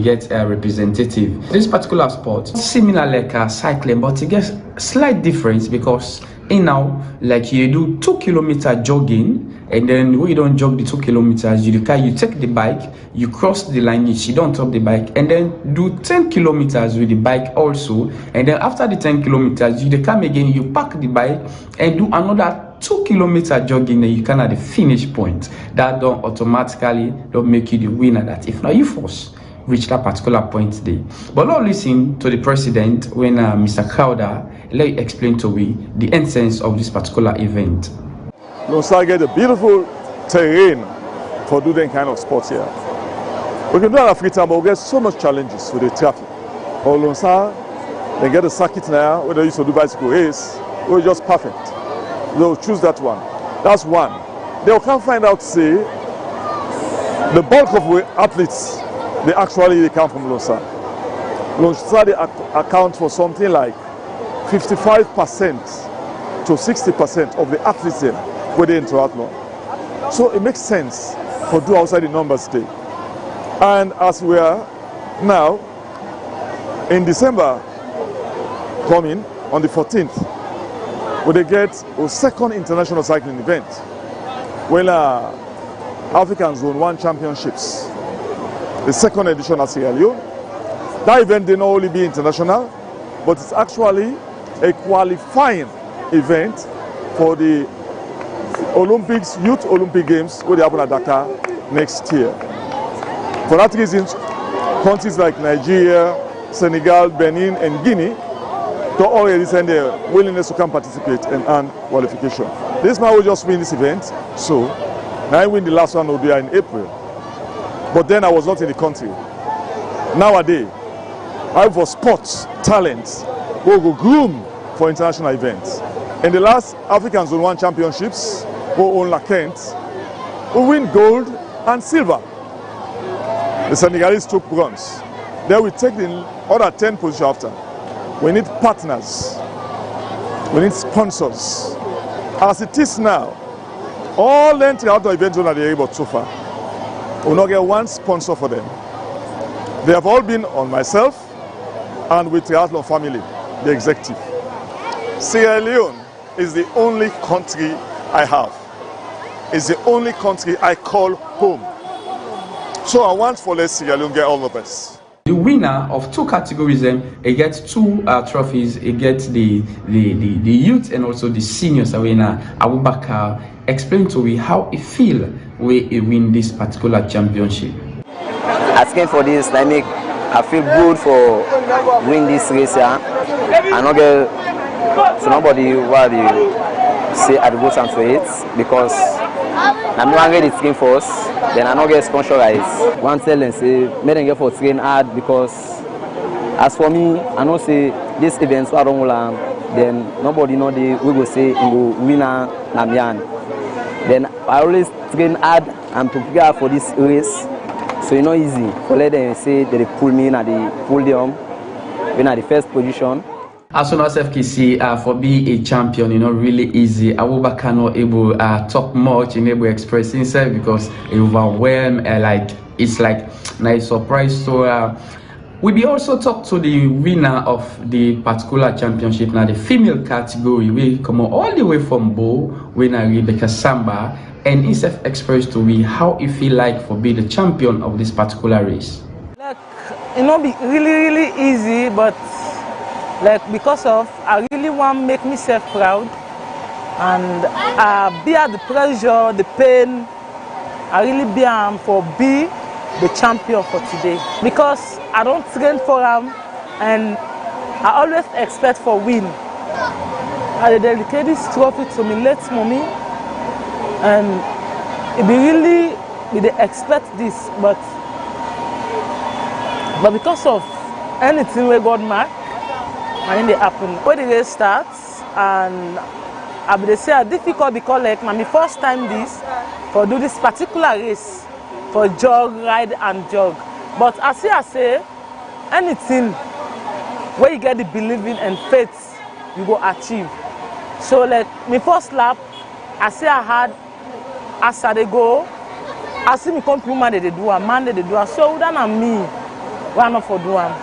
get representative. This particular sport similar like cycling, but it gets slight difference because in now, like you do 2 kilometer jogging, and then when you don't jog the 2 kilometers, you take the bike, you cross the line, you sit on top the bike, and then do 10 kilometers with the bike also, and then after the 10 kilometers, you come again, you park the bike and do another 2 kilometer jogging, and you can at the finish point. That don't automatically don't make you the winner. That if not you force reach that particular point there. But now listen to the president when Mr. Crowder let you explain to we the essence of this particular event. Lonsa get a beautiful terrain for doing that kind of sports here. We can do it in Africa, but we get so much challenges with the traffic. For Lonsa, they get a circuit now where they used to do bicycle race. We're just perfect. They'll choose that one. That's one. They can find out, say, the bulk of athletes, they come from Lonsa. Lonsa, they account for something like 55% to 60% of the athletes there where they in triathlon. So it makes sense for do outside the numbers today. And as we are now, in December coming, on the 14th, we get a second international cycling event, where African Zone 1 Championships, the second edition at Sierra Leone. That event did not only be international, but it's actually a qualifying event for the Olympics, Youth Olympic Games, where they happen at Dakar next year. For that reason, countries like Nigeria, Senegal, Benin, and Guinea to already send their willingness to come participate and earn qualification. This man will just win this event, so now I win the last one will be in April. But then I was not in the country. Nowadays, I have for sports talents who go groom for international events. In the last African Zone 1 Championships, who own La Kent, we win gold and silver. The Senegalese took bronze. Then we take the other 10 positions after. We need partners. We need sponsors. As it is now, all the entry-out events that they're able so far, we will not get one sponsor for them. They have all been on myself and with the Triathlon family, the executive. Sierra Leone is the only country I have. It's the only country I call home. So I want for let Sierra Leone get all the best. The winner of 2 categories, he gets 2 trophies. He gets the youth and also the seniors. Winner Abubakar explain to me how he feel when he win this particular championship. Asking for this, I feel good for win this race here. I don't get so nobody what you say I go chance for it because I'm not get the train for us. Then I don't get sponsorized. One tell them say make them get for train hard because as for me, I know say this event so I don't want then nobody know the we go say go winner Namian. Then I always train hard and prepare for this race. So it's not easy for let them say they pull me in at the podium, when at the first position. As soon as FKC for being a champion, really easy. Abubakar not able talk much, able express himself because it overwhelmed. It's like nice surprise. So we be also talk to the winner of the particular championship now, the female category. We come all the way from Bo, winner Rebecca Samba, and himself expressed to me how he feel like for being the champion of this particular race. Like be really easy, but because of I really want to make myself proud and bear the pressure, the pain. I really bear for be the champion for today because I don't train for them and I always expect for win. I dedicate this trophy to my late mommy and it be really they expect this, but because of anything we God mark. And then they happen. When the race starts, and I would say it's difficult because my first time for do this particular race for jog, ride and jog. But as I say, anything where you get the believing and faith, you go achieve. So my first lap, I say I had as I go, I see me come woman they do a man they do a so that and me, why not for do one.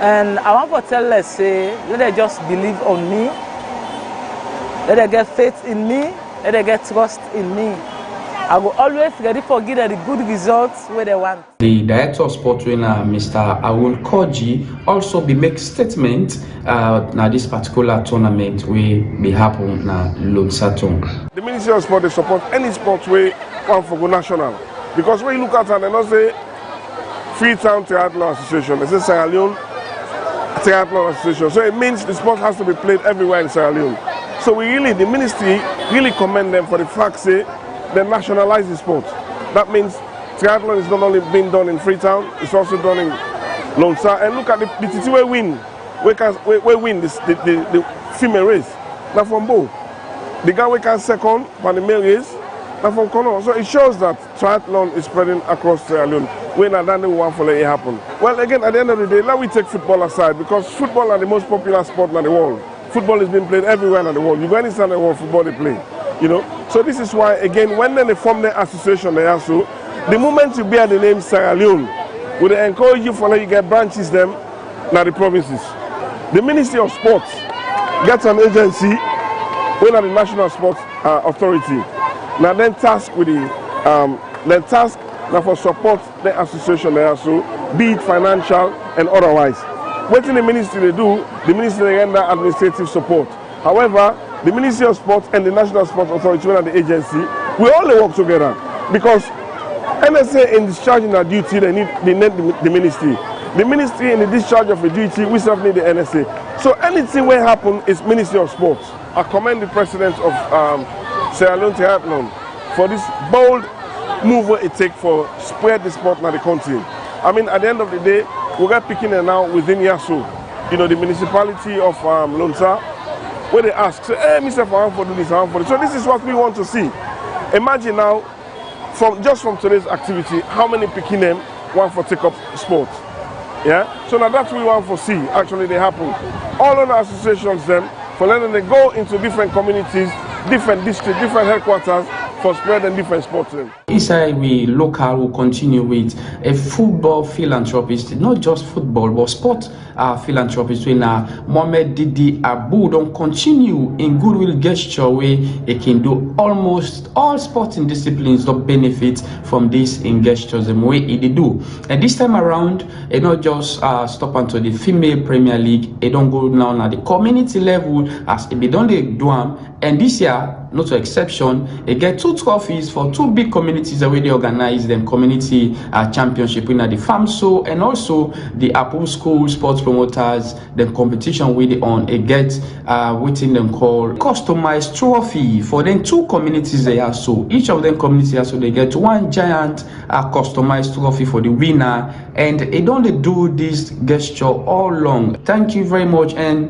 And I want to tell them, say, let them just believe on me. let them get faith in me, let them get trust in me. I will always ready for give them the good results where they want. The director of sport trainer, Mr. Awun Koji, also be make statement now this particular tournament will be happen na Lonsatong. The Ministry of Sport they support any sport way one for go national, because when you look at it, they not say Freetown Triathlon Association, they say Sierra Leone Triathlon Association. So it means the sport has to be played everywhere in Sierra Leone. So we really, the ministry really commend them for the fact say they nationalize the sport. That means triathlon is not only being done in Freetown, it's also done in Lonsa. And look at the TT we win. We win the female race. Now from both. The guy we can second for the male race. Now from Kono. So it shows that triathlon is spreading across Sierra Leone. We're not the one for let it happen. Well, again, at the end of the day, now we take football aside, because football is the most popular sport in the world. Football is being played everywhere in the world. You go any side of the world, football they play. You know, so this is why, again, when they form the association, they also, the moment you bear the name Sierra Leone, would they encourage you for let you get branches them now the provinces. The Ministry of Sports gets an agency, when are the National Sports Authority. Now then task with the, now for support the association they also, be it financial and otherwise. What in the ministry they do, the ministry they render administrative support. However, the Ministry of Sports and the National Sports Authority, when the agency, we all work together, because NSA in discharging their duty, they need the ministry. The ministry in the discharge of a duty, we still need the NSA. So anything will happen is Ministry of Sports. I commend the president of Sierra Leone Triathlon for this bold move it takes for spread the sport in the country. I mean, at the end of the day, we got picking it now within Yasu, you know, the municipality of Lonsa, where they ask, say, hey, Mr. I want to do this, I want to do this. So this is what we want to see. Imagine now, from today's activity, how many picking them want for take up sports. Yeah? So now that's what we want to see. Actually, they happen. All other associations, them, for letting them go into different communities, different districts, different headquarters, for spreading different sports. Inside we local will continue with a football philanthropist, not just football but sport philanthropist when Mohamed Didi Abu don't continue in goodwill gesture where he can do almost all sporting disciplines that benefit from this in gestures the way he do. And this time around, it not just stop onto the female Premier League, it don't go now at the community level as it be done they do them. And this year, not an exception, they get 2 trophies for 2 big communities that they organize them community championship in the FAMSO and also the Apple School Sports Promoters, the competition with the on it get within them called customized trophy for them 2 communities they are so each of them communities also they get 1 giant customized trophy for the winner, and they don't do this gesture all along. Thank you very much, and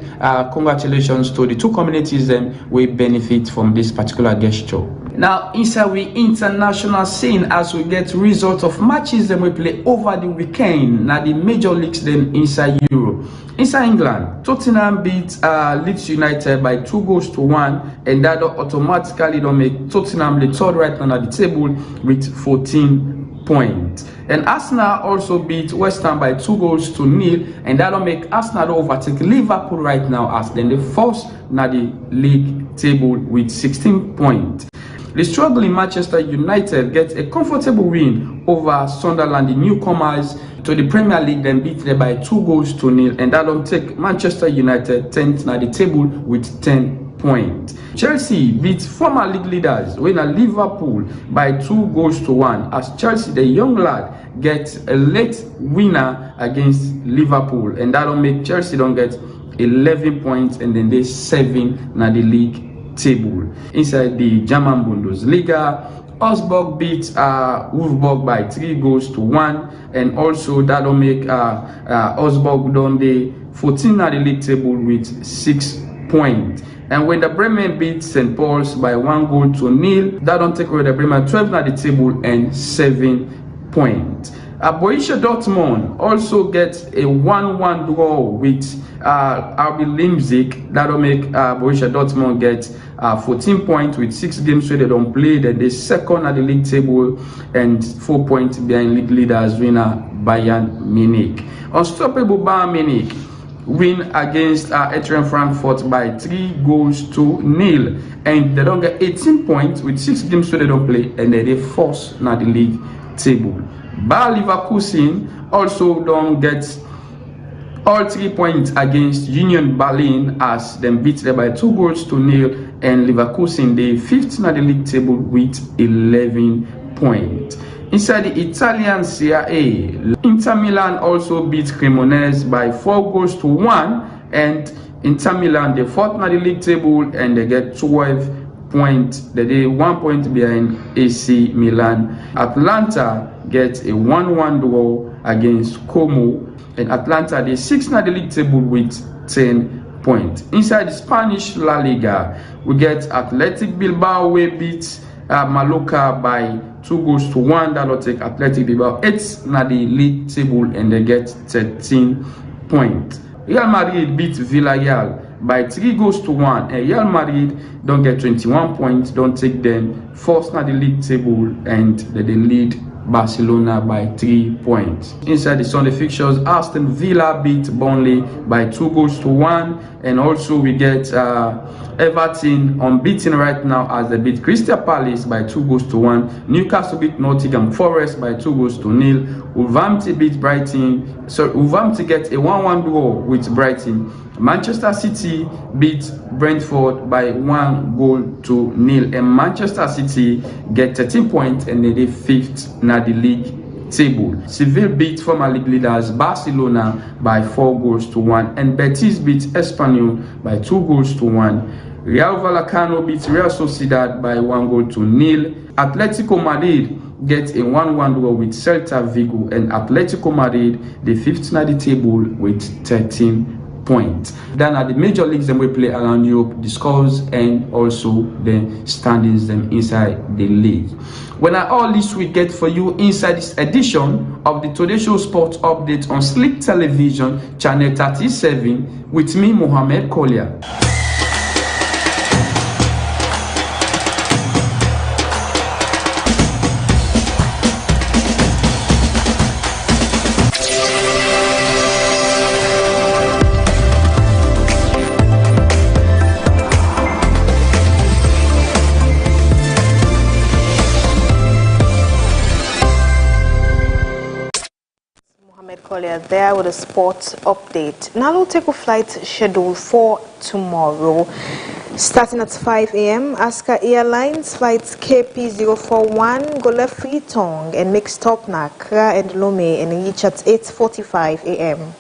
congratulations to the 2 communities them we benefit from this particular gesture. Now inside we international scene as we get results of matches that we play over the weekend. Now the major leagues then inside Europe. Inside England, Tottenham beat Leeds United by 2-1, and that automatically don't make Tottenham the 3rd right now at the table with 14 points. And Arsenal also beat West Ham by 2-0, and that'll make Arsenal overtake Liverpool right now as then the 1st na the league table with 16 points. The struggling Manchester United get a comfortable win over Sunderland, the newcomers to the Premier League, then beat them by 2-0, and that'll take Manchester United 10th na the table with 10 points. Chelsea beat former league leaders winner Liverpool by 2-1 as Chelsea, the young lad, gets a late winner against Liverpool, and that'll make Chelsea don't get 11 points, and then they 7 na the league table. Inside the German Bundesliga, Augsburg beat Wolfsburg by 3-1, and also that'll make Augsburg down the 14 at the league table with 6 points. And when the Bremen beat St. Paul's by 1-0, that don't take away the Bremen 12 at the table and 7 points. Borussia Dortmund also gets a 1-1 draw with RB Leipzig. That'll make Borussia Dortmund get 14 points with 6 games where they don't play. Then they're 2nd at the league table and 4 points behind league leaders winner Bayern Munich. Unstoppable Bayern Munich win against Eintracht Frankfurt by 3-0, and they don't get 18 points with 6 games so they don't play, and they force now the league table. Bayer Leverkusen also don't get all 3 points against Union Berlin as them beat them by 2-0, and Leverkusen they 5th in the league table with 11 points. Inside the Italian Serie A, Inter Milan also beat Cremonese by 4-1, and Inter Milan they 4th in the league table and they get 12 points. They 1 point behind AC Milan. Atlanta gets a 1-1 draw against Como, and Atlanta they 6th in the league table with 10 points. Inside the Spanish La Liga, we get Athletic Bilbao we beat Mallorca by 2-1. That will take Athletic Bilbao 8th in the league table and they get 13 points. Real Madrid beat Villarreal by 3-1, and Real Madrid don't get 21 points, don't take them 4th in the league table, and they lead Barcelona by 3 points. Inside the Sunday fixtures, Aston Villa beat Burnley by 2-1, and also we get Everton unbeaten right now as they beat Crystal Palace by 2-1. Newcastle beat Nottingham Forest by 2-0. Wolverhampton beat Brighton. So Wolverhampton get a 1-1 draw with Brighton. Manchester City beat Brentford by 1-0, and Manchester City get 13 points and they 5th in the league table. Seville beat former league leaders Barcelona by 4-1, and Betis beat Espanyol by 2-1. Real Vallecano beat Real Sociedad by 1-0. Atletico Madrid get a 1-1 draw with Celta Vigo, and Atletico Madrid the 5th in the table with 13 points. Then at the major leagues then we play around Europe, the scores and also the standings them inside the league. When all this we get for you inside this edition of the Today Show Sports Update on Slik Television channel 37 with me, Mohammed Collier. There with a sports update. Now we'll take a flight schedule for tomorrow. Starting at 5 a.m., Aska Airlines flights KP041 go left Freetong and make stop na Accra and Lomé and reach at 8:45 a.m.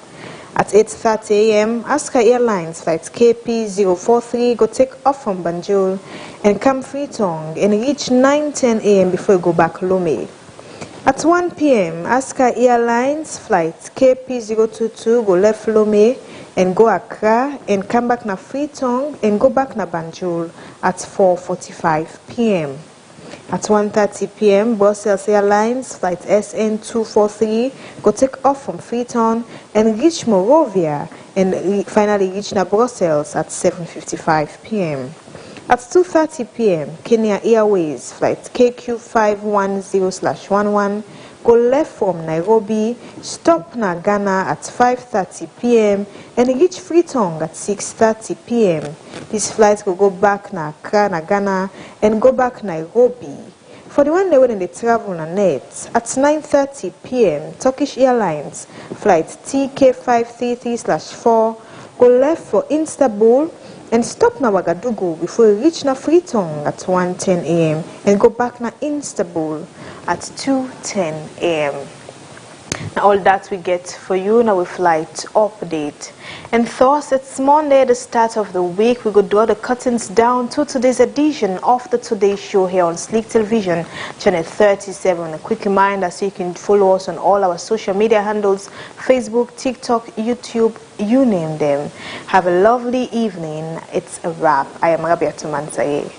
At 8:30 a.m., Aska Airlines flights KP043 go take off from Banjul and come Freetong and reach 9:10 a.m. before you go back Lomé. At 1 p.m., Aska Airlines flight KP022 go left Lomé and go Accra and come back na Freetong and go back na Banjul at 4:45 p.m. At 1:30 p.m., Brussels Airlines flight SN243 go take off from Freetong and reach Monrovia and finally reach na Brussels at 7:55 p.m. At 2:30 p.m., Kenya Airways flight KQ510/11 go left from Nairobi, stop na Ghana at 5:30 p.m. and reach Freetong at 6:30 p.m. This flight will go back na Accra na Ghana and go back Nairobi. For the one day when they travel na net, at 9:30 p.m., Turkish Airlines flight TK533/4 go left for Istanbul and stop na Ouagadougou before you reach na Freetong at 1:10 a.m. and go back na Istanbul at 2:10 a.m. Now all that we get for you now with flight update. And thus it's Monday, the start of the week. We go draw the curtains down to today's edition of the Today Show here on Slik Television, channel 37. A quick reminder so you can follow us on all our social media handles, Facebook, TikTok, YouTube, you name them. Have a lovely evening. It's a wrap. I am Rabiatu Mantaye.